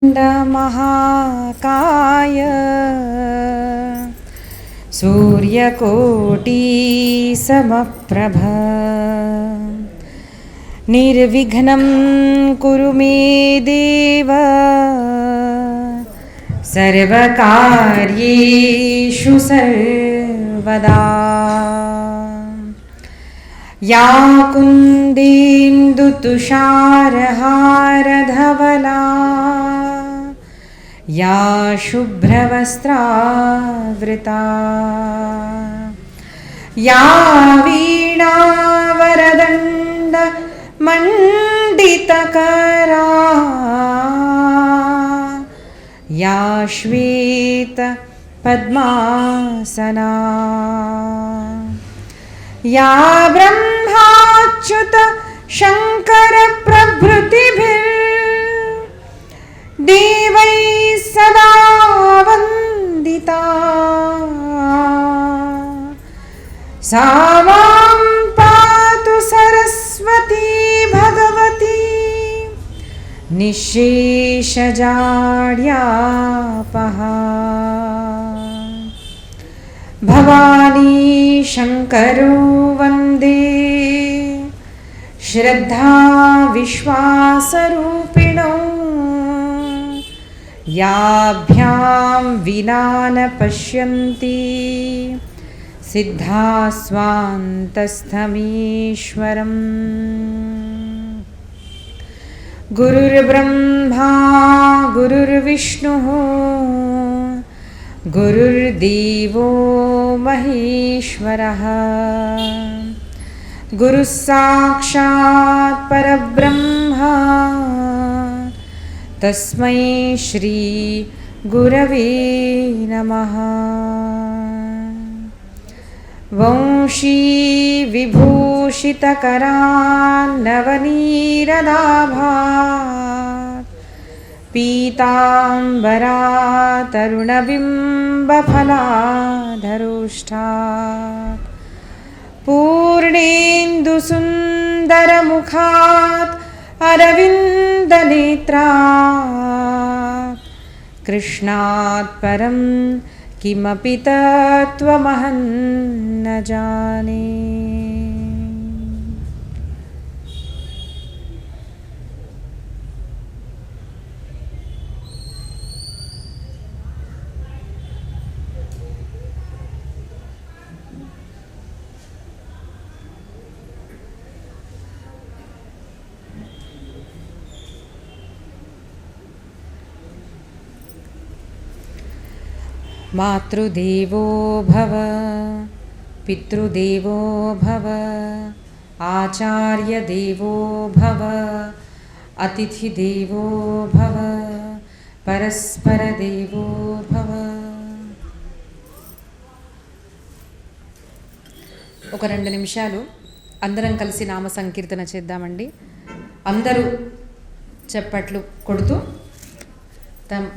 महाकाय सूर्यकोटि समप्रभ निर्विघ्नं कुरु मे देव सर्वकार्येषु सर्वदा। या कुन्देन्दुतुषारहारधवला या शुभ्रवस्त्रावृता या वीणावरदण्डमण्डितकरा या श्वेतपद्मासना या ब्रह्माच्युत शङ्कर प्रभृतिभिर्देवैः सदा वन्दिता सा मां पातु सरस्वती भगवती निःशेषजाड्यापहा। भवानी शङ्करो वन्दे श्रद्धा विश्वासरूपिणौ याभ्यां विना न पश्यन्ति सिद्धा स्वान्तस्थमीश्वरम्। गुरुर्ब्रह्मा गुरुर्विष्णुः गुरुर्देवो महेश्वरः गुरुः साक्षात् परब्रह्म तस्मै श्री गुरवे नमः। वंशी विभूषितकरान्नवनीरदाभात् पीताम्बरातरुणबिम्बफलाधरोष्ठात् पूर्णेन्दुसुन्दरमुखात् अरविन्दनेत्रात् कृष्णात् परं किमपि तत्त्वमहं न जाने। मातृदेवो भव पितृदेवो भव आचार्यदेवो भव अतिथिदेवो भव परस्परदेवो भव। ఒక 2 నిమిషాలు అందరం కలిసి నామ సంకీర్తన చేద్దామండి. అందరూ చప్పట్లు కొడుతూ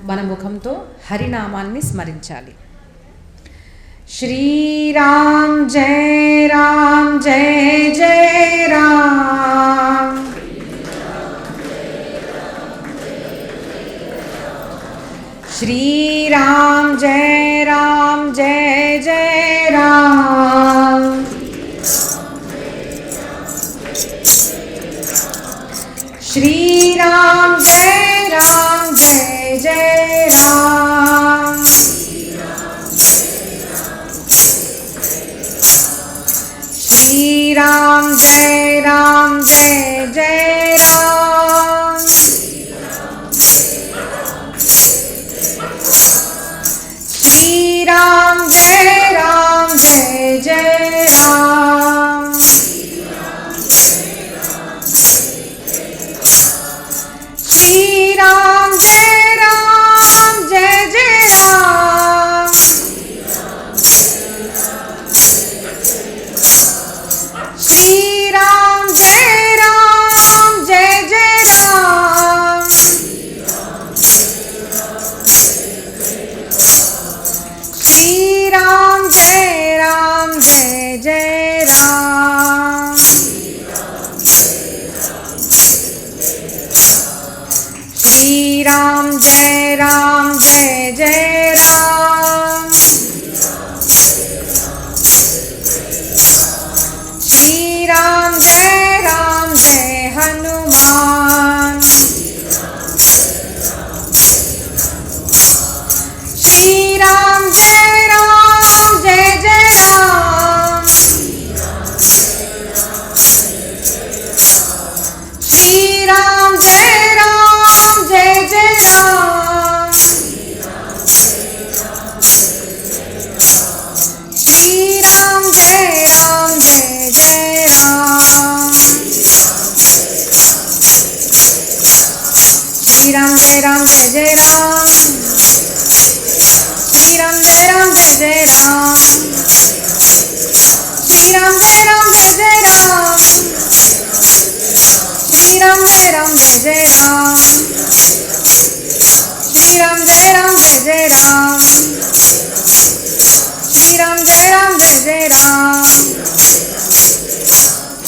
మన ముఖంతో హరినామాన్ని స్మరించాలి. శ్రీరామ్ జయ రామ్ జయ జయ రామ్ శ్రీరామ్ జయ రామ్ జయ జయ రామ్ శ్రీరామ్ జయ రామ్ జయ जय राम श्री राम जय जय राम श्री राम जय जय राम श्री राम जय जय राम श्री राम जय राम जय राम जय जय राम श्री राम जय हनुमान श्री राम जय जय राम श्री राम जय जय राम श्री राम जय जय राम श्री राम जय जय राम श्री राम जय जय राम श्री राम जय जय राम श्री राम जय जय राम श्री राम जय जय राम श्री राम जय जय राम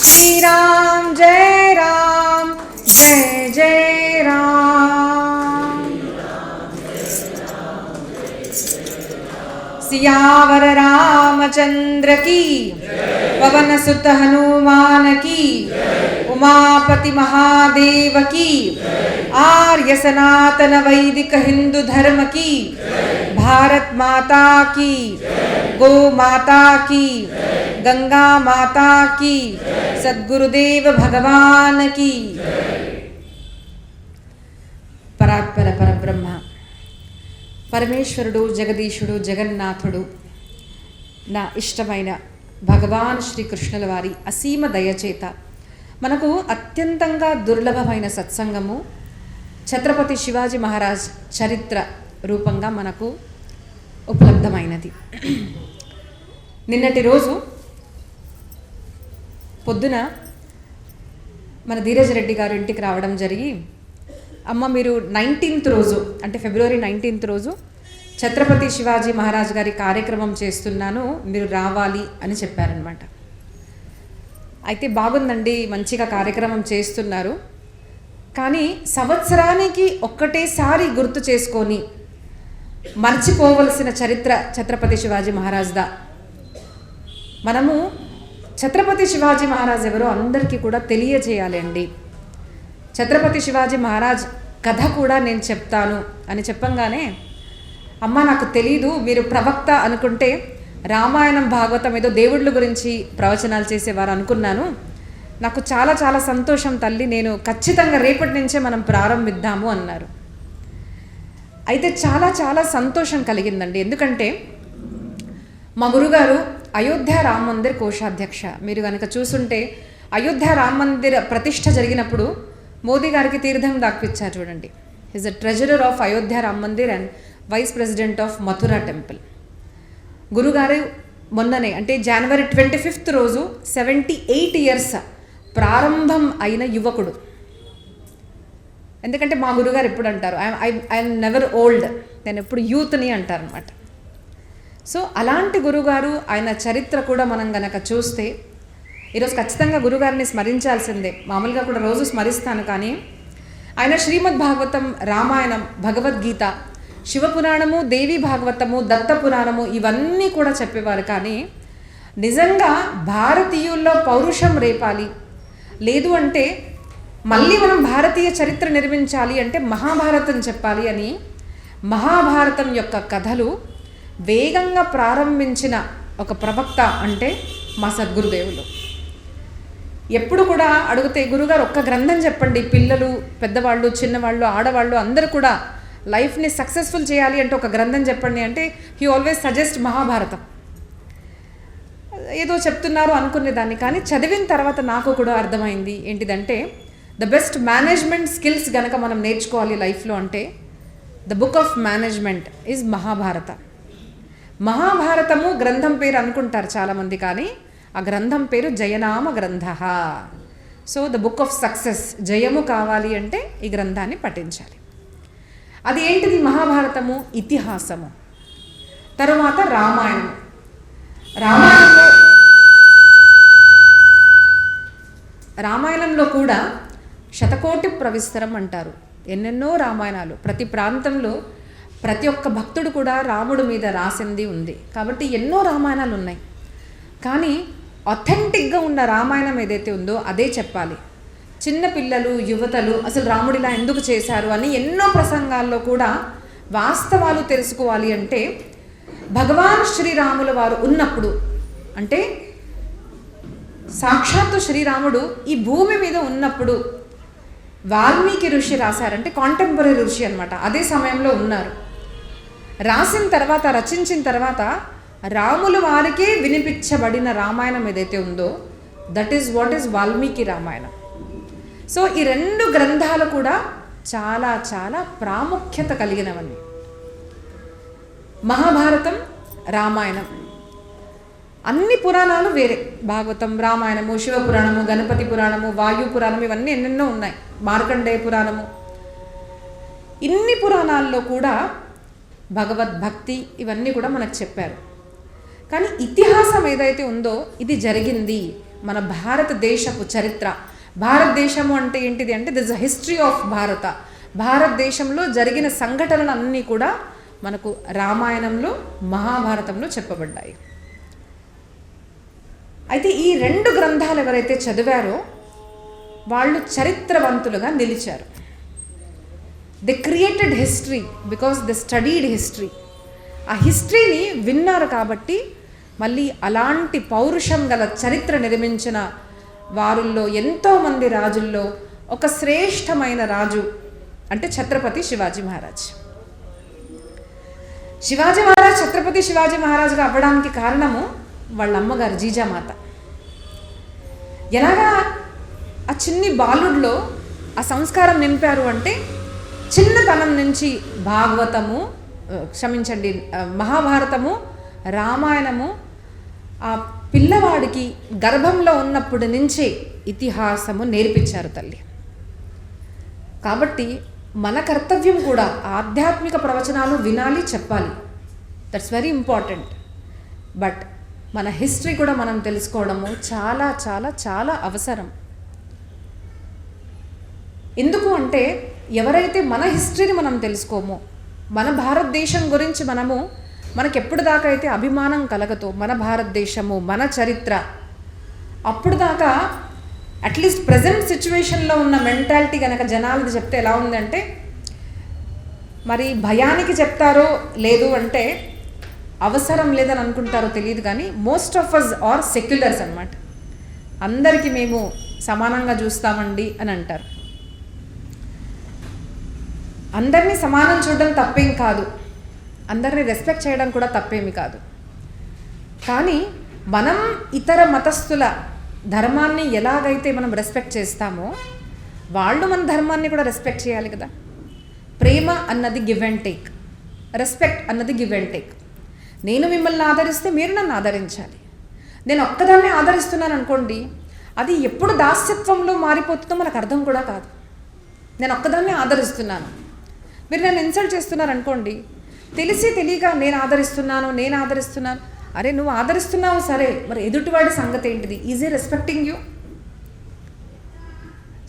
श्री राम जय जय राम सियावर रामचंद्र की पवन सुत हनुमान की उमापति महादेव की आर्य सनातन वैदिक हिंदू धर्म की भारत माता की गो माता की गंगा माता की सद्गुरुदेव भगवान की परात्पर परब्रह्म పరమేశ్వరుడు జగదీశుడు జగన్నాథుడు నా ఇష్టమైన భగవాన్ శ్రీకృష్ణుల వారి అసీమ దయచేత మనకు అత్యంతంగా దుర్లభమైన సత్సంగము ఛత్రపతి శివాజీ మహారాజ్ చరిత్ర రూపంగా మనకు ఉపలబ్ధమైనది. నిన్నటి రోజు పొద్దున మన ధీరజ్ రెడ్డి గారు ఇంటికి రావడం జరిగి, అమ్మ మీరు 19th రోజు అంటే ఫిబ్రవరి 19th రోజు ఛత్రపతి శివాజీ మహారాజ్ గారి కార్యక్రమం చేస్తున్నాను, మీరు రావాలి అని చెప్పారనమాట. అయితే బాగుందండి, మంచిగా కార్యక్రమం చేస్తున్నారు, కానీ సంవత్సరానికి ఒక్కటేసారి గుర్తు చేసుకొని మర్చిపోవలసిన చరిత్ర ఛత్రపతి శివాజీ మహారాజ్దా. మనము ఛత్రపతి శివాజీ మహారాజ్ ఎవరో అందరికీ కూడా తెలియజేయాలి అండి. ఛత్రపతి శివాజీ మహారాజ్ కథ కూడా నేను చెప్తాను అని చెప్పంగానే, అమ్మ నాకు తెలీదు, మీరు ప్రవక్త అనుకుంటే రామాయణం భాగవతం ఏదో దేవుళ్ళ గురించి ప్రవచనాలు చేసేవారు అనుకున్నాను, నాకు చాలా చాలా సంతోషం తల్లి, నేను ఖచ్చితంగా రేపటి నుంచే మనం ప్రారంభిద్దాము అన్నారు. అయితే చాలా చాలా సంతోషం కలిగిందండి. ఎందుకంటే మా గురుగారు అయోధ్య రామ మందిర్ కోశాధ్యక్ష. మీరు కనుక చూసుంటే అయోధ్య రామ మందిర్ ప్రతిష్ఠ జరిగినప్పుడు మోదీ గారికి తీర్థం దాక్కిచ్చారు చూడండి. Is the treasurer of Ayodhya Rama Mandir and vice president of Mathura temple. గురుగారు మొన్ననే అంటే జనవరి 25th రోజు 78 years ప్రారంభం అయిన యువకుడు. ఎందుకంటే మా గురుగారు ఎప్పుడు అంటారు, ఐఎమ్ నెవర్ ఓల్డ్, నేను ఎప్పుడు యూత్ని అంటారనమాట. సో అలాంటి గురుగారు, ఆయన చరిత్ర కూడా మనం గనక చూస్తే ఈరోజు ఖచ్చితంగా గురుగారిని స్మరించాల్సిందే. మామూలుగా కూడా రోజు స్మరిస్తాను, కానీ ఆయన శ్రీమద్ భాగవతం, రామాయణం, భగవద్గీత, శివపురాణము, దేవి భాగవతము, దత్త పురాణము ఇవన్నీ కూడా చెప్పేవారు. కానీ నిజంగా భారతీయుల్లో పౌరుషం రేపాలి, లేదు అంటే మళ్ళీ మనం భారతీయ చరిత్ర నిర్మించాలి అంటే మహాభారతం చెప్పాలి అని మహాభారతం యొక్క కథలు వేగంగా ప్రారంభించిన ఒక ప్రవక్త అంటే మా సద్గురుదేవులు. ఎప్పుడు కూడా అడిగితే గురుగారు ఒక్క గ్రంథం చెప్పండి, పిల్లలు, పెద్దవాళ్ళు, చిన్నవాళ్ళు, ఆడవాళ్ళు అందరూ కూడా లైఫ్ని సక్సెస్ఫుల్ చేయాలి అంటే ఒక గ్రంథం చెప్పండి అంటే హీ ఆల్వేస్ సజెస్ట్ మహాభారతం. ఏదో చెప్తున్నారు అనుకునేదాన్ని, కానీ చదివిన తర్వాత నాకు కూడా అర్థమైంది ఏంటిదంటే ద బెస్ట్ మేనేజ్మెంట్ స్కిల్స్ గనక మనం నేర్చుకోవాలి లైఫ్లో అంటే the book of management is Mahabharata. మహాభారతము గ్రంథం పేరు అనుకుంటారు చాలామంది, కానీ ఆ గ్రంథం పేరు జయనామ గ్రంథ. So the book of success, జయము కావాలి అంటే ఈ గ్రంథాన్ని పఠించాలి. అది ఏంటిది? మహాభారతము ఇతిహాసము. తరువాత రామాయణం. రామాయణంలో కూడా శతకోటి ప్రవిస్తరం అంటారు. ఎన్నెన్నో రామాయణాలు, ప్రతి ప్రాంతంలో ప్రతి ఒక్క భక్తుడు కూడా రాముడి మీద రాసింది ఉంది. కాబట్టి ఎన్నో రామాయణాలు ఉన్నాయి. కానీ అథెంటిక్గా ఉన్న రామాయణం ఏదైతే ఉందో అదే చెప్పాలి. చిన్నపిల్లలు, యువతలు అసలు రాముడిలా ఎందుకు చేశారు అని ఎన్నో ప్రసంగాల్లో కూడా వాస్తవాలు తెలుసుకోవాలి అంటే భగవాన్ శ్రీరాముల వారు ఉన్నప్పుడు, అంటే సాక్షాత్తు శ్రీరాముడు ఈ భూమి మీద ఉన్నప్పుడు వాల్మీకి ఋషి రాశారంటే కాంటెంపరీ ఋషి అనమాట. అదే సమయంలో ఉన్నారు. రాసిన తర్వాత, రచించిన తర్వాత రాముల వారికే వినిపించబడిన రామాయణం ఏదైతే ఉందో that is what is Valmiki Ramayanam. So ఈ రెండు గ్రంథాలు కూడా చాలా చాలా ప్రాముఖ్యత కలిగినవన్నీ. మహాభారతం, రామాయణం, అన్ని పురాణాలు వేరే. భాగవతం, రామాయణము, శివపురాణము, గణపతి పురాణము, వాయు పురాణం, ఇవన్నీ ఎన్నెన్నో ఉన్నాయి. మార్కండేయ పురాణము, ఇన్ని పురాణాల్లో కూడా భగవద్భక్తి ఇవన్నీ కూడా మనకు చెప్పారు. కానీ ఇతిహాసం ఏదైతే ఉందో ఇది జరిగింది. మన భారతదేశపు చరిత్ర, భారతదేశము అంటే ఏంటిది అంటే దిస్ అ హిస్టరీ ఆఫ్ భారత. భారతదేశంలో జరిగిన సంఘటనలు అన్నీ కూడా మనకు రామాయణంలో, మహాభారతంలో చెప్పబడ్డాయి. అయితే ఈ రెండు గ్రంథాలు ఎవరైతే చదివారో వాళ్ళు చరిత్రవంతులుగా నిలిచారు. They created history because they studied history. ఆ హిస్టరీని విన్నారు కాబట్టి మళ్ళీ అలాంటి పౌరుషం గల చరిత్ర నిర్మించిన వారుల్లో ఎంతోమంది రాజుల్లో ఒక శ్రేష్టమైన రాజు అంటే ఛత్రపతి శివాజీ మహారాజ్. శివాజీ మహారాజ్ ఛత్రపతి శివాజీ మహారాజుగా అవ్వడానికి కారణము వాళ్ళ అమ్మగారు జీజామాత. ఎలాగా ఆ చిన్ని బాలుడిలో ఆ సంస్కారం నింపారు అంటే చిన్నతనం నుంచి భాగవతము, క్షమించండి, మహాభారతము, రామాయణము ఆ పిల్లవాడికి గర్భంలో ఉన్నప్పటి నుంచే ఇతిహాసము నేర్పించారు తల్లి. కాబట్టి మన కర్తవ్యం కూడా ఆధ్యాత్మిక ప్రవచనాలు వినాలి, చెప్పాలి. That's very important. బట్ మన హిస్టరీ కూడా మనం తెలుసుకోవడము చాలా చాలా చాలా అవసరం. ఎందుకు అంటే ఎవరైతే మన హిస్టరీని మనం తెలుసుకోమో, మన భారతదేశం గురించి మనకు ఎప్పుడు దాకా అయితే అభిమానం కలగతో మన భారతదేశము, మన చరిత్ర, అప్పుడు దాకా అట్లీస్ట్ ప్రజెంట్ సిచ్యువేషన్లో ఉన్న మెంటాలిటీ కనుక జనాలది చెప్తే ఎలా ఉందంటే, మరి భయానికి చెప్తారో లేదు అంటే అవసరం లేదని అనుకుంటారో తెలియదు కానీ most of us are seculars అన్నమాట. అందరికీ మేము సమానంగా చూస్తామండి అని అంటారు. అందరినీ సమానం చూడడం తప్పేం కాదు, అందరినీ రెస్పెక్ట్ చేయడం కూడా తప్పేమి కాదు. కానీ మనం ఇతర మతస్థుల ధర్మాన్ని ఎలాగైతే మనం రెస్పెక్ట్ చేస్తామో వాళ్ళు మన ధర్మాన్ని కూడా రెస్పెక్ట్ చేయాలి కదా. ప్రేమ అన్నది గివ్ అండ్ టేక్, రెస్పెక్ట్ అన్నది గివ్ అండ్ టేక్. నేను మిమ్మల్ని ఆదరిస్తే మీరు నన్ను ఆదరించాలి. నేను ఒక్కదాన్ని ఆదరిస్తున్నాను అనుకోండి, అది ఎప్పుడు దాస్యత్వంలో మారిపోతుందో మనకు అర్థం కూడా కాదు. నేను ఒక్కదాన్ని ఆదరిస్తున్నాను, మీరు నన్ను ఇన్సల్ట్ చేస్తున్నారు అనుకోండి, తెలిసి తెలియక నేను ఆదరిస్తున్నాను. అరే నువ్వు ఆదరిస్తున్నావు సరే, మరి ఎదుటివాడి సంగతి ఏంటిది? ఈజ్ ఈ రెస్పెక్టింగ్ యూ?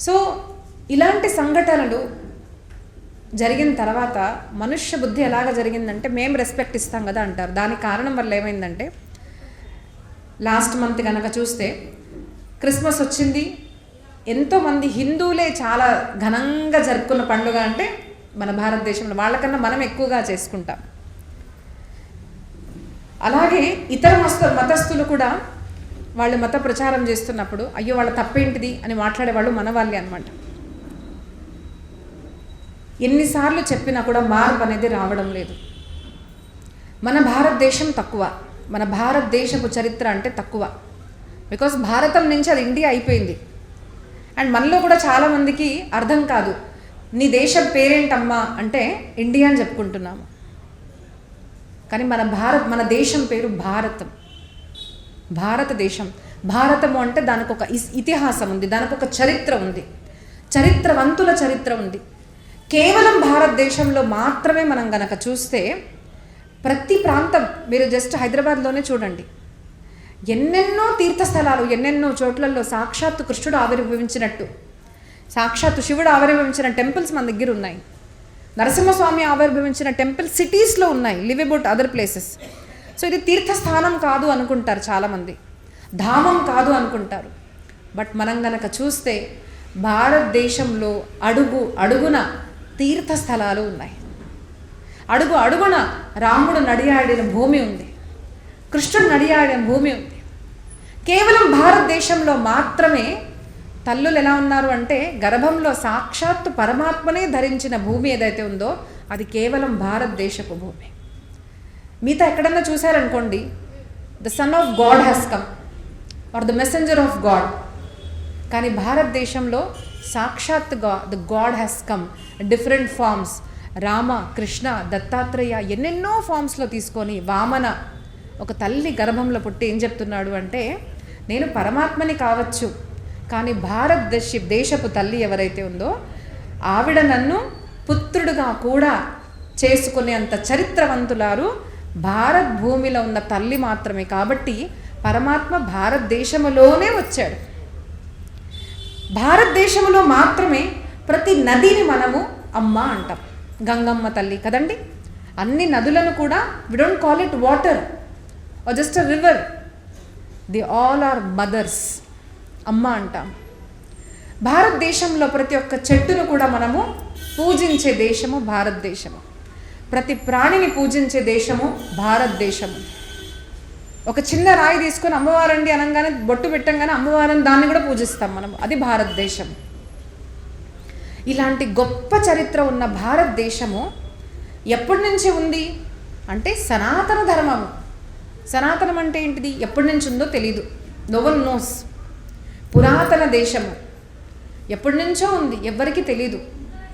సో ఇలాంటి సంఘటనలు జరిగిన తర్వాత మనుష్య బుద్ధి ఎలాగ జరిగిందంటే మేము రెస్పెక్ట్ ఇస్తాం కదా అంటారు. దానికి కారణం వల్ల ఏమైందంటే లాస్ట్ మంత్ కనుక చూస్తే క్రిస్మస్ వచ్చింది. ఎంతోమంది హిందువులే చాలా ఘనంగా జరుపుకున్న పండుగ అంటే మన భారతదేశంలో వాళ్ళకన్నా మనం ఎక్కువగా చేసుకుంటాం. అలాగే ఇతర మతస్థులు కూడా వాళ్ళు మత ప్రచారం చేస్తున్నప్పుడు అయ్యో వాళ్ళ తప్పేంటిది అని మాట్లాడేవాళ్ళు మన వాళ్ళే అనమాట. ఎన్నిసార్లు చెప్పినా కూడా మార్పు అనేది రావడం లేదు. మన భారతదేశం తక్కువ, మన భారతదేశపు చరిత్ర అంటే తక్కువ. బికాస్ భారతం నుంచి అది ఇండియా అయిపోయింది. అండ్ మనలో కూడా చాలామందికి అర్థం కాదు, నీ దేశం పేరేంటమ్మా అంటే ఇండియా అని చెప్పుకుంటున్నాము. కానీ మన దేశం పేరు భారతం, భారతదేశం. భారతము అంటే దానికి ఒక ఇతిహాసం ఉంది, దానికి ఒక చరిత్ర ఉంది, చరిత్రవంతుల చరిత్ర ఉంది. కేవలం భారతదేశంలో మాత్రమే మనం గనక చూస్తే ప్రతి ప్రాంతం, మీరు జస్ట్ హైదరాబాద్లోనే చూడండి, ఎన్నెన్నో తీర్థస్థలాలు, ఎన్నెన్నో చోట్లలో సాక్షాత్తు కృష్ణుడు ఆవిర్భవించినట్టు సాక్షాత్తు శివుడు ఆవిర్భవించిన టెంపుల్స్ మన దగ్గర ఉన్నాయి. నరసింహస్వామి ఆవిర్భవించిన టెంపుల్ సిటీస్లో ఉన్నాయి, live about other places. So ఇది తీర్థస్థానం కాదు అనుకుంటారు చాలామంది, ధామం కాదు అనుకుంటారు. బట్ మనం గనక చూస్తే భారతదేశంలో అడుగున తీర్థస్థలాలు ఉన్నాయి. అడుగున రాముడు నడియాడిన భూమి ఉంది, కృష్ణుడు నడియాడిన భూమి ఉంది. కేవలం భారతదేశంలో మాత్రమే తల్లులు ఎలా ఉన్నారు అంటే గర్భంలో సాక్షాత్తు పరమాత్మనే ధరించిన భూమి ఏదైతే ఉందో అది కేవలం భారతదేశపు భూమి. మిగతా ఎక్కడన్నా చూశారనుకోండి, the son of God has come or the messenger of God. కానీ భారతదేశంలో సాక్షాత్తుగా the God has come different forms. Rama, Krishna, Dattatreya ఎన్నెన్నో ఫామ్స్లో తీసుకొని వామన ఒక తల్లి గర్భంలో పుట్టి ఏం చెప్తున్నాడు అంటే, నేను పరమాత్మని కావచ్చు కానీ దేశపు తల్లి ఎవరైతే ఉందో ఆవిడ నన్ను పుత్రుడుగా కూడా చేసుకునేంత చరిత్రవంతులారు భారత్ భూమిలో ఉన్న తల్లి మాత్రమే. కాబట్టి పరమాత్మ భారతదేశంలోనే వచ్చాడు. భారతదేశంలో మాత్రమే ప్రతి నదిని మనము అమ్మ అంటాం, గంగమ్మ తల్లి కదండి. అన్ని నదులను కూడా we don't call it water or just a river, they all are mothers, అమ్మ అంటాం. భారతదేశంలో ప్రతి ఒక్క చెట్టును కూడా మనము పూజించే దేశము భారతదేశము, ప్రతి ప్రాణిని పూజించే దేశము భారతదేశము. ఒక చిన్న రాయి తీసుకొని అమ్మవారండి అనగానే బొట్టు పెట్టంగానే అమ్మవారిని దాన్ని కూడా పూజిస్తాం మనము, అది భారతదేశం. ఇలాంటి గొప్ప చరిత్ర ఉన్న భారతదేశము ఎప్పటి నుంచి ఉంది అంటే సనాతన ధర్మము. సనాతనం అంటే ఏంటిది, ఎప్పటి నుంచి ఉందో తెలీదు, నో వన్ నోస్. పురాతన దేశము ఎప్పటి నుంచో ఉంది, ఎవ్వరికి తెలీదు.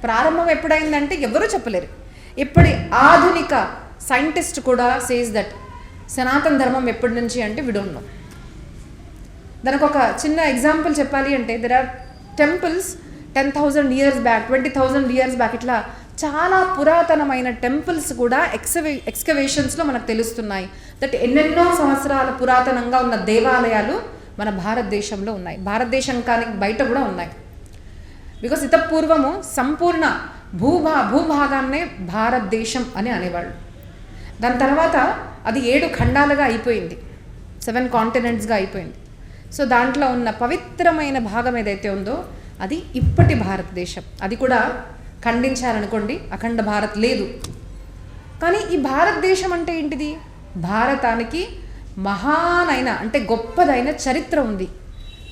ప్రారంభం ఎప్పుడైందంటే ఎవరూ చెప్పలేరు. ఇప్పటి ఆధునిక సైంటిస్ట్ కూడా సేస్ దట్ సనాతన ధర్మం ఎప్పటి నుంచి అంటే వి డోంట్ నో. దానికి ఒక చిన్న ఎగ్జాంపుల్ చెప్పాలి అంటే there are temples 10,000 years back, 20,000 years back, ఇట్లా చాలా పురాతనమైన టెంపుల్స్ కూడా ఎక్స్కవేషన్స్లో మనకు తెలుస్తున్నాయి. దట్ ఎన్నెన్నో సంవత్సరాల పురాతనంగా ఉన్న దేవాలయాలు మన భారతదేశంలో ఉన్నాయి. భారతదేశం కానీ బయట కూడా ఉన్నాయి. బికాస్ ఇతపూర్వము సంపూర్ణ భూభాగాన్నే భారతదేశం అని అనేవాళ్ళు. దాని తర్వాత అది 7 ఖండాలుగా అయిపోయింది, 7 కాంటినెంట్స్గా అయిపోయింది. సో దాంట్లో ఉన్న పవిత్రమైన భాగం ఏదైతే ఉందో అది ఇప్పటి భారతదేశం. అది కూడా ఖండించారనుకోండి, అఖండ భారత్ లేదు. కానీ ఈ భారతదేశం అంటే ఏంటిది, భారతానికి మహానైన అంటే గొప్పదైన చరిత్ర ఉంది,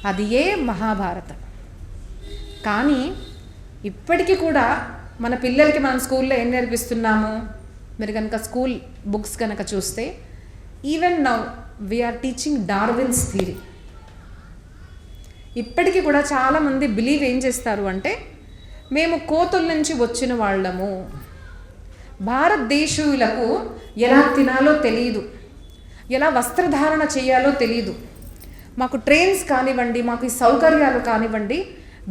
అది ఏ మహాభారతం. కానీ ఇప్పటికీ కూడా మన పిల్లలకి మనం స్కూల్లో ఏం నేర్పిస్తున్నాము, మీరు కనుక స్కూల్ బుక్స్ కనుక చూస్తే even now we are teaching Darwin's theory. ఇప్పటికీ కూడా చాలామంది బిలీవ్ ఏం చేస్తారు అంటే మేము కోతుల నుంచి వచ్చిన వాళ్ళము, భారతదేశీయులకు ఎలా తినాలో తెలియదు, ఎలా వస్త్రధారణ చేయాలో తెలియదు, మాకు ట్రైన్స్ కానివ్వండి, మాకు ఈ సౌకర్యాలు కానివ్వండి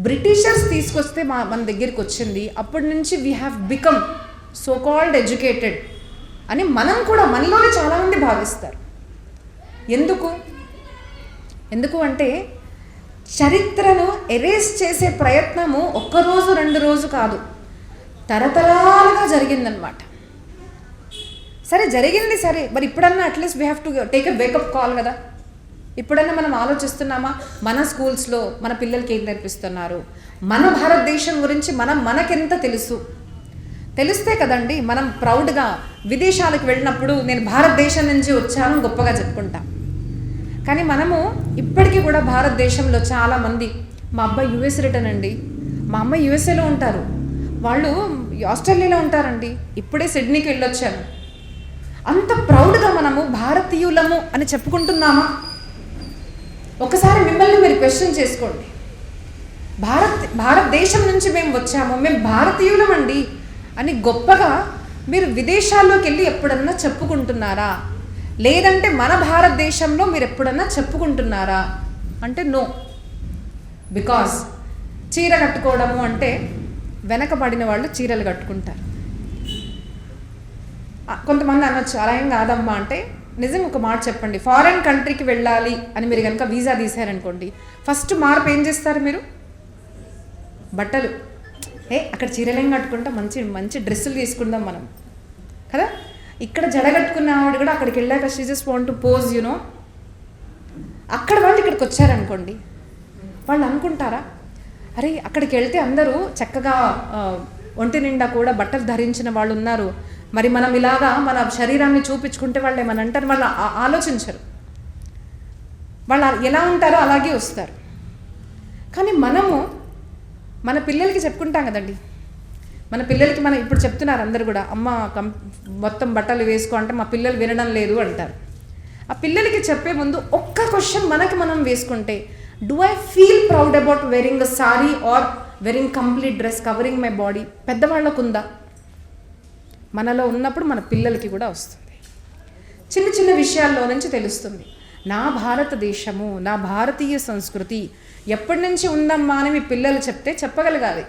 బ్రిటిషర్స్ తీసుకొస్తే మన దగ్గరికి వచ్చింది, అప్పటి నుంచి we have become so called educated అని మనం కూడా మనలోనే చాలామంది భావిస్తారు. ఎందుకు అంటే చరిత్రను ఎరేస్ చేసే ప్రయత్నము 1 రోజు 2 రోజు కాదు, తరతరాలుగా జరిగిందనమాట. సరే జరిగింది, సరే మరి ఇప్పుడన్నా at least we have to take a wake up call కదా. ఇప్పుడన్నా మనం ఆలోచిస్తున్నామా, మన స్కూల్స్లో మన పిల్లలకి ఏం నేర్పిస్తున్నారు, మన భారతదేశం గురించి మనకెంత తెలిస్తే కదండి మనం ప్రౌడ్గా విదేశాలకు వెళ్ళినప్పుడు నేను భారతదేశం నుంచి వచ్చాను గొప్పగా చెప్పుకుంటాం. కానీ మనము ఇప్పటికీ కూడా భారతదేశంలో చాలామంది, మా అబ్బాయి యూఎస్ రిటర్న్ అండి, మా అమ్మాయి యూఎస్ఏలో ఉంటారు, వాళ్ళు ఆస్ట్రేలియాలో ఉంటారండి, ఇప్పుడే సిడ్నీకి వెళ్ళొచ్చాను, అంత ప్రౌడ్గా మనము భారతీయులము అని చెప్పుకుంటున్నామా? ఒకసారి మిమ్మల్ని మీరు క్వశ్చన్ చేసుకోండి. భారతదేశం నుంచి మేము వచ్చాము, మేము భారతీయులమండి అని గొప్పగా మీరు విదేశాల్లోకి వెళ్ళి ఎప్పుడన్నా చెప్పుకుంటున్నారా? లేదంటే మన భారతదేశంలో మీరు ఎప్పుడన్నా చెప్పుకుంటున్నారా అంటే నో. బికాస్ చీర కట్టుకోవడము అంటే వెనకబడిన వాళ్ళు చీరలు కట్టుకుంటారు. కొంతమంది అనొచ్చు అలా ఏం కాదమ్మా అంటే, నిజంగా ఒక మాట చెప్పండి, ఫారెన్ కంట్రీకి వెళ్ళాలి అని మీరు కనుక వీసా తీశారనుకోండి, ఫస్ట్ మార్పు ఏం చేస్తారు మీరు? బట్టలు అక్కడ చీరలేం కట్టుకుంటాం, మంచి మంచి డ్రెస్సులు తీసుకుందాం మనం కదా. ఇక్కడ జడగట్టుకున్న ఆవిడ కూడా అక్కడికి వెళ్ళాక she just want to pose you know. అక్కడ వాళ్ళు ఇక్కడికి వచ్చారనుకోండి, వాళ్ళు అనుకుంటారా అరే అక్కడికి వెళ్తే అందరూ చక్కగా ఒంటి నిండా కూడా బట్టలు ధరించిన వాళ్ళు ఉన్నారు, మరి మనం ఇలాగా మన శరీరాన్ని చూపించుకుంటే వాళ్ళు ఏమని అంటారు, వాళ్ళు ఆలోచించరు. వాళ్ళు ఎలా ఉంటారో అలాగే వస్తారు. కానీ మనము మన పిల్లలకి చెప్పుకుంటాం కదండి, మన పిల్లలకి మనం ఇప్పుడు చెప్తున్నారు అందరు కూడా, అమ్మ మొత్తం బట్టలు వేసుకో అంటే మా పిల్లలు వినడం లేదు అంటారు. ఆ పిల్లలకి చెప్పే ముందు ఒక్క క్వశ్చన్ మనకి మనం వేసుకుంటే, do I feel proud about wearing a sari or wearing complete dress covering my body? పెద్దవాళ్ళకు ఉందా? మనలో ఉన్నప్పుడు మన పిల్లలకి కూడా వస్తుంది. చిన్న చిన్న విషయాల్లో నుంచి తెలుస్తుంది. నా భారతదేశము, నా భారతీయ సంస్కృతి ఎప్పటి నుంచి ఉందమ్మా అని మీ పిల్లలు చెప్తే చెప్పగలగాలి.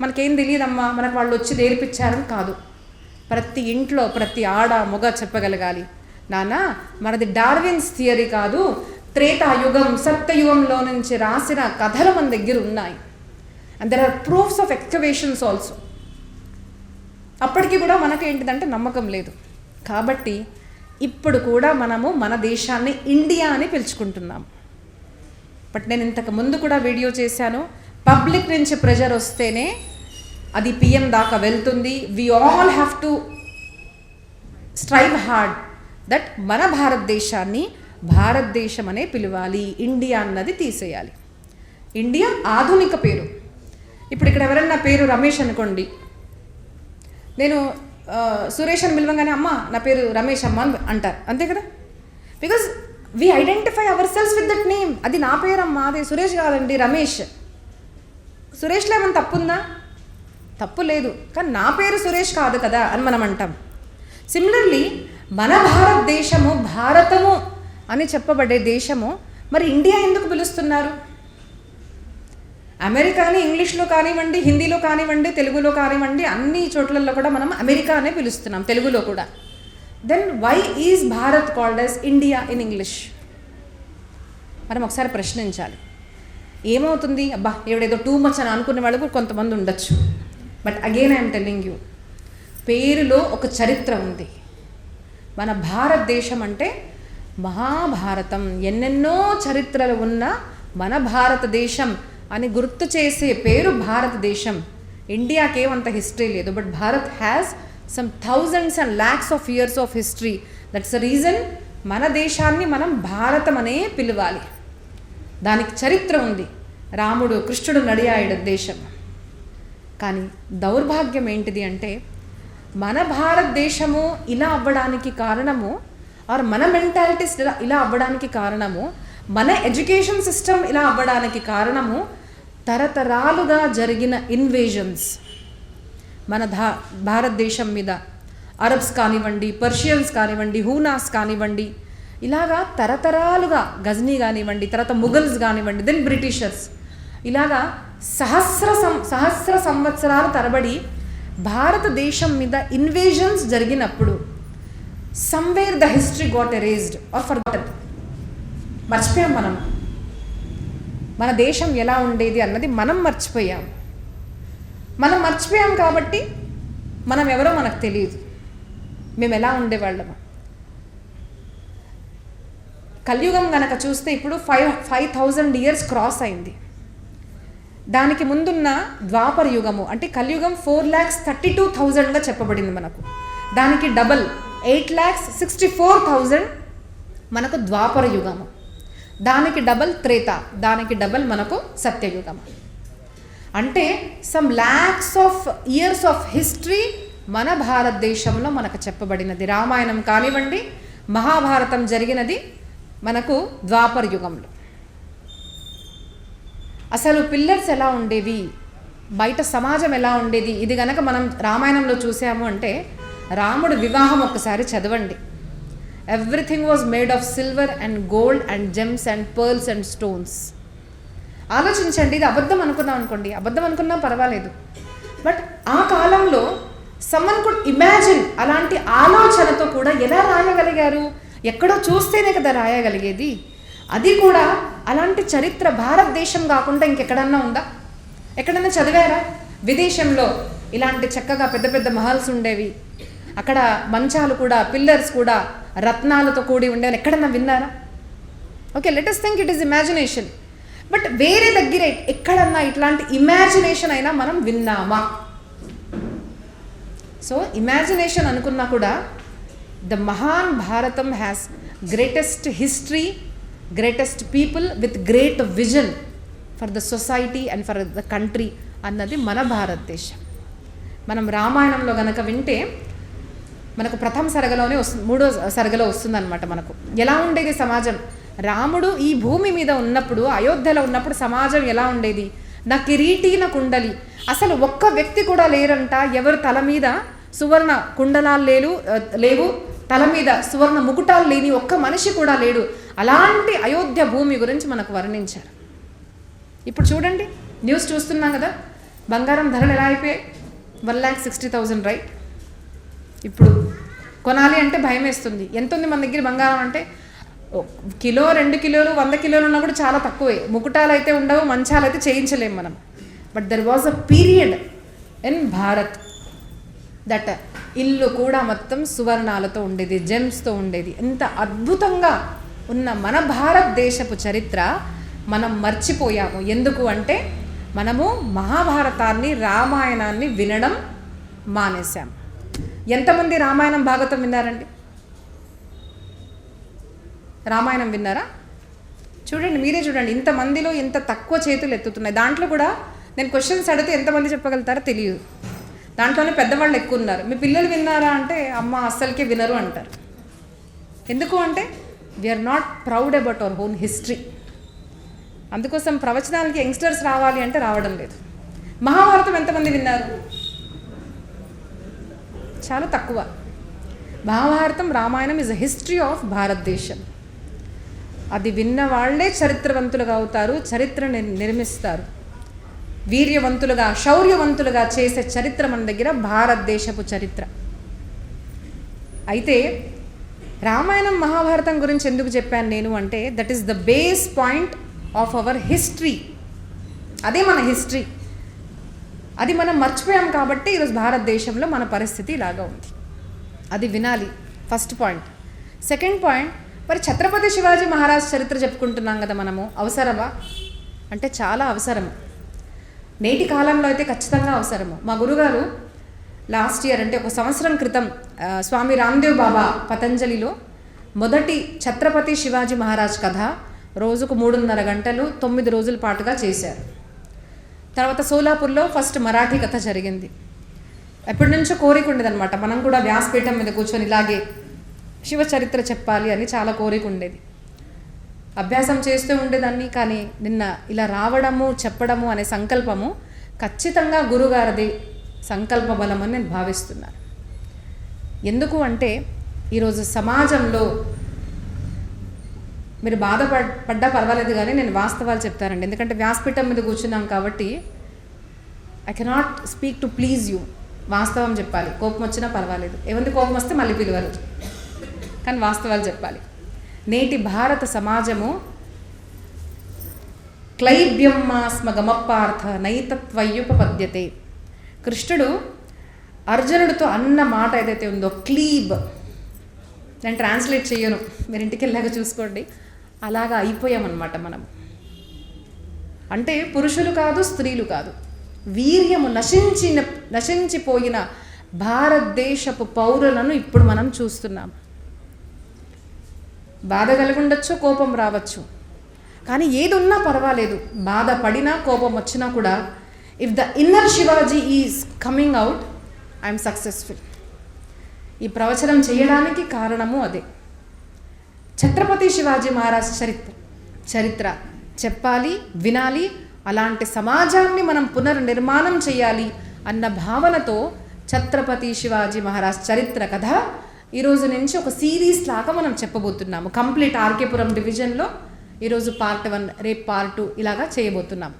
మనకేం తెలియదమ్మా, మనకు వాళ్ళు వచ్చి నేర్పించారని కాదు. ప్రతి ఇంట్లో ప్రతి ఆడ మొగ చెప్పగలగాలి, నాన్న మనది డార్విన్స్ థియరీ కాదు, త్రేతాయుగం సత్యయుగంలో నుంచి రాసిన కథలు మన దగ్గర ఉన్నాయి. And there are proofs of excavations also. అప్పటికి కూడా మనకు ఏంటిదంటే నమ్మకం లేదు. కాబట్టి ఇప్పుడు కూడా మనము మన దేశాన్ని ఇండియా అని పిలుచుకుంటున్నాము. బట్ నేను ఇంతకు ముందు కూడా వీడియో చేశాను, పబ్లిక్ నుంచి ప్రెజర్ వస్తేనే అది పిఎం దాకా వెళ్తుంది. We all have to strive hard that మన భారతదేశాన్ని భారతదేశం అనే పిలవాలి, ఇండియా అన్నది తీసేయాలి. ఇండియా ఆధునిక పేరు. ఇప్పుడు ఇక్కడ ఎవరన్నా పేరు రమేష్ అనుకోండి, నేను సురేష్ అని పిలవంగానే అమ్మ నా పేరు రమేష్ అమ్మ అని అంటారు, అంతే కదా. Because we identify ourselves with that name. అది నా పేరమ్మా, అది సురేష్ కాదండి రమేష్. సురేష్లో ఏమైనా తప్పు ఉందా? తప్పు లేదు, కానీ నా పేరు సురేష్ కాదు కదా అని మనం అంటాం. సిమిలర్లీ మన భారతదేశము భారతము అని చెప్పబడే దేశము, మరి ఇండియా ఎందుకు పిలుస్తున్నారు? అమెరికాని ఇంగ్లీష్లో కానివ్వండి, హిందీలో కానివ్వండి, తెలుగులో కానివ్వండి, అన్ని చోట్లలో కూడా మనం అమెరికా అనే పిలుస్తున్నాం, తెలుగులో కూడా. Then why is Bharat called as India in English? మనం ఒకసారి ప్రశ్నించాలి. ఏమవుతుంది, అబ్బా ఎవడేదో టూ మచ్ అని అనుకునే వాళ్ళు కూడా కొంతమంది ఉండొచ్చు. But again I'm telling you, పేరులో ఒక చరిత్ర ఉంది. మన భారతదేశం అంటే మహాభారతం, ఎన్నెన్నో చరిత్రలు ఉన్న మన భారతదేశం అని గుర్తు చేసే పేరు భారతదేశం. ఇండియాకి ఏమంత హిస్టరీ లేదు, but Bharat has some thousands and lakhs of years of history. That's the reason మన దేశాన్ని మనం భారతం అనే పిలవాలి. దానికి చరిత్ర ఉంది. రాముడు కృష్ణుడు నడియాడు దేశం. కానీ దౌర్భాగ్యం ఏంటిది అంటే, మన భారతదేశము ఇలా అవ్వడానికి కారణము, ఆర్ మన మెంటాలిటీస్ ఇలా అవ్వడానికి కారణము, మన ఎడ్యుకేషన్ సిస్టమ్ ఇలా అవ్వడానికి కారణము తరతరాలుగా జరిగిన ఇన్వేజన్స్. మన భారతదేశం మీద అరబ్స్ కానివ్వండి, పర్షియన్స్ కానివ్వండి, హూనాస్ కానివ్వండి, ఇలాగా తరతరాలుగా గజనీ కానివ్వండి, తర్వాత ముఘల్స్ కానివ్వండి, దెన్ బ్రిటిషర్స్, ఇలాగా సహస్ర సంవత్సరాల తరబడి భారతదేశం మీద ఇన్వేజన్స్ జరిగినప్పుడు somewhere the history got erased or forgotten. మర్చిపోయాం. మన దేశం ఎలా ఉండేది అన్నది మనం మర్చిపోయాం. కాబట్టి మనం ఎవరో మనకు తెలియదు, మేము ఎలా ఉండేవాళ్ళము. కలియుగం గనక చూస్తే ఇప్పుడు 5,000 years క్రాస్ అయింది. దానికి ముందున్న ద్వాపర యుగము అంటే కలియుగం 4,32,000గా చెప్పబడింది మనకు. దానికి డబల్ 8,64,000 మనకు ద్వాపర యుగము. దానికి డబల్ త్రేత, దానికి డబల్ మనకు సత్యయుగము. అంటే some lakhs of years of history మన భారతదేశంలో మనకు చెప్పబడినది. రామాయణం కానివ్వండి, మహాభారతం జరిగినది మనకు ద్వాపర యుగంలో. అసలు పిల్లర్స్ ఎలా ఉండేవి, బయట సమాజం ఎలా ఉండేది, ఇది గనక మనం రామాయణంలో చూసాము అంటే, రాముడు వివాహం ఒక్కసారి చదవండి. Everything was made of silver and gold and gems and pearls and stones. ఆలోచించండి. ఇది అబద్ధం అనుకున్నాం అనుకోండి, అబద్ధం అనుకున్నా పర్వాలేదు, బట్ ఆ కాలంలో సమ్మన్ కుడ్ ఇమాజిన్, అలాంటి ఆలోచనతో కూడా ఎలా రాయగలిగారు? ఎక్కడో చూస్తేనే కదా రాయగలిగేది. అది కూడా అలాంటి చరిత్ర భారతదేశం కాకుండా ఇంకెక్కడన్నా ఉందా? ఎక్కడైనా చదివారా? విదేశంలో ఇలాంటి చక్కగా పెద్ద పెద్ద మహల్స్ ఉండేవి, అక్కడ మంచాలు కూడా, పిల్లర్స్ కూడా రత్నాలతో కూడి ఉండేవి, ఎక్కడన్నా విన్నారా? Okay, let us think it is imagination. But వేరే దగ్గర ఎక్కడన్నా ఇట్లాంటి ఇమాజినేషన్ అయినా మనం విన్నామా? సో ఇమాజినేషన్ అనుకున్నా కూడా the Mahan Bharatam has greatest history, greatest people with great vision for the society and for the country అన్నది మన భారతదేశం. మనం రామాయణంలో గనక వింటే మనకు ప్రథమ సరగలోనే వస్తుంది, మూడో సరగలో వస్తుందన్నమాట. మనకు ఎలా ఉండేది సమాజం? రాముడు ఈ భూమి మీద ఉన్నప్పుడు, అయోధ్యలో ఉన్నప్పుడు సమాజం ఎలా ఉండేది? నా కిరీటి నా కుండలి, అసలు ఒక్క వ్యక్తి కూడా లేరంట ఎవరు తల మీద సువర్ణ కుండలాలు లేవు, తల మీద సువర్ణ ముకుటాలు లేని ఒక్క మనిషి కూడా లేడు. అలాంటి అయోధ్య భూమి గురించి మనకు వర్ణించారు. ఇప్పుడు చూడండి, న్యూస్ చూస్తున్నాం కదా, బంగారం ధరలు ఎలా అయిపోయాయి? 1,60,000 రైట్. ఇప్పుడు కొనాలి అంటే భయం వేస్తుంది. ఎంత ఉంది మన దగ్గర బంగారం అంటే? కిలో, 2 కిలోలు, 100 కిలోలు ఉన్నా కూడా చాలా తక్కువే. ముకుటాలు అయితే ఉండవు, మంచాలు అయితే చేయించలేము మనం. But there was a period in Bharat that ఇల్లు కూడా మొత్తం సువర్ణాలతో ఉండేది, జెమ్స్తో ఉండేది. ఎంత అద్భుతంగా ఉన్న మన భారతదేశపు చరిత్ర మనం మర్చిపోయాము. ఎందుకు అంటే మనము మహాభారతాన్ని, రామాయణాన్ని వినడం మానేశాం. ఎంతమంది రామాయణం, భాగవతం విన్నారండి? రామాయణం విన్నారా? చూడండి, మీరే చూడండి, ఇంతమందిలో ఇంత తక్కువ చేతులు ఎత్తుతున్నాయి. దాంట్లో కూడా నేను క్వశ్చన్స్ అడిగితే ఎంతమంది చెప్పగలుగుతారో తెలియదు. దాంట్లోనే పెద్దవాళ్ళు ఎక్కువ ఉన్నారు. మీ పిల్లలు విన్నారా అంటే అమ్మ అస్సలకే వినరు అంటారు. ఎందుకు అంటే we are not proud about our own history. అందుకోసం ప్రవచనాలకి యంగ్స్టర్స్ రావాలి అంటే రావడం లేదు. మహాభారతం ఎంతమంది విన్నారు? చాలా తక్కువ. Mahabharatam, Ramayanam is a history of భారతదేశం. అది విన్న వాళ్ళే చరిత్రవంతులుగా అవుతారు, చరిత్రని నిర్మిస్తారు. వీర్యవంతులుగా, శౌర్యవంతులుగా చేసే చరిత్ర మన దగ్గర భారతదేశపు చరిత్ర. అయితే రామాయణం, మహాభారతం గురించి ఎందుకు చెప్పాను నేను అంటే that is the base point of our history. అదే మన హిస్టరీ. అది మనం మర్చిపోయాం కాబట్టి ఈరోజు భారతదేశంలో మన పరిస్థితి ఇలాగా ఉంది. అది వినాలి, ఫస్ట్ పాయింట్. సెకండ్ పాయింట్, మరి ఛత్రపతి శివాజీ మహారాజ్ చరిత్ర చెప్పుకుంటున్నాం కదా మనము, అవసరమా అంటే చాలా అవసరము. నేటి కాలంలో అయితే ఖచ్చితంగా అవసరము. మా గురుగారు లాస్ట్ ఇయర్ అంటే 1 సంవత్సరం క్రితం స్వామి రామ్దేవ్ బాబా పతంజలిలో మొదటి ఛత్రపతి శివాజీ మహారాజ్ కథ రోజుకు 3.5 గంటలు 9 రోజుల పాటుగా చేశారు. తర్వాత సోలాపూర్లో ఫస్ట్ మరాఠీ కథ జరిగింది. ఎప్పటి నుంచో కోరిక ఉండేదన్నమాట, మనం కూడా వ్యాసపీఠం మీద కూర్చొని ఇలాగే శివ చరిత్ర చెప్పాలి అని చాలా కోరిక ఉండేది. అభ్యాసం చేస్తూ ఉండేదాన్ని. కానీ నిన్న ఇలా రావడము, చెప్పడము అనే సంకల్పము ఖచ్చితంగా గురుగారిది సంకల్ప బలం అని నేను భావిస్తున్నాను. ఎందుకు అంటే ఈరోజు సమాజంలో మీరు బాధపడ్డా పర్వాలేదు కానీ నేను వాస్తవాలు చెప్తానండి. ఎందుకంటే వ్యాసపీఠం మీద కూర్చున్నాం కాబట్టి I cannot speak to please you. వాస్తవం చెప్పాలి. కోపం వచ్చినా పర్వాలేదు, ఏమంది కోపం వస్తే మళ్ళీ పిలవరు, కానీ వాస్తవాలు చెప్పాలి. నేటి భారత సమాజము క్లైబ్యమ్మాస్మ గమప్పార్థ నైతత్వయుపపద్యతే. కృష్ణుడు అర్జునుడితో అన్న మాట ఏదైతే ఉందో క్లీబ్, నేను ట్రాన్స్లేట్ చేయను, మీరు ఇంటికి వెళ్ళాక చూసుకోండి. అలాగా అయిపోయామన్నమాట మనం. అంటే పురుషులు కాదు, స్త్రీలు కాదు, వీర్యము నశించిపోయిన భారతదేశపు పౌరులను ఇప్పుడు మనం చూస్తున్నాం. బాధ కలిగి ఉండొచ్చు, కోపం రావచ్చు, కానీ ఏది ఉన్నా పర్వాలేదు. బాధ పడినా కోపం వచ్చినా కూడా if the inner Shivaji is coming out, I'm successful. ఈ ప్రవచనం చేయడానికి కారణము అదే. ఛత్రపతి శివాజీ మహారాజ్ చరిత్ర చెప్పాలి, వినాలి. అలాంటి సమాజాన్ని మనం పునర్నిర్మాణం చేయాలి అన్న భావనతో ఛత్రపతి శివాజీ మహారాజ్ చరిత్ర కథ ఈరోజు నుంచి ఒక సిరీస్ లాగా మనం చెప్పబోతున్నాము. కంప్లీట్ ఆర్కేపురం డివిజన్లో ఈరోజు పార్ట్ 1, రేపు పార్ట్ 2 ఇలాగా చేయబోతున్నాం.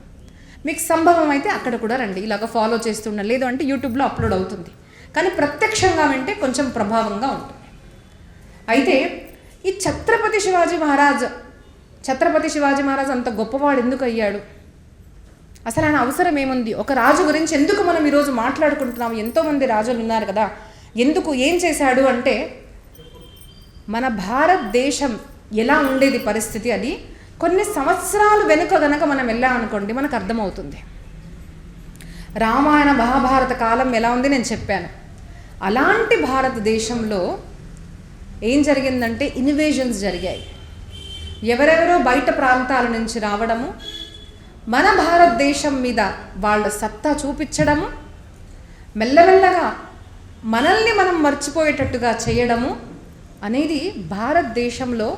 మీకు సంభవం అయితే అక్కడ కూడా రండి, ఇలాగ ఫాలో చేస్తుండండి. లేదు అంటే యూట్యూబ్లో అప్లోడ్ అవుతుంది, కానీ ప్రత్యక్షంగా వింటే కొంచెం ప్రభావంగా ఉంటుంది. అయితే ఈ ఛత్రపతి శివాజీ మహారాజ్ అంత గొప్పవాడు ఎందుకు అయ్యాడు అసలు ఆయన అవసరం ఏముంది? ఒక రాజు గురించి ఎందుకు మనం ఈరోజు మాట్లాడుకుంటున్నాం? ఎంతోమంది రాజులు ఉన్నారు కదా, ఎందుకు, ఏం చేశాడు అంటే, మన భారతదేశం ఎలా ఉండేది పరిస్థితి అది కొన్ని సంవత్సరాలు వెనుక గనక మనం వెళ్ళామనుకోండి మనకు అర్థమవుతుంది. రామాయణ మహాభారత కాలం ఎలా ఉంది నేను చెప్పాను. అలాంటి భారతదేశంలో ఏం జరిగిందంటే ఇన్వేజన్స్ జరిగాయి. ఎవరెవరో బయట ప్రాంతాల నుంచి రావడము, మన భారతదేశం మీద వాళ్ళ సత్తా చూపించడము, మెల్లమెల్లగా మనల్ని మనం మర్చిపోయేటట్టుగా చేయడము అనేది భారతదేశంలో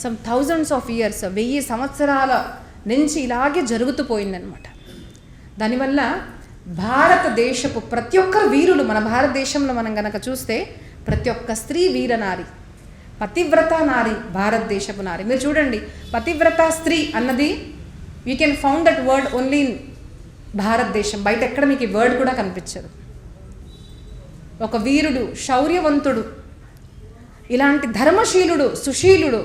సమ్ థౌజండ్స్ ఆఫ్ ఇయర్స్, 1000 సంవత్సరాల నుంచి ఇలాగే జరుగుతూ పోయిందనమాట. దానివల్ల భారతదేశపు ప్రతి ఒక్క వీరులు, మన భారతదేశంలో మనం గనక చూస్తే ప్రతి ఒక్క స్త్రీ వీరనారి, పతివ్రత నారి, భారతదేశపు నారి. మీరు చూడండి, పతివ్రత స్త్రీ అన్నది you can found that word only in భారతదేశం. బయట ఎక్కడ మీకు ఈ వర్డ్ కూడా కనిపించదు. ఒక వీరుడు, శౌర్యవంతుడు, ఇలాంటి ధర్మశీలుడు, సుశీలుడు,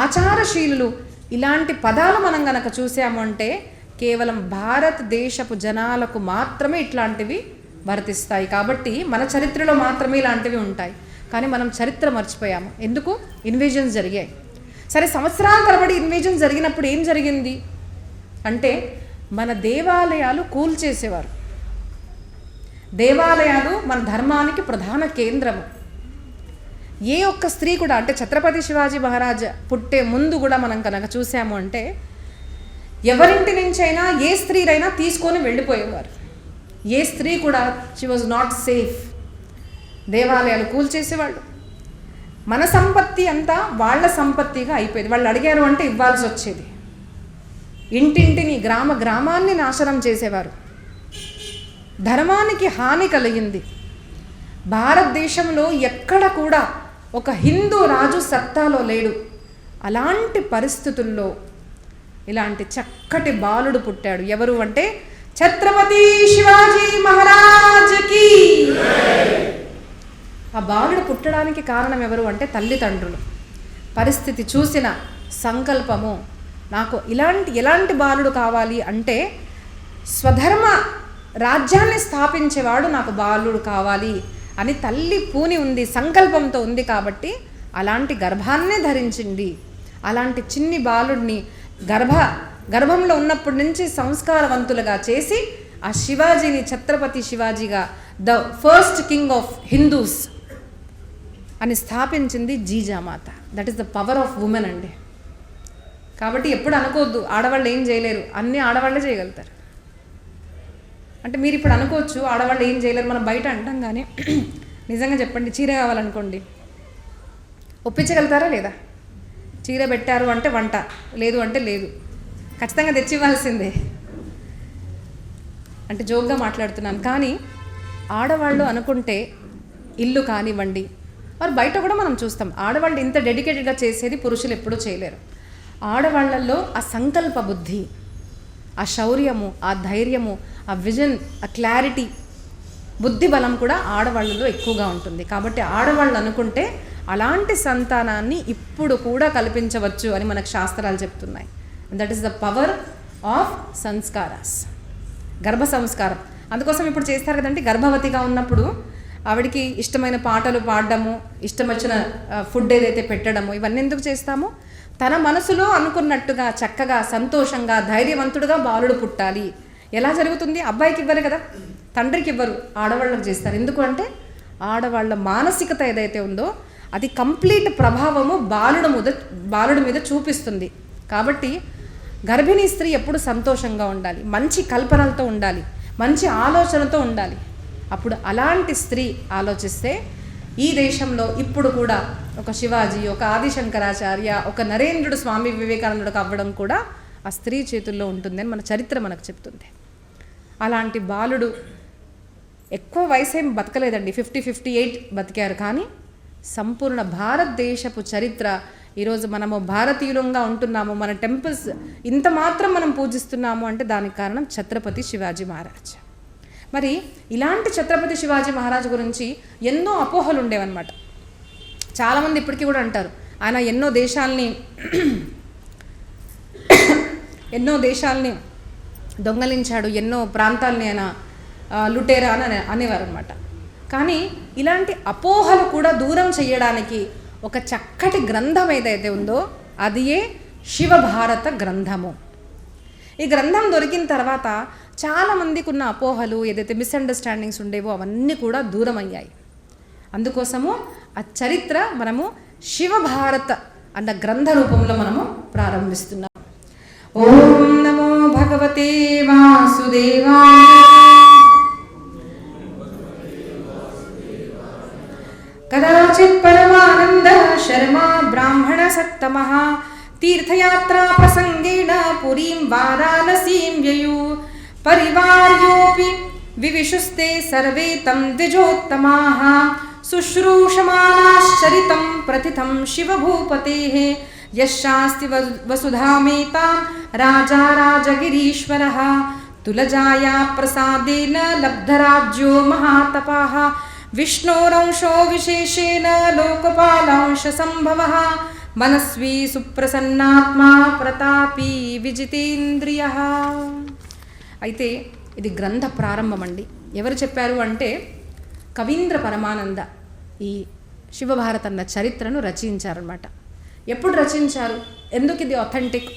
ఆచారశీలులు, ఇలాంటి పదాలు మనం గనక చూసాము అంటే కేవలం భారతదేశపు జనాలకు మాత్రమే ఇట్లాంటివి వర్తిస్తాయి. కాబట్టి మన చరిత్రలో మాత్రమే ఇలాంటివి ఉంటాయి. కానీ మనం చరిత్ర మర్చిపోయాము. ఎందుకు? ఇన్వేజన్స్ జరిగాయి. సరే, సంవత్సరాల తరబడి ఇన్వేజన్స్ జరిగినప్పుడు ఏం జరిగింది అంటే, మన దేవాలయాలు కూల్చేసేవారు. దేవాలయాలు మన ధర్మానికి ప్రధాన కేంద్రము. ఏ ఒక్క స్త్రీ కూడా, అంటే ఛత్రపతి శివాజీ మహారాజ్ పుట్టే ముందు కూడా మనం కనుక చూసాము అంటే ఎవరింటి నుంచైనా ఏ స్త్రీలైనా తీసుకొని వెళ్ళిపోయేవారు. ఏ స్త్రీ కూడా షీ వాజ్ నాట్ సేఫ్. దేవాలయాలు కూల్చేసేవాళ్ళు. మన సంపత్తి అంతా వాళ్ళ సంపత్తిగా అయిపోయేది. వాళ్ళు అడిగారు అంటే ఇవ్వాల్సి వచ్చేది. ఇంటింటిని, గ్రామాన్ని నాశనం చేసేవారు. ధర్మానికి హాని కలిగింది. భారతదేశంలో ఎక్కడ కూడా ఒక హిందూ రాజు సత్తాలో లేడు. అలాంటి పరిస్థితుల్లో ఇలాంటి చక్కటి బాలుడు పుట్టాడు. ఎవరు అంటే ఛత్రపతి శివాజీ మహారాజ్కి. ఆ బాలుడు పుట్టడానికి కారణం ఎవరు అంటే తల్లిదండ్రులు. పరిస్థితి చూసిన సంకల్పము, నాకు ఎలాంటి బాలుడు కావాలి అంటే స్వధర్మ రాజ్యాన్ని స్థాపించేవాడు నాకు బాలుడు కావాలి అని తల్లి పూని ఉంది, సంకల్పంతో ఉంది. కాబట్టి అలాంటి గర్భాన్నే ధరించింది. అలాంటి చిన్ని బాలుడిని గర్భంలో ఉన్నప్పటి నుంచి సంస్కారవంతులుగా చేసి ఆ శివాజీని ఛత్రపతి శివాజీగా the first king of Hindus అని స్థాపించింది Jijamata. That is the power of women అండి. కాబట్టి ఎప్పుడు అనుకోవద్దు ఆడవాళ్ళు ఏం చేయలేరు, అన్నీ ఆడవాళ్ళే చేయగలుగుతారు. అంటే మీరు ఇప్పుడు అనుకోవచ్చు ఆడవాళ్ళు ఏం చేయలేరు, మనం బయట అంటాం. కానీ నిజంగా చెప్పండి, చీర కావాలనుకోండి, ఒప్పించగలుగుతారా లేదా? చీర పెట్టారు అంటే వంట, లేదు అంటే లేదు, ఖచ్చితంగా తెచ్చి ఇవ్వాల్సిందే. అంటే జోక్గా మాట్లాడుతున్నాను. కానీ ఆడవాళ్ళు అనుకుంటే ఇల్లు కానివ్వండి, మరి బయట కూడా మనం చూస్తాం ఆడవాళ్ళు ఇంత డెడికేటెడ్గా చేసేది పురుషులు ఎప్పుడూ చేయలేరు. ఆడవాళ్ళల్లో ఆ సంకల్ప బుద్ధి, ఆ శౌర్యము, ఆ ధైర్యము, ఆ విజన్, ఆ క్లారిటీ, బుద్ధి బలం కూడా ఆడవాళ్ళలో ఎక్కువగా ఉంటుంది. కాబట్టి ఆడవాళ్ళు అనుకుంటే అలాంటి సంతానాన్ని ఇప్పుడు కూడా కల్పించవచ్చు అని మనకు శాస్త్రాలు చెప్తున్నాయి. That is the power of sanskaras, గర్భ సంస్కారం. అందుకోసం ఇప్పుడు చేస్తారు కదండి, గర్భవతిగా ఉన్నప్పుడు ఆవిడికి ఇష్టమైన పాటలు పాడడము, ఇష్టం వచ్చిన ఫుడ్ ఏదైతే పెట్టడము, ఇవన్నీ ఎందుకు చేస్తాము? తన మనసులో అనుకున్నట్టుగా చక్కగా సంతోషంగా ధైర్యవంతుడుగా బాలుడు పుట్టాలి. ఎలా జరుగుతుంది? అబ్బాయికి ఇవ్వరు కదా, తండ్రికి ఇవ్వరు, ఆడవాళ్ళకి చేస్తారు. ఎందుకు అంటే ఆడవాళ్ళ మానసికత ఏదైతే ఉందో అది కంప్లీట్ ప్రభావము బాలుడి మీద చూపిస్తుంది. కాబట్టి గర్భిణీ స్త్రీ ఎప్పుడు సంతోషంగా ఉండాలి, మంచి కల్పనలతో ఉండాలి, మంచి ఆలోచనతో ఉండాలి. అప్పుడు అలాంటి స్త్రీ ఆలోచిస్తే ఈ దేశంలో ఇప్పుడు కూడా ఒక శివాజీ, ఒక ఆదిశంకరాచార్య, ఒక నరేంద్రుడు, స్వామి వివేకానందుడికి అవ్వడం కూడా ఆ స్త్రీ చేతుల్లో ఉంటుందని మన చరిత్ర మనకు చెప్తుంది. అలాంటి బాలుడు ఎక్కువ వయసేం బతకలేదండి, 58 బతికారు. కానీ సంపూర్ణ భారతదేశపు చరిత్ర, ఈరోజు మనము భారతీయులంగా ఉంటున్నాము, మన టెంపుల్స్ ఇంత మాత్రం మనం పూజిస్తున్నాము అంటే దానికి కారణం ఛత్రపతి శివాజీ మహారాజ్. మరి ఇలాంటి ఛత్రపతి శివాజీ మహారాజ్ గురించి ఎన్నో అపోహలు ఉండేవన్నమాట. చాలామంది ఇప్పటికీ కూడా అంటారు ఆయన ఎన్నో దేశాలని దొంగలించాడు, ఎన్నో ప్రాంతాలని ఆయన లుటేరా అని అనేవారు అనమాట. కానీ ఇలాంటి అపోహలు కూడా దూరం చేయడానికి ఒక చక్కటి గ్రంథం ఏదైతే ఉందో అదియే శివభారత గ్రంథము. ఈ గ్రంథం దొరికిన తర్వాత చాలామందికి ఉన్న అపోహలు, ఏదైతే మిస్అండర్స్టాండింగ్స్ ఉండేవో అవన్నీ కూడా దూరం అయ్యాయి. అందుకోసము ఆ చరిత్ర మనము శివభారత అన్న గ్రంథ రూపంలో మనము ప్రారంభిస్తున్నాం. ఓం నమో భగవతే వాసుదేవాయ. కదాచిత్ పరమానంద శర్మా బ్రాహ్మణ సత్తమః తీర్థయాత్రా ప్రసంగేణ పురీం వారాణసీం యయు పరివార్యోపి వివిశుస్తే సర్వే తం ద్విజోత్తమాః శుశ్రూషమానాశ్చరితం ప్రతిథం శివభూపతేః యశాస్తి వసుధామేతాం రాజా రాజగిరీశ్వరః తులజాయా ప్రసాదేన లబ్ధరాజ్యో మహాతపః విష్ణోరంశో విశేషేణ లోకపాలాంశ సంభవః మనస్వీ సుప్రసన్నాత్మా ప్రతాపీ విజితేంద్రియః. అయితే ఇది గ్రంథ ప్రారంభం అండి. ఎవరు చెప్పారు అంటే కవీంద్ర పరమానంద ఈ శివభారత అన్న చరిత్రను రచించారనమాట. ఎప్పుడు రచించారు, ఎందుకు ఇది అథెంటిక్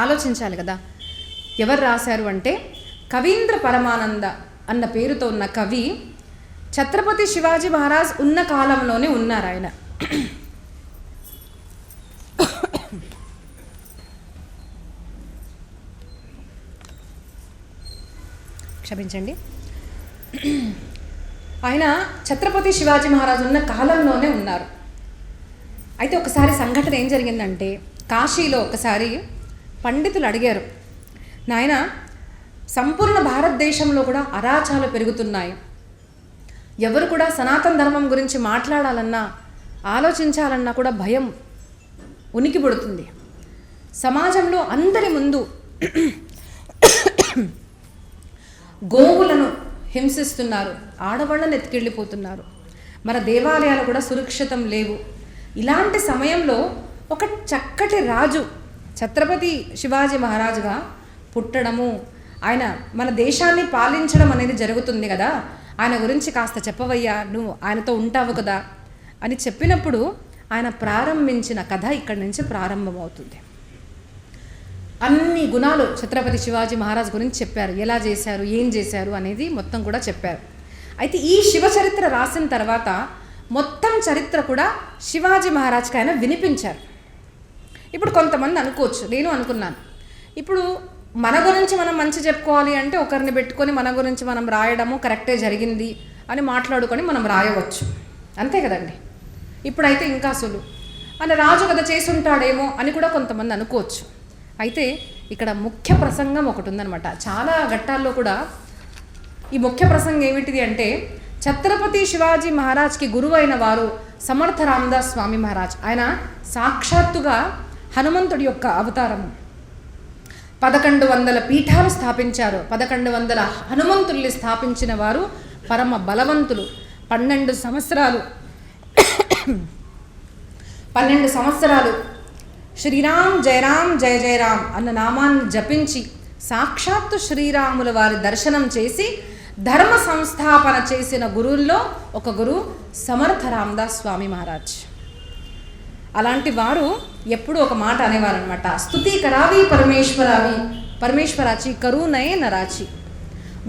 ఆలోచించాలి కదా. ఎవరు రాశారు అంటే కవీంద్ర పరమానంద అన్న పేరుతో ఉన్న కవి ఛత్రపతి శివాజీ మహారాజ్ ఉన్న కాలంలోనే ఉన్నారు ఆయన. క్షమించండి. ఆయన ఛత్రపతి శివాజీ మహారాజు ఉన్న కాలంలోనే ఉన్నారు. అయితే ఒకసారి సంఘటన ఏం జరిగిందంటే కాశీలో ఒకసారి పండితులు అడిగారు, నాయన సంపూర్ణ భారతదేశంలో కూడా అరాచాలు పెరుగుతున్నాయి, ఎవరు కూడా సనాతన ధర్మం గురించి మాట్లాడాలన్నా ఆలోచించాలన్నా కూడా భయం ఉనికి పుడుతుంది. సమాజంలో అందరి ముందు గోవులను హింసిస్తున్నారు, ఆడవాళ్ళని ఎత్తుకెళ్ళిపోతున్నారు, మన దేవాలయాలు కూడా సురక్షితం లేవు. ఇలాంటి సమయంలో ఒక చక్కటి రాజు ఛత్రపతి శివాజీ మహారాజుగా పుట్టడము, ఆయన మన దేశాన్ని పాలించడం అనేది జరుగుతుంది కదా, ఆయన గురించి కాస్త చెప్పవయ్యా, నువ్వు ఆయనతో ఉంటావు కదా అని చెప్పినప్పుడు ఆయన ప్రారంభించిన కథ ఇక్కడి నుంచి ప్రారంభమవుతుంది. అన్ని గుణాలు ఛత్రపతి శివాజీ మహారాజ్ గురించి చెప్పారు, ఎలా చేశారు, ఏం చేశారు అనేది మొత్తం కూడా చెప్పారు. అయితే ఈ శివ చరిత్ర రాసిన తర్వాత మొత్తం చరిత్ర కూడా శివాజీ మహారాజ్కి ఆయన వినిపించారు. ఇప్పుడు కొంతమంది అనుకోవచ్చు, నేను అనుకున్నాను, ఇప్పుడు మన గురించి మనం మంచి చెప్పుకోవాలి అంటే ఒకరిని పెట్టుకొని మన గురించి మనం రాయడము కరెక్టే జరిగింది అని మాట్లాడుకొని మనం రాయవచ్చు, అంతే కదండి. ఇప్పుడైతే ఇంకా సులువు, అని రాజు కదా చేసుంటాడేమో అని కూడా కొంతమంది అనుకోవచ్చు. అయితే ఇక్కడ ముఖ్య ప్రసంగం ఒకటి ఉందన్నమాట. చాలా ఘట్టాల్లో కూడా ఈ ముఖ్య ప్రసంగం ఏమిటిది అంటే ఛత్రపతి శివాజీ మహారాజ్కి గురువైన వారు సమర్థ రామదాస్ స్వామి మహారాజ్. ఆయన సాక్షాత్తుగా హనుమంతుడి యొక్క అవతారము. 1100 పీఠాలు స్థాపించారు. 1100 హనుమంతుల్ని స్థాపించిన వారు పరమ బలవంతులు. 12 సంవత్సరాలు శ్రీరామ్ జయరామ్ జయ జయరామ్ అన్న నామాన్ని జపించి సాక్షాత్తు శ్రీరాముల వారి దర్శనం చేసి ధర్మ సంస్థాపన చేసిన గురువుల్లో ఒక గురువు సమర్థ రామదాస్ స్వామి మహారాజ్. అలాంటి వారు ఎప్పుడు ఒక మాట అనేవారనమాట, స్తుతి కరావి పరమేశ్వరాచి కరుణయే నరాచి.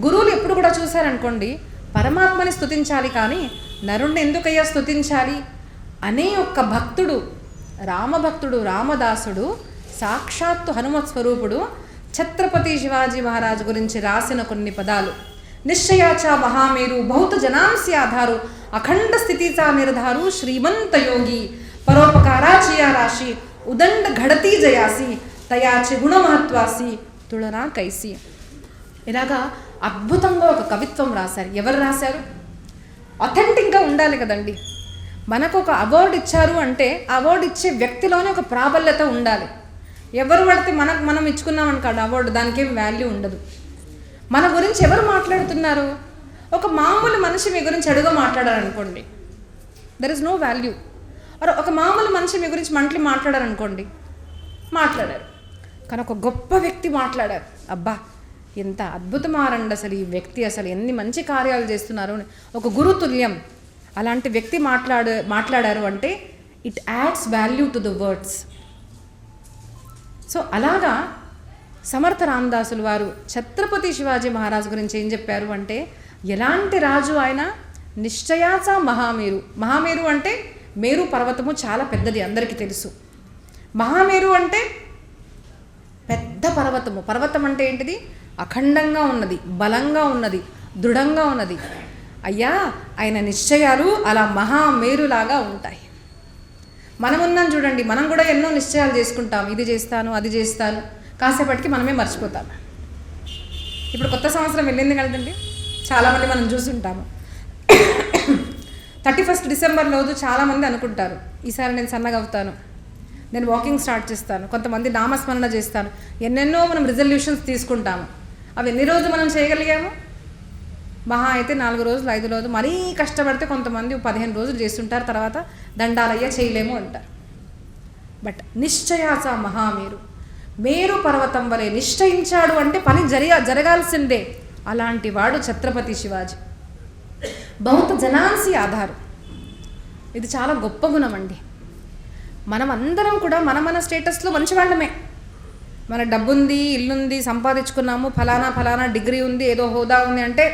గురువులు ఎప్పుడు కూడా చూశారనుకోండి, పరమాత్మని స్తుతించాలి కానీ నరుణ్ణి ఎందుకయ్యా స్తుతించాలి అనే ఒక భక్తుడు, రామభక్తుడు రామదాసుడు, సాక్షాత్తు హనుమత్ స్వరూపుడు ఛత్రపతి శివాజీ మహారాజ్ గురించి రాసిన కొన్ని పదాలు. నిశ్చయాచ మహామేరు బహుత జనాంసి ఆధారు అఖండ స్థితిచా నిర్ధారు శ్రీమంత యోగి పరోపకారాచియా రాశి ఉదండ ఘడతీ జయాసి తయాచి గుణమహత్వాసి తుళనా కైసి. ఇలాగా అద్భుతంగా ఒక కవిత్వం రాశారు. ఎవరు రాశారు? అథెంటిక్గా ఉండాలి కదండి. మనకు ఒక అవార్డు ఇచ్చారు అంటే అవార్డు ఇచ్చే వ్యక్తిలోనే ఒక ప్రాబల్యత ఉండాలి. ఎవరు పడితే మనం ఇచ్చుకున్నాం అనుకోండి అవార్డు, దానికేం వాల్యూ ఉండదు. మన గురించి ఎవరు మాట్లాడుతున్నారు? ఒక మామూలు మనిషి మీ గురించి అడుగు మాట్లాడారనుకోండి, దర్ ఇస్ నో వాల్యూ. ఒక మామూలు మనిషి మీ గురించి మంటలు మాట్లాడారనుకోండి, మాట్లాడారు. కానీ ఒక గొప్ప వ్యక్తి మాట్లాడారు, అబ్బా ఎంత అద్భుతమారండి అసలు ఈ వ్యక్తి, అసలు ఎన్ని మంచి కార్యాలు చేస్తున్నారు, ఒక గురుతుల్యం. అలాంటి వ్యక్తి మాట్లాడారు అంటే it adds value to the words. So అలాగా సమర్థ రామదాసులు వారు ఛత్రపతి శివాజీ మహారాజ్ గురించి ఏం చెప్పారు అంటే, ఎలాంటి రాజు ఆయన, నిశ్చయాచ మహామేరు. మహామేరు అంటే మేరు పర్వతము చాలా పెద్దది, అందరికీ తెలుసు. మహామేరు అంటే పెద్ద పర్వతము. పర్వతం అంటే ఏంటిది? అఖండంగా ఉన్నది, బలంగా ఉన్నది, దృఢంగా ఉన్నది. అయ్యా ఆయన నిశ్చయాలు అలా మహామేరులాగా ఉంటాయి. మనమున్నాం చూడండి, మనం కూడా ఎన్నో నిశ్చయాలు చేసుకుంటాం, ఇది చేస్తాను అది చేస్తాను, కాసేపటికి మనమే మర్చిపోతాం. ఇప్పుడు కొత్త సంవత్సరం వెళ్ళింది కదండి, చాలామంది మనం చూసుంటాము. 31 డిసెంబర్ రోజు చాలామంది అనుకుంటారు, ఈసారి నేను సన్నగా అవుతాను, నేను వాకింగ్ స్టార్ట్ చేస్తాను, కొంతమంది నామస్మరణ చేస్తాను, ఎన్నెన్నో మనం రిజల్యూషన్స్ తీసుకుంటాము. అవి ఎన్ని రోజులు మనం చేయగలిగాము? మహా అయితే 4 రోజులు 5 రోజులు, మరీ కష్టపడితే కొంతమంది 15 రోజులు చేస్తుంటారు, తర్వాత దండాలయ్యా చేయలేము అంటారు. బట్ నిశ్చయాస మహామేరు, మేరు పర్వతం వలె నిశ్చయించాడు అంటే పని జరగాల్సిందే. అలాంటి వాడు ఛత్రపతి శివాజీ. బహుత జనాంసి ఆధారు. ఇది చాలా గొప్ప గుణం అండి. మనం అందరం కూడా మన స్టేటస్లో మంచివాళ్ళమే. మన డబ్బుంది, ఇల్లుంది, సంపాదించుకున్నాము, ఫలానా డిగ్రీ ఉంది, ఏదో హోదా ఉంది అంటే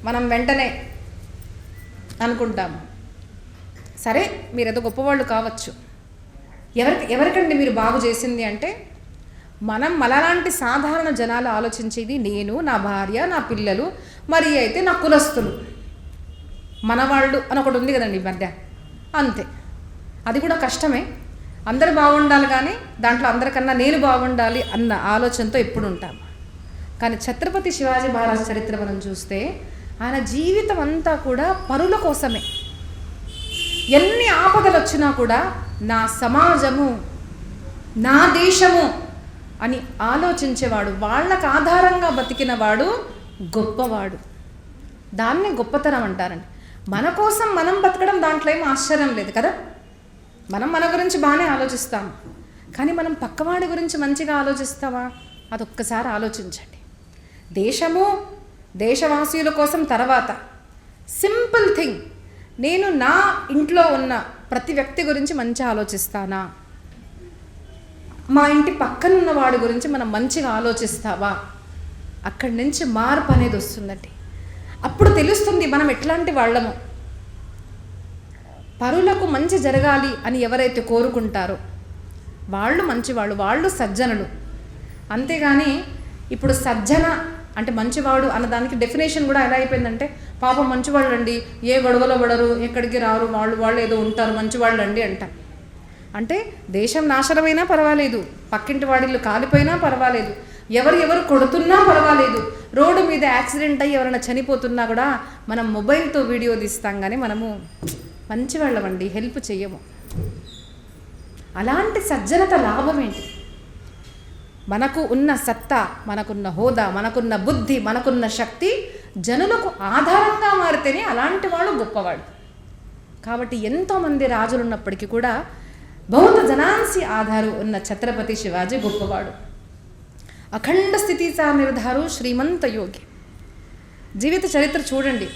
మనం వెంటనే అనుకుంటాము, సరే మీరేదో గొప్పవాళ్ళు కావచ్చు. ఎవరికండి మీరు బాగు చేసింది అంటే, మనం మనలాంటి సాధారణ జనాలు ఆలోచించేది నేను, నా భార్య, నా పిల్లలు, మరి అయితే నా కులస్తులు, మనవాళ్ళు అని ఒకటి ఉంది కదండి ఈ మధ్య. అంతే, అది కూడా కష్టమే. అందరు బాగుండాలి కానీ దాంట్లో అందరికన్నా నేను బాగుండాలి అన్న ఆలోచనతో ఎప్పుడు ఉంటాము. కానీ ఛత్రపతి శివాజీ మహారాజ్ చరిత్ర మనం చూస్తే ఆయన జీవితం అంతా కూడా పరుల కోసమే. ఎన్ని ఆపదలు వచ్చినా కూడా నా సమాజము, నా దేశము అని ఆలోచించేవాడు, వాళ్ళకు ఆధారంగా బతికినవాడు గొప్పవాడు. దాన్నే గొప్పతనం అంటారండి. మన కోసం మనం బతకడం దాంట్లో ఏం ఆశ్చర్యం లేదు కదా. మనం మన గురించి బాగానే ఆలోచిస్తాము, కానీ మనం పక్కవాడి గురించి మంచిగా ఆలోచిస్తామా? అదొక్కసారి ఆలోచించండి. దేశము, దేశవాసీల కోసం తర్వాత సింపుల్ థింగ్, నేను నా ఇంట్లో ఉన్న ప్రతి వ్యక్తి గురించి మంచిగా ఆలోచిస్తానా? మా ఇంటి పక్కనున్న వాడి గురించి మనం మంచిగా ఆలోచిస్తావా? అక్కడి నుంచి మార్పు అనేది వస్తుందండి. అప్పుడు తెలుస్తుంది మనం ఎట్లాంటి వాళ్ళము. పరులకు మంచి జరగాలి అని ఎవరైతే కోరుకుంటారో వాళ్ళు మంచివాళ్ళు, వాళ్ళు సజ్జనులు. అంతేగాని ఇప్పుడు సజ్జన అంటే మంచివాడు అన్నదానికి డెఫినేషన్ కూడా ఎలా అయిపోయిందంటే, పాపం మంచివాళ్ళు అండి, ఏ గొడవలో పడరు, ఎక్కడికి రారు, వాళ్ళు ఏదో ఉంటారు, మంచివాళ్ళు అండి అంటారు. అంటే దేశం నాశనమైనా పర్వాలేదు, పక్కింటి వాడిల్లు కాలిపోయినా పర్వాలేదు, ఎవరు కొడుతున్నా పర్వాలేదు, రోడ్డు మీద యాక్సిడెంట్ అయ్యి ఎవరైనా చనిపోతున్నా కూడా మనం మొబైల్తో వీడియో తీస్తాం, కానీ మనము మంచివాళ్ళమండి, హెల్ప్ చెయ్యము. అలాంటి సజ్జనత లాభం ఏంటి? మనకు ఉన్న సత్తా, మనకున్న హోదా, మనకున్న బుద్ధి, మనకున్న శక్తి జనులకు ఆధారంగా మారితేనే అలాంటి వాడు గొప్పవాడు. కాబట్టి ఎంతోమంది రాజులు ఉన్నప్పటికీ కూడా బహుత జనాంసి ఆధారు ఉన్న ఛత్రపతి శివాజీ గొప్పవాడు. అఖండ స్థితిచా నిర్ధారు శ్రీమంత యోగి. జీవిత చరిత్ర చూడండి,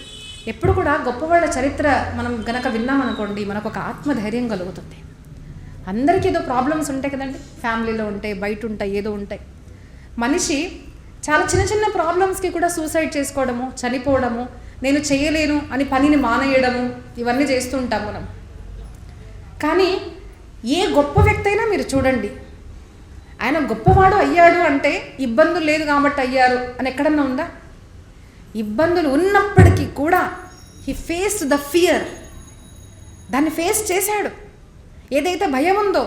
ఎప్పుడు కూడా గొప్పవాళ్ళ చరిత్ర మనం గనక విన్నామనుకోండి, మనకు ఒక ఆత్మధైర్యం కలుగుతుంది. అందరికీ ఏదో ప్రాబ్లమ్స్ ఉంటాయి కదండి, ఫ్యామిలీలో ఉంటాయి, బయట ఉంటాయి, ఏదో ఉంటాయి. మనిషి చాలా చిన్న ప్రాబ్లమ్స్కి కూడా సూసైడ్ చేసుకోవడము, చనిపోవడము, నేను చేయలేను అని పనిని మానేయడము, ఇవన్నీ చేస్తూ ఉంటాం మనం. కానీ ఏ గొప్ప వ్యక్తి అయినా మీరు చూడండి, ఆయన గొప్పవాడు అయ్యాడు అంటే ఇబ్బందులు లేదు కాబట్టి అయ్యారు అని ఎక్కడన్నా ఉందా? ఇబ్బందులు ఉన్నప్పటికీ కూడా హీ ఫేస్డ్ ద ఫియర్, దాన్ని ఫేస్ చేశాడు. ఏదైతే భయం ఉందో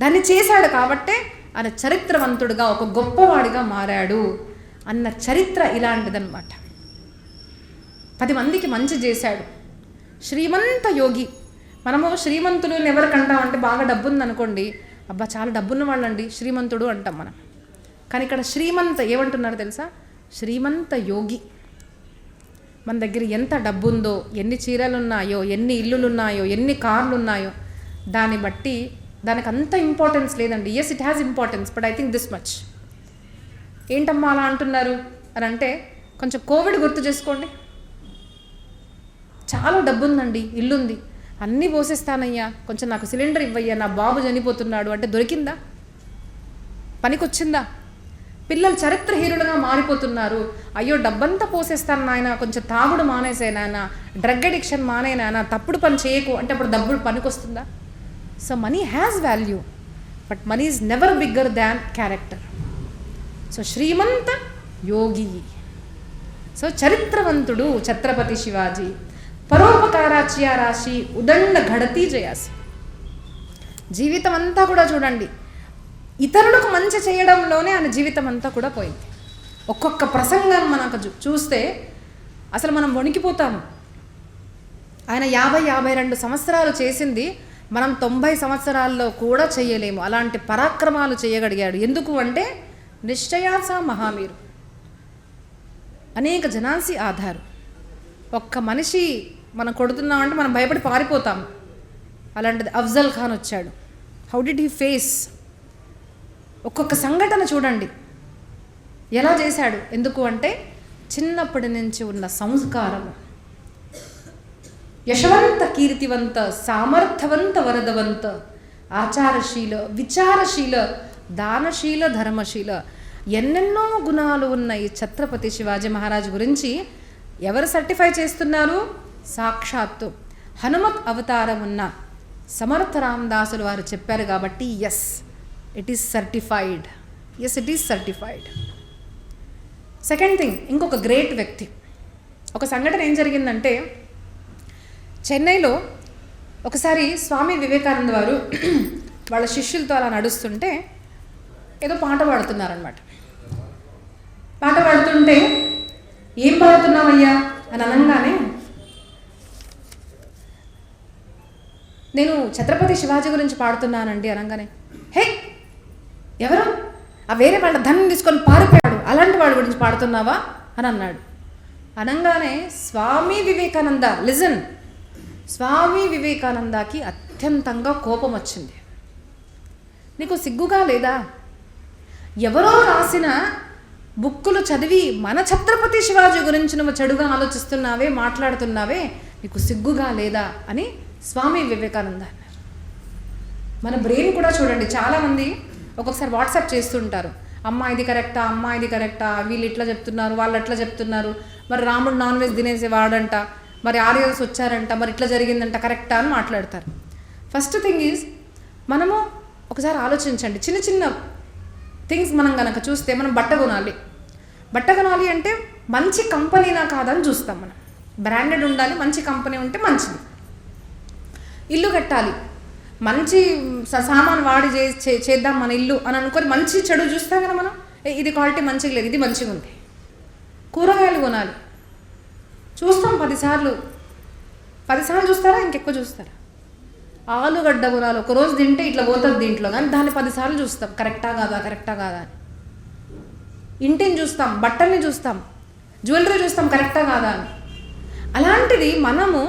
దాన్ని చేశాడు కాబట్టే ఆయన చరిత్రవంతుడుగా, ఒక గొప్పవాడిగా మారాడు అన్న చరిత్ర ఇలాంటిదన్నమాట. 10 మందికి మంచి చేశాడు. శ్రీమంత యోగి. మనము శ్రీమంతులు ఎవరికంటాం అంటే, బాగా డబ్బు ఉందనుకోండి, అబ్బా చాలా డబ్బున్న వాళ్ళండి శ్రీమంతుడు అంటాం మనం. కానీ ఇక్కడ శ్రీమంత ఏమంటున్నారు తెలుసా? శ్రీమంత యోగి. మన దగ్గర ఎంత డబ్బు ఉందో, ఎన్ని చీరలు ఉన్నాయో, ఎన్ని ఇల్లులు ఉన్నాయో, ఎన్ని కార్లు ఉన్నాయో, దాన్ని బట్టి దానికి అంత ఇంపార్టెన్స్ లేదండి. Yes, it has importance, but I think this much. ఏంటమ్మా అలా అంటున్నారు అని అంటే, కొంచెం కోవిడ్ గుర్తు చేసుకోండి. చాలా డబ్బు ఉందండి, ఇల్లుంది, అన్నీ పోసేస్తానయ్యా, కొంచెం నాకు సిలిండర్ ఇవ్వయ్యా, నా బాబు చనిపోతున్నాడు అంటే దొరికిందా? పనికొచ్చిందా? పిల్లలు చరిత్రహీనులుగా మారిపోతున్నారు, అయ్యో డబ్బంతా పోసేస్తాను నాయన, కొంచెం తాగుడు మానేసే నాయన, డ్రగ్ అడిక్షన్ మానే నాయన, తప్పుడు పని చేయకు అంటే అప్పుడు డబ్బులు పనికొస్తుందా? So money has value, but money is never bigger than character. So Shrimanta Yogi, so చరిత్రవంతుడు ఛత్రపతి శివాజీ. పరోపకారాచ్య రాశి ఉదండ ఘడతి జయాసి. జీవితం అంతా కూడా చూడండి, ఇతరులకు మంచి చేయడంలోనే ఆయన జీవితం అంతా కూడా పోయింది. ఒక్కొక్క ప్రసంగం మనకు చూస్తే అసలు మనం వణికిపోతాము. ఆయన 50-52 సంవత్సరాలు చేసింది మనం 90 సంవత్సరాల్లో కూడా చేయలేము. అలాంటి పరాక్రమాలు చేయగలిగాడు. ఎందుకు అంటే నిశ్చయాస మహామీరు, అనేక జనాంసి ఆధారు. ఒక్క మనిషి మనం కొడుతున్నామంటే మనం భయపడి పారిపోతాం. అలాంటిది అఫ్జల్ ఖాన్ వచ్చాడు. How did he face? ఒక్కొక్క సంఘటన చూడండి ఎలా చేశాడు. ఎందుకు అంటే చిన్నప్పటి నుంచి ఉన్న సంస్కారము. యశవంత కీర్తివంత సామర్థ్యవంత వరదవంత ఆచారశీల విచారశీల దానశీల ధర్మశీల, ఎన్నెన్నో గుణాలు ఉన్న ఈ ఛత్రపతి శివాజీ మహారాజ్ గురించి ఎవరు సర్టిఫై చేస్తున్నారు? సాక్షాత్తు హనుమత్ అవతారం ఉన్న సమర్థ రామదాసులు వారు చెప్పారు కాబట్టి yes it is certified. Yes it is certified. Second thing, ఇంకొక గ్రేట్ వ్యక్తి. ఒక సంఘటన ఏం జరిగిందంటే, చెన్నైలో ఒకసారి స్వామి వివేకానంద వారు వాళ్ళ శిష్యులతో అలా నడుస్తుంటే ఏదో పాట పాడుతున్నారనమాట. పాట పాడుతుంటే ఏం పాడుతున్నావయ్యా అని అనగానే, నేను ఛత్రపతి శివాజీ గురించి పాడుతున్నానండి అనగానే, హే ఎవరు? ఆ వేరే వాళ్ళ ధనం తీసుకొని పారిపోయాడు, అలాంటి వాడి గురించి పాడుతున్నావా అని అన్నాడు. అనగానే స్వామి వివేకానంద, లిజన్, స్వామి వివేకానందకి అత్యంతంగా కోపం వచ్చింది. నీకు సిగ్గుగా లేదా? ఎవరో రాసిన బుక్కులు చదివి మన ఛత్రపతి శివాజీ గురించి నువ్వు చెడుగా ఆలోచిస్తున్నావే, మాట్లాడుతున్నావే, నీకు సిగ్గుగా లేదా అని స్వామి వివేకానంద అన్నారు. మన బ్రెయిన్ కూడా చూడండి, చాలామంది ఒక్కొక్కసారి వాట్సాప్ చేస్తుంటారు, అమ్మ ఇది కరెక్టా, అమ్మ ఇది కరెక్టా, వీళ్ళు ఇట్లా చెప్తున్నారు, వాళ్ళు అట్లా చెప్తున్నారు, మరి రాముడు నాన్ వెజ్ తినేసేవాడంట, మరి ఆర్యన్స్ వచ్చారంట, మరి ఇట్లా జరిగిందంట, కరెక్టా అని మాట్లాడతారు. ఫస్ట్ థింగ్ ఈజ్, మనము ఒకసారి ఆలోచించండి. చిన్న చిన్న థింగ్స్ మనం కనుక చూస్తే, మనం బట్ట కొనాలి అంటే మంచి కంపెనీనా కాదని చూస్తాం. మనం బ్రాండెడ్ ఉండాలి, మంచి కంపెనీ ఉంటే మంచిది. ఇల్లు కట్టాలి, మంచి సామాన్ వాడి చేద్దాం మన ఇల్లు అని అనుకొని మంచి చెడు చూస్తాం కదా మనం. ఇది క్వాలిటీ మంచిగా లేదు, ఇది మంచిగా ఉంది. కూరగాయలు కొనాలి, చూస్తాం 10 సార్లు చూస్తారా, ఇంకెక్కువ చూస్తారా? ఆలుగడ్డ కొనాలి, ఒకరోజు తింటే ఇట్లా పోతుంది దీంట్లో, కానీ దాన్ని 10 సార్లు చూస్తాం, కరెక్టా కాదా అని. ఇంటిని చూస్తాం, బట్టల్ని చూస్తాం, జ్యువెలరీ చూస్తాం, కరెక్టా కాదా అని. అలాంటిది మనము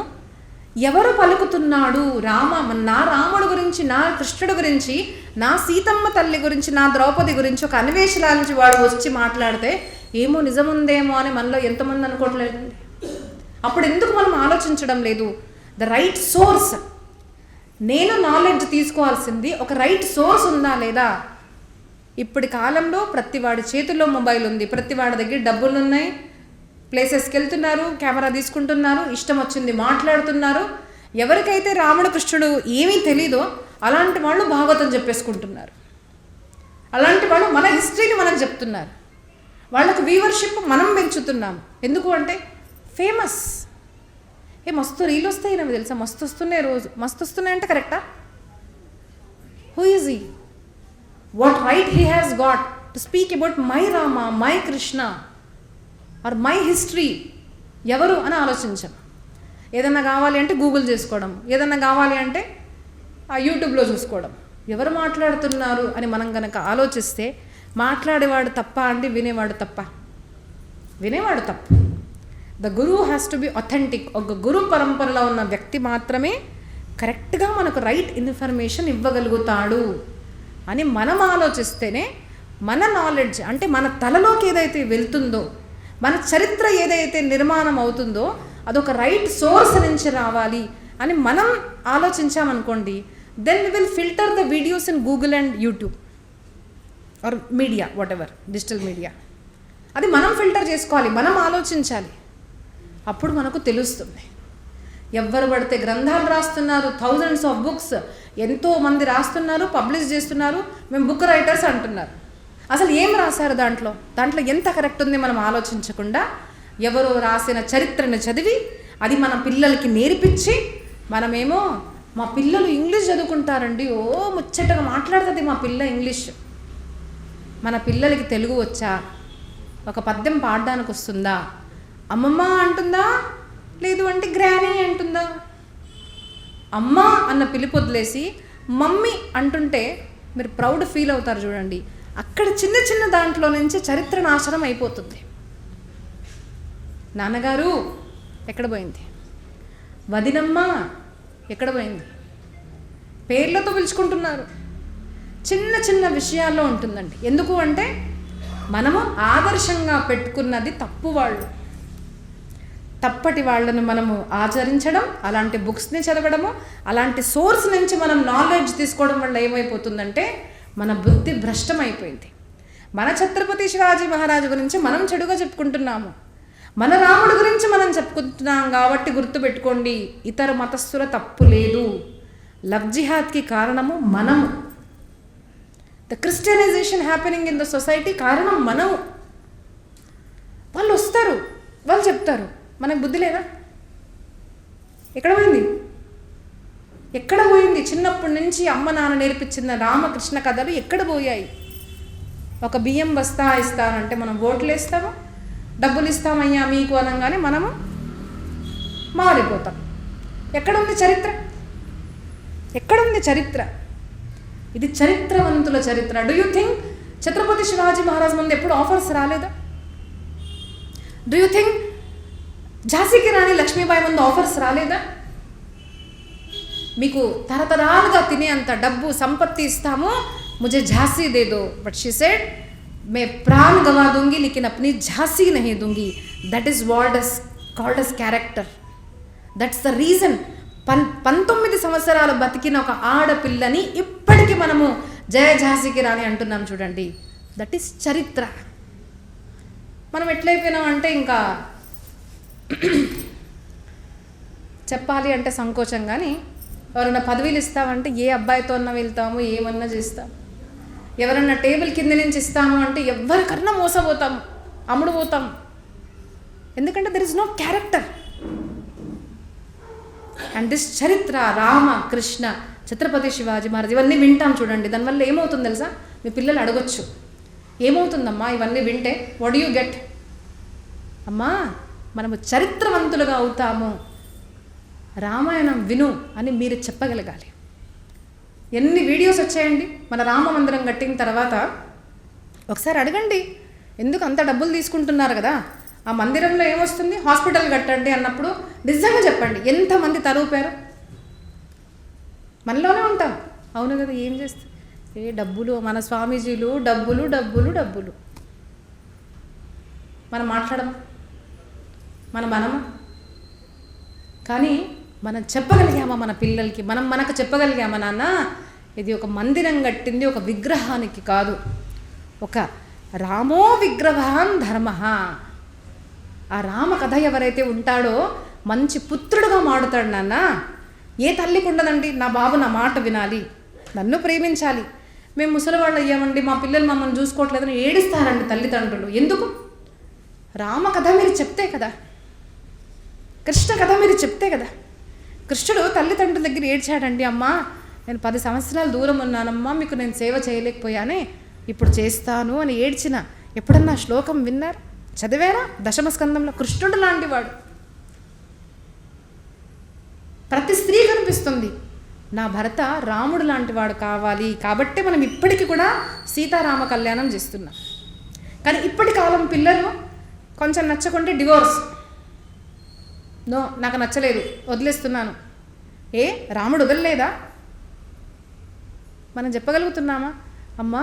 ఎవరు పలుకుతున్నాడు, నా రాముడు గురించి, నా కృష్ణుడు గురించి, నా సీతమ్మ తల్లి గురించి, నా ద్రౌపది గురించి ఒక అన్వేషణాల వాడు వచ్చి మాట్లాడితే ఏమో నిజముందేమో అని మనలో ఎంతమంది అనుకోవట్లేదండి. అప్పుడు ఎందుకు మనం ఆలోచించడం లేదు? The right source. నేను నాలెడ్జ్ తీసుకోవాల్సింది ఒక రైట్ సోర్స్ ఉందా లేదా? ఇప్పటి కాలంలో ప్రతి వాడి చేతుల్లో మొబైల్ ఉంది, ప్రతి వాడి దగ్గర డబ్బులు ఉన్నాయి, ప్లేసెస్కి వెళ్తున్నారు, కెమెరా తీసుకుంటున్నారు, ఇష్టం వచ్చింది మాట్లాడుతున్నారు. ఎవరికైతే రాముడు కృష్ణుడు ఏమీ తెలీదో అలాంటి వాళ్ళు భాగవతం చెప్పేసుకుంటున్నారు. అలాంటి వాళ్ళు మన హిస్టరీని మనకు చెప్తున్నారు. వాళ్ళకు వ్యూవర్షిప్ మనం పెంచుతున్నాం. ఎందుకు అంటే ఫేమస్. మస్తు రీల్ వస్తాయి నాకు తెలుసా, మస్తు వస్తున్నాయి, రోజు మస్తు వస్తున్నాయి అంటే కరెక్టా? Who is he? What right he has got to speak about my Rama, my Krishna or my history? ఎవరు అని ఆలోచించాం. ఏదన్నా కావాలి అంటే గూగుల్ చేసుకోవడం, ఏదన్నా కావాలి అంటే ఆ యూట్యూబ్లో చూసుకోవడం. ఎవరు మాట్లాడుతున్నారు అని మనం కనుక ఆలోచిస్తే, మాట్లాడేవాడు తప్ప అండి, వినేవాడు తప్ప? వినేవాడు తప్పు. The Guru has to be authentic. ఒక గురు పరంపరలో ఉన్న వ్యక్తి మాత్రమే కరెక్ట్గా మనకు రైట్ ఇన్ఫర్మేషన్ ఇవ్వగలుగుతాడు అని మనం ఆలోచిస్తేనే మన నాలెడ్జ్ అంటే మన తలలోకి ఏదైతే వెళ్తుందో, మన చరిత్ర ఏదైతే నిర్మాణం అవుతుందో అదొక రైట్ సోర్స్ నుంచి రావాలి అని మనం ఆలోచించామనుకోండి, then we will filter the videos in Google and YouTube or media, whatever digital media. అది మనం ఫిల్టర్ చేసుకోవాలి, మనం ఆలోచించాలి. అప్పుడు మనకు తెలుస్తుంది. ఎవ్వరు పడితే గ్రంథాలు రాస్తున్నారు, థౌజండ్స్ ఆఫ్ బుక్స్ ఎంతోమంది రాస్తున్నారు, పబ్లిష్ చేస్తున్నారు, మేము బుక్ రైటర్స్ అంటున్నారు. అసలు ఏం రాశారు దాంట్లో ఎంత కరెక్ట్ ఉంది మనం ఆలోచించకుండా ఎవరో రాసిన చరిత్రను చదివి అది మన పిల్లలకి నేర్పించి, మనమేమో మా పిల్లలు ఇంగ్లీష్ చదువుకుంటారండి, ఓ ముచ్చటగా మాట్లాడుతుంది మా పిల్ల ఇంగ్లీష్. మన పిల్లలకి తెలుగు వచ్చా? ఒక పద్యం పాడడానికి వస్తుందా? అమ్మమ్మ అంటుందా? లేదు అంటే గ్రానీ అంటుందా? అమ్మ అన్న పిలుపు వదిలేసి మమ్మీ అంటుంటే మీరు ప్రౌడ్ ఫీల్ అవుతారు చూడండి. అక్కడ చిన్న చిన్న దాంట్లో నుంచి చరిత్ర నాశనం అయిపోతుంది. నాన్నగారు ఎక్కడ పోయింది, వదినమ్మ ఎక్కడ పోయింది, పేర్లతో పిలుచుకుంటున్నారు. చిన్న చిన్న విషయాల్లో ఉంటుందండి. ఎందుకు అంటే మనము ఆదర్శంగా పెట్టుకున్నది తప్పు వాళ్ళు, తప్పటి వాళ్ళను మనము ఆచరించడం, అలాంటి బుక్స్ని చదవడము, అలాంటి సోర్స్ నుంచి మనం నాలెడ్జ్ తీసుకోవడం వల్ల ఏమైపోతుందంటే మన బుద్ధి భ్రష్టమైపోయింది. మన ఛత్రపతి శివాజీ మహారాజు గురించి మనం చెడుగా చెప్పుకుంటున్నాము, మన రాముడి గురించి మనం చెప్పుకుంటున్నాం. కాబట్టి గుర్తుపెట్టుకోండి, ఇతర మతస్థుల తప్పు లేదు. లవ్ జిహాద్కి కారణము మనము. The Christianization happening in the society కారణం మనము. వాళ్ళు వస్తారు, వాళ్ళు చెప్తారు, మనకు బుద్ధి లేదా? ఎక్కడ పోయింది? చిన్నప్పటి నుంచి అమ్మ నాన్న నేర్పించిన రామకృష్ణ కథలు ఎక్కడ పోయాయి? ఒక బియ్యం బస్తా ఇస్తానంటే మనం ఓట్లు వేస్తాము, డబ్బులు ఇస్తామయ్యా మీకు అనగానే మనము మారిపోతాం. ఎక్కడుంది చరిత్ర? ఇది చరిత్రవంతుల చరిత్ర. Do you think Chhatrapati Shivaji Maharaj ముందు ఎప్పుడు ఆఫర్స్ రాలేదా? డూ యూ థింక్ ఝాన్సీకి రాణి లక్ష్మీబాయి ముందు ఆఫర్స్ రాలేదా? మీకు తరతరాలుగా తినే అంత డబ్బు సంపత్తి ఇస్తాము, ముझे झांसी दे दो. बट शी सेड मैं प्राण गवा दूंगी लेकिन अपनी झांसी नहीं दूंगी. that is what is called as character. that's the reason 19 సంవత్సరాలు బతికిన ఒక ఆడపిల్లని ఇప్పటికీ మనము జయ ఝాన్సీకి రాణి అంటున్నాం చూడండి. దట్ ఈస్ చరిత్ర. మనం ఎట్లయిపోయినాం అంటే ఇంకా చెప్పాలి అంటే సంకోచం. కానీ ఎవరన్నా పదవులు ఇస్తామంటే ఏ అబ్బాయితో అన్నా వెళ్తాము, ఏమన్నా చేస్తాము. ఎవరన్నా టేబుల్ కింద నుంచి ఇస్తాము అంటే ఎవరికన్నా మోసపోతాము, అమ్ముడుపోతాము. ఎందుకంటే there is no character. And this చరిత్ర, రామ, కృష్ణ, ఛత్రపతి శివాజీ మహారాజ్ ఇవన్నీ వింటాం చూడండి. దానివల్ల ఏమవుతుంది తెలుసా? మీ పిల్లలు అడగొచ్చు, ఏమవుతుందమ్మా ఇవన్నీ వింటే? What you get? అమ్మా మనము చరిత్రవంతులుగా అవుతాము, రామాయణం విను అని మీరు చెప్పగలగాలి. ఎన్ని వీడియోస్ వచ్చాయండి మన రామ మందిరం కట్టిన తర్వాత. ఒకసారి అడగండి, ఎందుకు అంత డబ్బులు తీసుకుంటున్నారు కదా, ఆ మందిరంలో ఏమొస్తుంది? హాస్పిటల్ కట్టండి అన్నప్పుడు నిజంగా చెప్పండి, ఎంతమంది తరూపారు? మనలోనే ఉంటాం, అవును కదా. ఏం చేస్తాం? ఏ డబ్బులు, మన స్వామీజీలు డబ్బులు డబ్బులు డబ్బులు. మనం మాట్లాడము, మనము. కానీ మనం చెప్పగలిగామా మన పిల్లలకి? మనకు చెప్పగలిగామా, నాన్న ఇది ఒక మందిరం కట్టింది ఒక విగ్రహానికి కాదు, ఒక రామో విగ్రహాన్ ధర్మ. ఆ రామ కథ ఎవరైతే ఉంటాడో మంచి పుత్రుడుగా మాడుతాడు నాన్న. ఏ తల్లికి ఉండదండి, నా బాబు నా మాట వినాలి, నన్ను ప్రేమించాలి. మేము ముసలివాళ్ళు అయ్యామండి, మా పిల్లలు మమ్మల్ని చూసుకోవట్లేదని ఏడుస్తారండి తల్లిదండ్రులు. ఎందుకు? రామ కథ మీరు చెప్తే కదా, కృష్ణ కథ మీరు చెప్తే కదా. కృష్ణుడు తల్లిదండ్రుల దగ్గర ఏడ్చాడండి, అమ్మా నేను 10 సంవత్సరాలు దూరం ఉన్నానమ్మా, మీకు నేను సేవ చేయలేకపోయానే, ఇప్పుడు చేస్తాను అని ఏడ్చిన. ఎప్పుడన్నా శ్లోకం విన్నారు, చదివారా? దశమస్కందంలో కృష్ణుడు లాంటి వాడు. ప్రతి స్త్రీ కనిపిస్తుంది, నా భర్త రాముడు లాంటి వాడు కావాలి. కాబట్టి మనం ఇప్పటికీ కూడా సీతారామ కళ్యాణం చేస్తున్నాం. కానీ ఇప్పటి కాలం పిల్లలు కొంచెం నచ్చకుంటే డివోర్స్, నో నాకు నచ్చలేదు వదిలేస్తున్నాను. ఏ రాముడు వదలలేదా? మనం చెప్పగలుగుతున్నామా? అమ్మా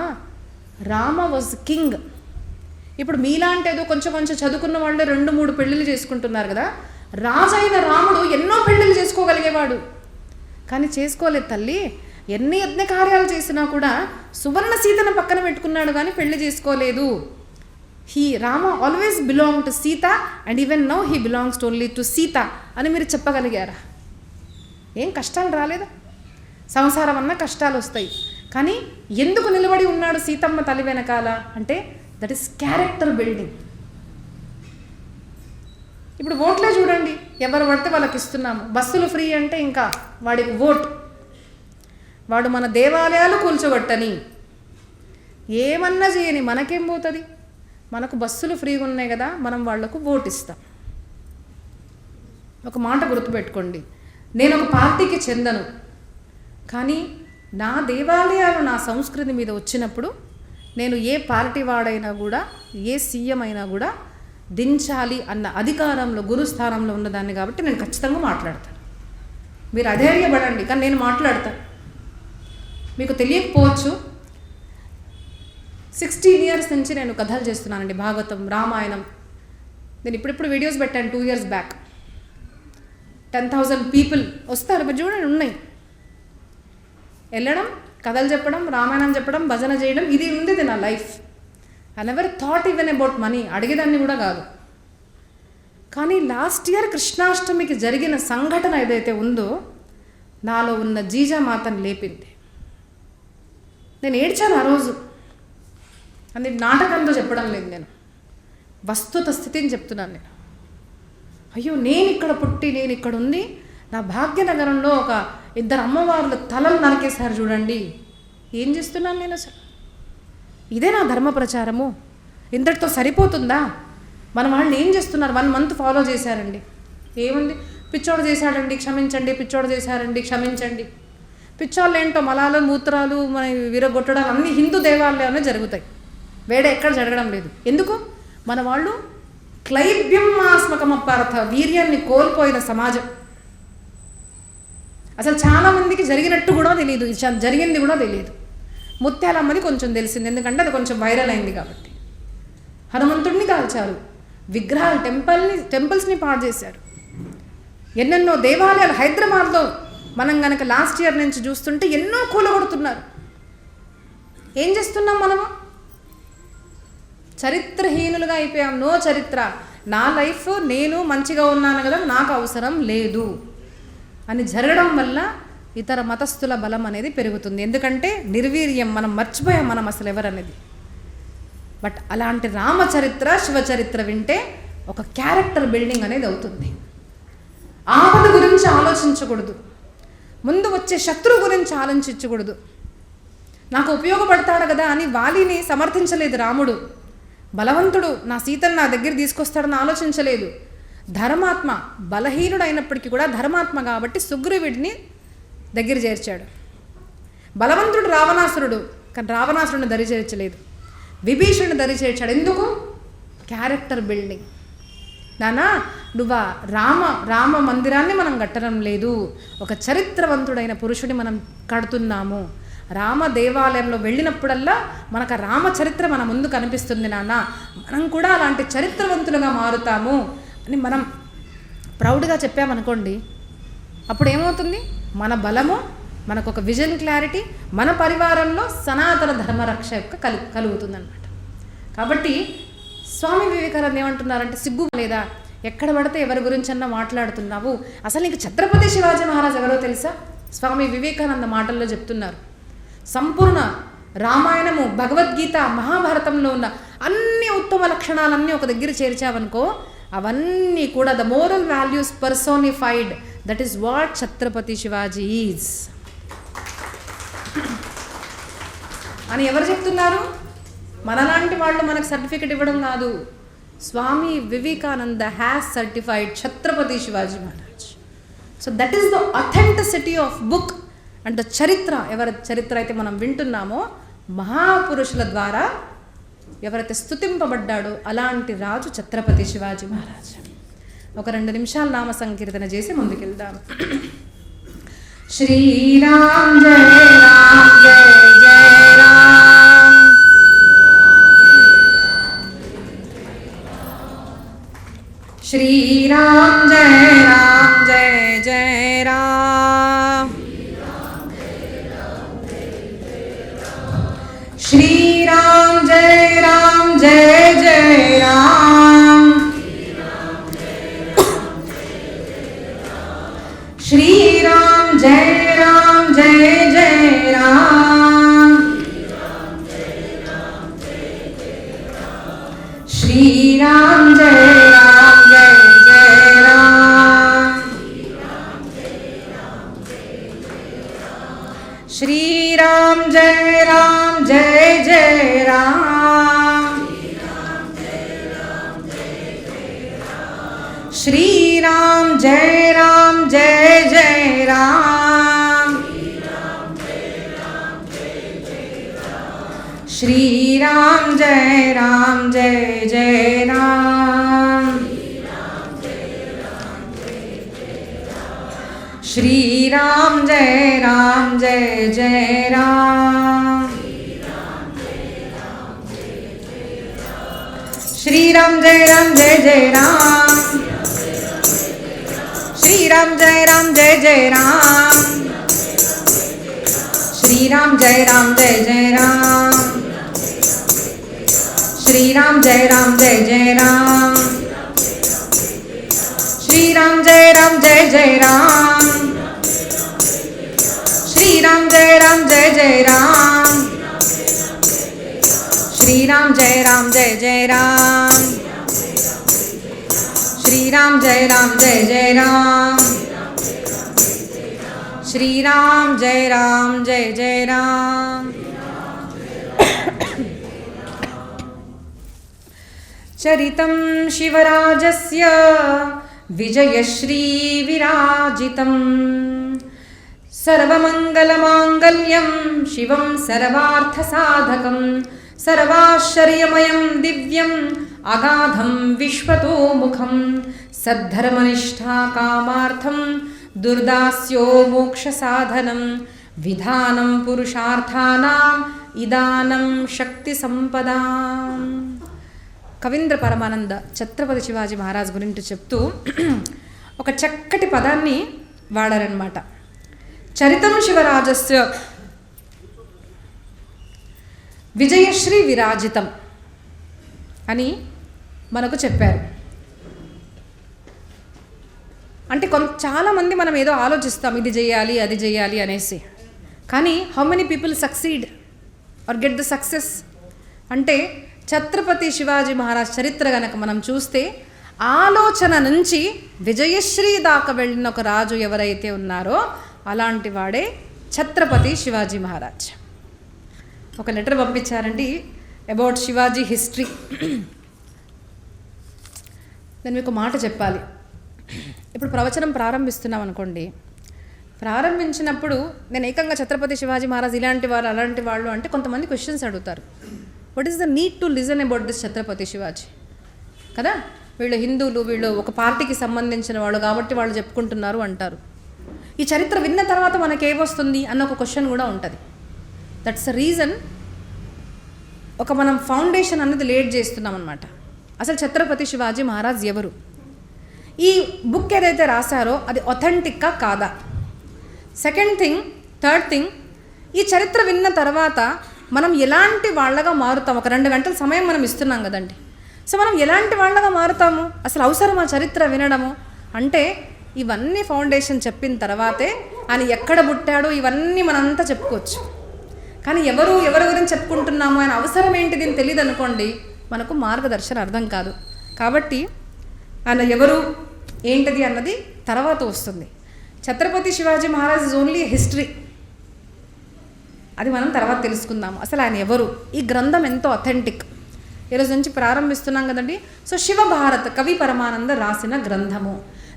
రామ వాజ్ కింగ్. ఇప్పుడు మీలాంటి ఏదో కొంచెం కొంచెం చదువుకున్న వాళ్ళే 2-3 పెళ్ళిళ్ళు చేసుకుంటున్నారు కదా. రాజైన రాముడు ఎన్నో పెళ్ళిళ్ళు చేసుకోగలిగేవాడు, కానీ చేసుకోలేదు తల్లి. ఎన్ని యజ్ఞ కార్యాలు చేసినా కూడా సువర్ణ సీతను పక్కన పెట్టుకున్నాడు కానీ పెళ్లి చేసుకోలేదు. Rama always belong to Sita and even now he belongs only to Sita అని మీరు చెప్పగలిగారా? ఏం కష్టాలు రాలేదా? సంసారం అన్న కష్టాలు వస్తాయి, కానీ ఎందుకు నిలబడి ఉన్నాడు సీతమ్మ తల్లి వెనకాల అంటే దట్ ఈస్ క్యారెక్టర్ బిల్డింగ్. ఇప్పుడు ఓట్లే చూడండి, ఎవరు పడితే వాళ్ళకి ఇస్తున్నాము. బస్సులు ఫ్రీ అంటే ఇంకా వాడికి ఓట్. వాడు మన దేవాలయాలు కూల్చోగొట్టని ఏమన్నా చేయని మనకేం పోతుంది? మనకు బస్సులు ఫ్రీగా ఉన్నాయి కదా, మనం వాళ్లకు ఓటు ఇస్తాం. ఒక మాట గుర్తుపెట్టుకోండి, నేను ఒక పార్టీకి చెందను, కానీ నా దేవాలయాలు నా సంస్కృతి మీద వచ్చినప్పుడు నేను ఏ పార్టీ వాడైనా కూడా, ఏ సీఎం అయినా కూడా దించాలి అన్న అధికారంలో గురుస్థానంలో ఉన్నదాన్ని కాబట్టి నేను ఖచ్చితంగా మాట్లాడతాను. మీరు అధైర్యపడండి, కానీ నేను మాట్లాడతాను. మీకు తెలియకపోవచ్చు, 16 years నుంచి నేను కథలు చేస్తున్నానండి, భాగవతం, రామాయణం. నేను ఇప్పుడిప్పుడు వీడియోస్ పెట్టాను 2 years బ్యాక్. 10,000 people వస్తారు, మీరు చూడండి, ఉన్నాయి. వెళ్ళడం, కథలు చెప్పడం, రామాయణం చెప్పడం, భజన చేయడం, ఇది ఉండేది నా life. I never thought even about money, అడిగేదాన్ని కూడా కాదు. కానీ లాస్ట్ ఇయర్ కృష్ణాష్టమికి జరిగిన సంఘటన ఏదైతే ఉందో నాలో ఉన్న జీజామాతను లేపింది. నేను ఏడ్చాను ఆ రోజు. అది నాటకంతో చెప్పడం లేదు, నేను వస్తుత స్థితిని చెప్తున్నాను. నేను అయ్యో, నేను ఇక్కడ పుట్టి నేను ఇక్కడ ఉంది, నా భాగ్యనగరంలో ఒక 2 అమ్మవార్ల తలలు నరికేశారు చూడండి. ఏం చేస్తున్నాను నేను అసలు? ఇదే నా ధర్మ ప్రచారము? ఇంతటితో సరిపోతుందా? మన వాళ్ళని ఏం చేస్తున్నారు? 1 month ఫాలో చేశారండి. ఏముంది? పిచ్చోడు చేశాడండి క్షమించండి, పిచ్చోడు చేశారండి క్షమించండి. పిచ్చోళ్ళు ఏంటో మలాలు, మూత్రాలు, మన విరగొట్టడాలు అన్నీ హిందూ దేవాలయాలనే జరుగుతాయి, వేడ ఎక్కడ జరగడం లేదు. ఎందుకు? మన వాళ్ళు క్లైబ్యమాస్మకమపార్థ వీర్యాన్ని కోల్పోయిన సమాజం. అసలు చాలామందికి జరిగినట్టు కూడా తెలియదు, జరిగింది కూడా తెలియదు. ముత్యాలమ్మది కొంచెం తెలిసింది, ఎందుకంటే అది కొంచెం వైరల్ అయింది కాబట్టి. హనుమంతుడిని కాల్చారు, విగ్రహాలు, టెంపుల్స్ని పాడు చేశారు, ఎన్నెన్నో దేవాలయాలు. హైదరాబాద్లో మనం కనుక లాస్ట్ ఇయర్ నుంచి చూస్తుంటే ఎన్నో కూలగొడుతున్నారు. ఏం చేస్తున్నాం మనము? చరిత్రహీనులుగా అయిపోయాం. నో చరిత్ర, నా లైఫ్ నేను మంచిగా ఉన్నాను కదా, నాకు అవసరం లేదు అని జరగడం వల్ల ఇతర మతస్థుల బలం అనేది పెరుగుతుంది. ఎందుకంటే నిర్వీర్యం, మనం మర్చిపోయాం మనం అసలు ఎవరనేది. బట్ అలాంటి రామచరిత్ర, శివచరిత్ర వింటే ఒక క్యారెక్టర్ బిల్డింగ్ అనేది అవుతుంది. ఆపద గురించి ఆలోచించకూడదు, ముందు వచ్చే శత్రువు గురించి ఆలోచించకూడదు. నాకు ఉపయోగపడతాడు కదా అని వాలిని సమర్థించలేదు రాముడు. బలవంతుడు నా సీతను నా దగ్గర తీసుకొస్తాడని ఆలోచించలేదు. ధర్మాత్మ, బలహీనుడు అయినప్పటికీ కూడా ధర్మాత్మ కాబట్టి సుగ్రీవుడిని దగ్గర చేర్చాడు. బలవంతుడు రావణాసురుడు, కానీ రావణాసురుడిని దరి చేర్చలేదు, విభీషణుని దరి చేర్చాడు. ఎందుకు? Character building. నానా నువ్వు రామ మందిరాన్ని మనం కట్టడం లేదు, ఒక చరిత్రవంతుడైన పురుషుని మనం కడుతున్నాము. రామ దేవాలయంలో వెళ్ళినప్పుడల్లా మనకు రామచరిత్ర మన ముందు కనిపిస్తుంది నాన్న, మనం కూడా అలాంటి చరిత్రవంతులుగా మారుతాము అని మనం ప్రౌడ్గా చెప్పామనుకోండి. అప్పుడు ఏమవుతుంది? మన బలము, మనకు ఒక విజన్ క్లారిటీ, మన పరివారంలో సనాతన ధర్మరక్ష యొక్క కలుగుతుందన్నమాట. కాబట్టి స్వామి వివేకానంద ఏమంటున్నారంటే, సిగ్గు లేదా? ఎక్కడ పడితే ఎవరి గురించన్నా మాట్లాడుతున్నావు? అసలు నీకు ఛత్రపతి శివాజీ మహారాజ్ ఎవరో తెలుసా? స్వామి వివేకానంద మాటల్లో చెప్తున్నారు. సంపూర్ణ రామాయణము, భగవద్గీత, మహాభారతంలో ఉన్న అన్ని ఉత్తమ లక్షణాలన్నీ ఒక దగ్గర చేర్చావనుకో, అవన్నీ కూడా the moral values personified, that is what Chhatrapati Shivaji is అని ఎవరు చెప్తున్నారు? మనలాంటి వాళ్ళు మనకు సర్టిఫికెట్ ఇవ్వడం కాదు. Swami Vivekananda has certified Chhatrapati Shivaji Maharaj. So that is the authenticity of book and the charitra. ఎవరి చరిత్ర అయితే మనం వింటున్నామో, మహాపురుషుల ద్వారా ఎవరైతే స్తుతింపబడ్డాడో అలాంటి రాజు ఛత్రపతి శివాజీ మహారాజ్. ఒక 2 నిమిషాలు నామ సంకీర్తన చేసి ముందుకెళ్దాం. శ్రీరామ్ జయ రామ్ జయ జయ రామ్, श्रीराम जय जय राम, श्रीराम जय जय राम, श्रीराम जय जय राम, श्रीराम जय जय राम, श्रीराम जय जय राम, श्रीराम जय जय राम, श्रीराम जय जय राम, श्रीराम जय जय राम, श्रीराम जय जय राम, श्रीराम जय जय राम, श्रीराम जय जय राम, श्रीराम जय जय राम, श्रीराम जय जय राम, श्रीराम जय जय राम, श्रीराम जय जय राम, श्रीराम जय जय राम, श्रीराम जय जय राम। चरितं शिवराजस्य विजयश्री विराजितं, सर्वमङ्गलमाङ्गल्यं शिवं सर्वार्थसाधकं, सर्वाश्चर्यमयं दिव्यम् अगाधं विश्वतोमुखं, सद्धर्मनिष्ठा कामार्थं दुर्दास्यो मोक्षसाधनं, विधानं पुरुषार्थानाम् इदानं शक्तिसंपदां। కవీంద్ర పరమానంద ఛత్రపతి శివాజీ మహారాజ్ గురించి చెప్తూ ఒక చక్కటి పదాన్ని వాడారనమాట. చరితం శివరాజస్య విజయశ్రీ విరాజితం అని మనకు చెప్పారు. అంటే చాలామంది మనం ఏదో ఆలోచిస్తాం, ఇది చేయాలి అది చేయాలి అనేసి, కానీ how many people succeed are get the success అంటే ఛత్రపతి శివాజీ మహారాజ్ చరిత్ర కనుక మనం చూస్తే ఆలోచన నుంచి విజయశ్రీ దాకా వెళ్ళిన ఒక రాజు ఎవరైతే ఉన్నారో అలాంటి వాడే ఛత్రపతి శివాజీ మహారాజ్. ఒక లెటర్ పంపించారండి అబౌట్ శివాజీ హిస్టరీ. నేను మీకు మాట చెప్పాలి. ఇప్పుడు ప్రవచనం ప్రారంభిస్తున్నాం అనుకోండి, ప్రారంభించినప్పుడు నేను ఏకంగా ఛత్రపతి శివాజీ మహారాజ్ ఇలాంటి వారు అలాంటి వాళ్ళు అంటే కొంతమంది క్వశ్చన్స్ అడుగుతారు. What is the need to listen about this Chhatrapati Shivaji కదా, వీళ్ళు హిందువులు, వీళ్ళు ఒక పార్టీకి సంబంధించిన వాళ్ళు కాబట్టి వాళ్ళు చెప్పుకుంటున్నారు అంటారు. ఈ చరిత్ర విన్న తర్వాత మనకేమొస్తుంది అన్న ఒక క్వశ్చన్ కూడా ఉంటుంది. దట్స్ ద రీజన్ మనం ఫౌండేషన్ అన్నది లేట్ చేస్తున్నాం అనమాట. అసలు ఛత్రపతి శివాజీ మహారాజ్ ఎవరు, ఈ బుక్ ఏదైతే రాశారో అది ఒథెంటిక్కా కాదా, సెకండ్ థింగ్, థర్డ్ థింగ్, ఈ చరిత్ర విన్న తర్వాత మనం ఎలాంటి వాళ్ళగా మారుతాం. ఒక 2 గంటల సమయం మనం ఇస్తున్నాం కదండి. సో మనం ఎలాంటి వాళ్ళగా మారుతాము, అసలు అవసరమా చరిత్ర వినడము అంటే ఇవన్నీ ఫౌండేషన్ చెప్పిన తర్వాతే ఆయన ఎక్కడ పుట్టాడో ఇవన్నీ మనంతా చెప్పుకోవచ్చు. కానీ ఎవరి గురించి చెప్పుకుంటున్నాము, ఆయన అవసరం ఏంటిది అని తెలియదు అనుకోండి, మనకు మార్గదర్శనం అర్థం కాదు. కాబట్టి ఆయన ఎవరు ఏంటిది అన్నది తర్వాత వస్తుంది. Chhatrapati Shivaji Maharaj is only history, అది మనం తర్వాత తెలుసుకుందాము. అసలు ఆయన ఎవరు, ఈ గ్రంథం ఎంతో అథెంటిక్. ఈరోజు నుంచి ప్రారంభిస్తున్నాం కదండి. సో శివభారత్ కవి పరమానంద రాసిన గ్రంథము.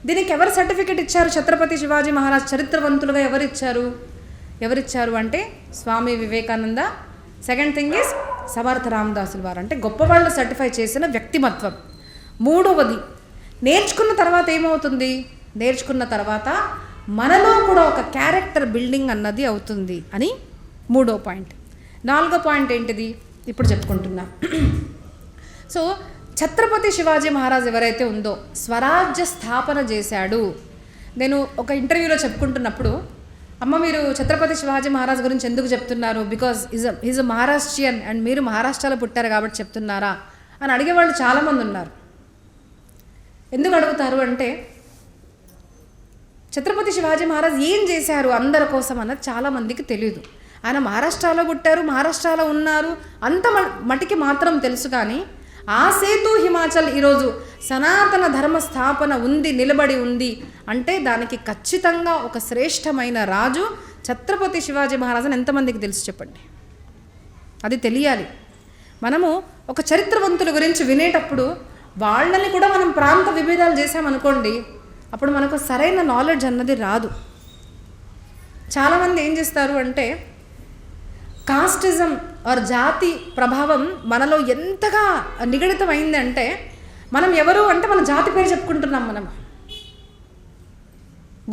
దీనికి ఎవరు సర్టిఫికెట్ ఇచ్చారు? ఛత్రపతి శివాజీ మహారాజ్ చరిత్రవంతులుగా ఎవరిచ్చారు అంటే Swami Vivekananda. Second thing is సమర్థ రామదాసుల వారు, అంటే గొప్పవాళ్ళు సర్టిఫై చేసిన వ్యక్తిమత్వం. మూడవది, నేర్చుకున్న తర్వాత ఏమవుతుంది, నేర్చుకున్న తర్వాత మనలో కూడా ఒక క్యారెక్టర్ బిల్డింగ్ అన్నది అవుతుంది అని మూడో పాయింట్. నాలుగో పాయింట్ ఏంటిది ఇప్పుడు చెప్పుకుంటున్నా. సో ఛత్రపతి శివాజీ మహారాజ్ ఎవరైతే ఉందో స్వరాజ్య స్థాపన చేశాడు. నేను ఒక ఇంటర్వ్యూలో చెప్పుకుంటున్నప్పుడు, అమ్మ మీరు ఛత్రపతి శివాజీ మహారాజ్ గురించి ఎందుకు చెప్తున్నారు, because is a Maharashtrian and మీరు మహారాష్ట్రలో పుట్టారు కాబట్టి చెప్తున్నారా అని అడిగేవాళ్ళు చాలామంది ఉన్నారు. ఎందుకు అడుగుతారు అంటే, ఛత్రపతి శివాజీ మహారాజ్ ఏం చేశారు అందరి కోసం అన్నది చాలామందికి తెలియదు. ఆయన మహారాష్ట్రలో పుట్టారు, మహారాష్ట్రలో ఉన్నారు, అంత మటికి మాత్రం తెలుసు. కానీ ఆ సేతు హిమాచల్ ఈరోజు సనాతన ధర్మ స్థాపన ఉంది, నిలబడి ఉంది అంటే దానికి ఖచ్చితంగా ఒక శ్రేష్టమైన రాజు ఛత్రపతి శివాజీ మహారాజ్ అని ఎంతమందికి తెలుసు చెప్పండి. అది తెలియాలి. మనము ఒక చరిత్రవంతుల గురించి వినేటప్పుడు వాళ్ళని కూడా మనం ప్రాంత విభేదాలు చేసామనుకోండి, అప్పుడు మనకు సరైన నాలెడ్జ్ అన్నది రాదు. చాలామంది ఏం చేస్తారు అంటే, కాస్టిజం ఆర్ జాతి ప్రభావం మనలో ఎంతగా నిగడితం అయిందంటే, మనం ఎవరు అంటే మన జాతి పేరు చెప్పుకుంటున్నాం. మనం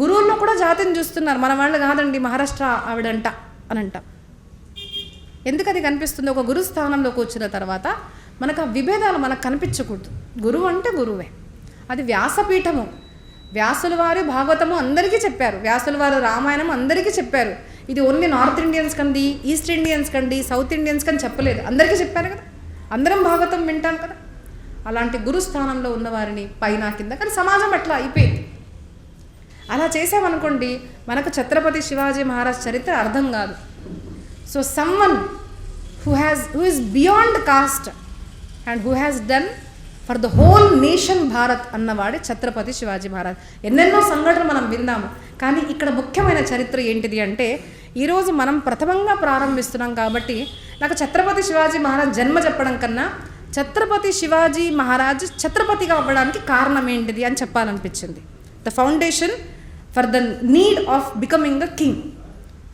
గురువుల్లో కూడా జాతిని చూస్తున్నారు, మన వాళ్ళు కాదండి మహారాష్ట్ర ఆవిడంట అని అంటాం. ఎందుకు అది కనిపిస్తుంది? ఒక గురు స్థానంలో కూర్చున్న తర్వాత మనకు ఆ విభేదాలు మనకు కనిపించకూడదు. గురువు అంటే గురువే. అది వ్యాసపీఠము. వ్యాసుల వారు భాగవతము అందరికీ చెప్పారు, వ్యాసుల వారు రామాయణం అందరికీ చెప్పారు. ఇది ఓన్లీ నార్త్ ఇండియన్స్ కండి, ఈస్ట్ ఇండియన్స్ కండి, సౌత్ ఇండియన్స్ కని చెప్పలేదు, అందరికీ చెప్పారు కదా. అందరం భాగవతం వింటాం కదా. అలాంటి గురుస్థానంలో ఉన్నవారిని పైన కింద, కానీ సమాజం అట్లా అయిపోయింది. అలా చేసామనుకోండి మనకు ఛత్రపతి శివాజీ మహారాజ్ చరిత్ర అర్థం కాదు. So someone who is beyond caste and who has done for the whole nation Bharat అన్నవాడే ఛత్రపతి శివాజీ మహారాజ్. ఎన్నెన్నో సంఘటనలు మనం విందాము, కానీ ఇక్కడ ముఖ్యమైన చరిత్ర ఏంటిది అంటే, ఈరోజు మనం ప్రథమంగా ప్రారంభిస్తున్నాం కాబట్టి నాకు ఛత్రపతి శివాజీ మహారాజ్ జన్మ చెప్పడం కన్నా ఛత్రపతి శివాజీ మహారాజ్ ఛత్రపతిగా అవ్వడానికి కారణం ఏంటిది అని చెప్పాలనిపించింది. The foundation for the need of becoming a king.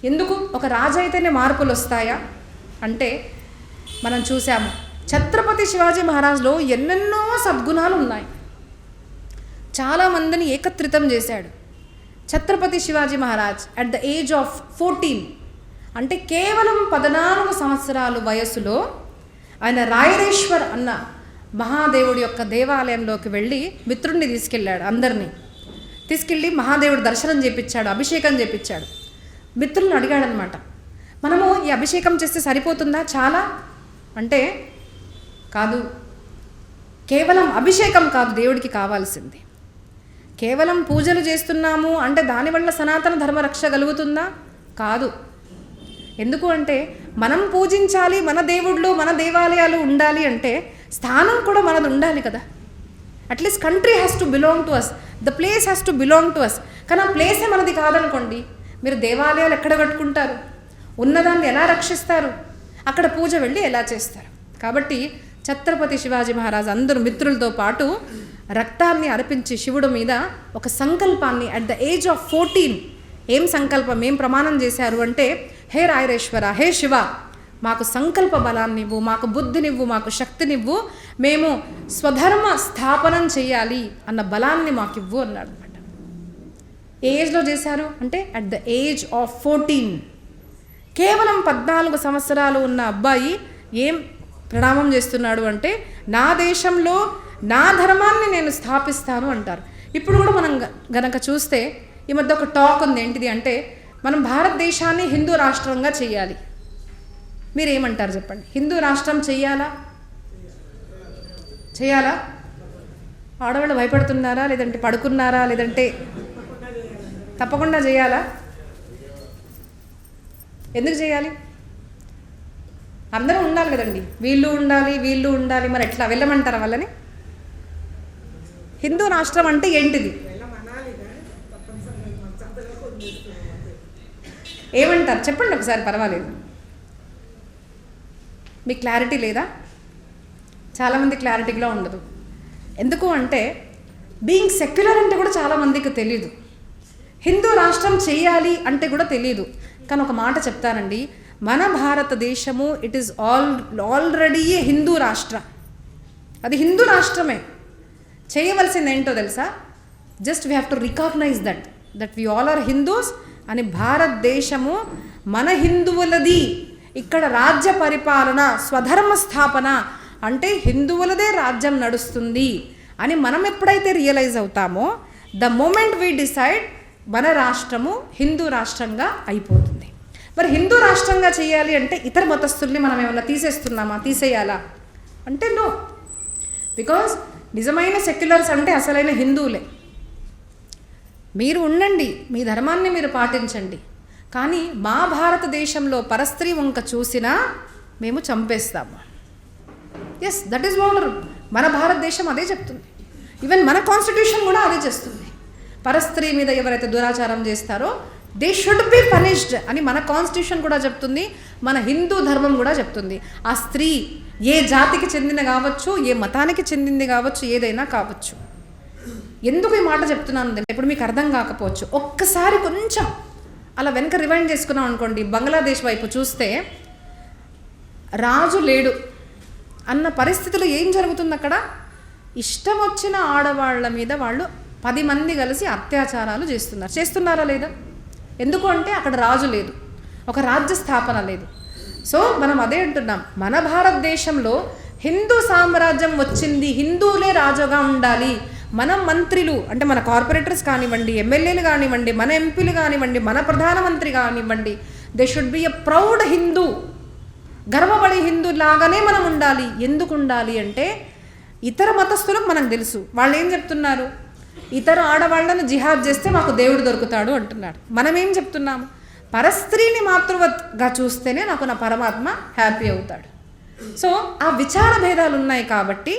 ఎందుకు ఒక రాజు అయితేనే మార్పులు వస్తాయా అంటే, మనం చూసాము ఛత్రపతి శివాజీ మహారాజ్లో ఎన్నెన్నో సద్గుణాలు ఉన్నాయి. చాలామందిని ఏకత్రితం చేశాడు. Chhatrapati Shivaji Maharaj at the age of 14 అంటే కేవలం 14 సంవత్సరాలు వయసులో ఆయన రాయరేశ్వర్ అన్న మహాదేవుడి యొక్క దేవాలయంలోకి వెళ్ళి మిత్రుడిని తీసుకెళ్ళాడు. అందరినీ తీసుకెళ్ళి మహాదేవుడి దర్శనం చేపించాడు, అభిషేకం చేపించాడు. మిత్రులను అడిగాడనమాట, మనము ఈ అభిషేకం చేస్తే సరిపోతుందా చాలా అంటే, కాదు, కేవలం అభిషేకం కాదు దేవుడికి కావాల్సింది. కేవలం పూజలు చేస్తున్నాము అంటే దానివల్ల సనాతన ధర్మ రక్ష కలుగుతుందా? కాదు. ఎందుకు అంటే మనం పూజించాలి, మన దేవుళ్ళు మన దేవాలయాలు ఉండాలి అంటే స్థానం కూడా మనది ఉండాలి కదా. At least country has to belong to us, the place has to belong to us. కానీ ఆ ప్లేసే మనది కాదనుకోండి, మీరు దేవాలయాలు ఎక్కడ కట్టుకుంటారు? ఉన్నదాన్ని ఎలా రక్షిస్తారు? అక్కడ పూజ వెళ్ళి ఎలా చేస్తారు? కాబట్టి ఛత్రపతి శివాజీ మహారాజ్ అందరూ మిత్రులతో పాటు రక్తాన్ని అర్పించి శివుడు మీద ఒక సంకల్పాన్ని అట్ ద ఏజ్ ఆఫ్ 14 ఏం సంకల్పం, ఏం ప్రమాణం చేశారు అంటే, హే రాయరేశ్వర, హే శివ, మాకు సంకల్ప బలాన్నివ్వు, మాకు బుద్ధినివ్వు, మాకు శక్తినివ్వు, మేము స్వధర్మ స్థాపనం చేయాలి అన్న బలాన్ని మాకివ్వు అన్నాడు అనమాట. ఏ ఏజ్లో చేశారు అంటే అట్ ద ఏజ్ ఆఫ్ 14. కేవలం 14 సంవత్సరాలు ఉన్న అబ్బాయి ఏం ప్రణామం చేస్తున్నాడు అంటే, నా దేశంలో నా ధర్మాన్ని నేను స్థాపిస్తాను అంటారు. ఇప్పుడు కూడా మనం గనక చూస్తే ఈ మధ్య ఒక టాక్ ఉంది. ఏంటిది అంటే, మనం భారతదేశాన్ని హిందూ రాష్ట్రంగా చేయాలి. మీరేమంటారు చెప్పండి? హిందూ రాష్ట్రం చేయాలా? ఆడవాళ్ళు భయపడుతున్నారా, లేదంటే పడుకున్నారా, లేదంటే తప్పకుండా చేయాలా? ఎందుకు చేయాలి? అందరూ ఉండాలి కదండి, వీళ్ళు ఉండాలి, మరి ఎట్లా వెళ్ళమంటారా వాళ్ళని? హిందూ రాష్ట్రం అంటే ఏంటిది? ఏమంటారు చెప్పండి ఒకసారి, పర్వాలేదు. మీకు క్లారిటీ లేదా? చాలామంది క్లారిటీగా ఉండదు. ఎందుకు అంటే బీయింగ్ సెక్యులర్ అంటే కూడా చాలామందికి తెలీదు. హిందూ రాష్ట్రం చేయాలి అంటే కూడా తెలీదు. కానీ ఒక మాట చెప్తానండి, మన భారతదేశము it is already a Hindu Rashtra. అది హిందూ రాష్ట్రమే. చేయవలసింది ఏంటో తెలుసా? Just we have to recognise that we all are Hindus అని. భారతదేశము మన హిందువులది. ఇక్కడ రాజ్య పరిపాలన, స్వధర్మ స్థాపన అంటే హిందువులదే రాజ్యం నడుస్తుంది అని మనం ఎప్పుడైతే రియలైజ్ అవుతామో, ద మూమెంట్ వీ డిసైడ్ మన రాష్ట్రము హిందూ రాష్ట్రంగా అయిపోతుంది. మరి హిందూ రాష్ట్రంగా చేయాలి అంటే ఇతర మతస్థుల్ని మనం ఏమన్నా తీసేస్తున్నామా, తీసేయాలా అంటే నో. బికాజ్ నిజమైన సెక్యులర్స్ అంటే అసలైన హిందువులే. మీరు ఉండండి, మీ ధర్మాన్ని మీరు పాటించండి, కానీ మా భారతదేశంలో పరస్త్రీ వంక చూసినా మేము చంపేస్తాము. ఎస్, దట్ ఈస్ వాట్ మన భారతదేశం అదే చెప్తుంది. ఈవెన్ మన కాన్స్టిట్యూషన్ కూడా అదే చేస్తుంది. పరస్త్రీ మీద ఎవరైతే దురాచారం చేస్తారో దే షుడ్ బి పనిష్డ్ అని మన కాన్స్టిట్యూషన్ కూడా చెప్తుంది, మన హిందూ ధర్మం కూడా చెప్తుంది. ఆ స్త్రీ ఏ జాతికి చెందిన కావచ్చు, ఏ మతానికి చెందింది కావచ్చు, ఏదైనా కావచ్చు. ఎందుకు ఈ మాట చెప్తున్నాను అంటే ఇప్పుడు మీకు అర్థం కాకపోవచ్చు. ఒక్కసారి కొంచెం అలా వెనక రివైండ్ చేసుకున్నాం అనుకోండి, బంగ్లాదేశ్ వైపు చూస్తే రాజు లేడు అన్న పరిస్థితులు ఏం జరుగుతుంది అక్కడ? ఇష్టం వచ్చిన ఆడవాళ్ళ మీద వాళ్ళు 10 మంది కలిసి అత్యాచారాలు చేస్తున్నారా లేదా? ఎందుకు అంటే అక్కడ రాజు లేదు, ఒక రాజ్య స్థాపన లేదు. సో మనం అదే అంటున్నాం, మన భారతదేశంలో హిందూ సామ్రాజ్యం వచ్చింది, హిందువులే రాజుగా ఉండాలి. మన మంత్రులు అంటే మన కార్పొరేటర్స్ కానివ్వండి, ఎమ్మెల్యేలు కానివ్వండి, మన ఎంపీలు కానివ్వండి, మన ప్రధానమంత్రి కానివ్వండి, they should be a proud Hindu, గర్వపడే హిందూ లాగానే మనం ఉండాలి. ఎందుకు ఉండాలి అంటే ఇతర మతస్థులకు మనకు తెలుసు, వాళ్ళు ఏం చెప్తున్నారు, ఇతర ఆడవాళ్లను జిహాద్ చేస్తే మాకు దేవుడు దొరుకుతాడు అంటున్నాడు. మనం ఏం చెప్తున్నాము, పరస్త్రీని మాతృవత్గా చూస్తేనే నాకు నా పరమాత్మ హ్యాపీ అవుతాడు. సో ఆ విచార భేదాలు ఉన్నాయి కాబట్టి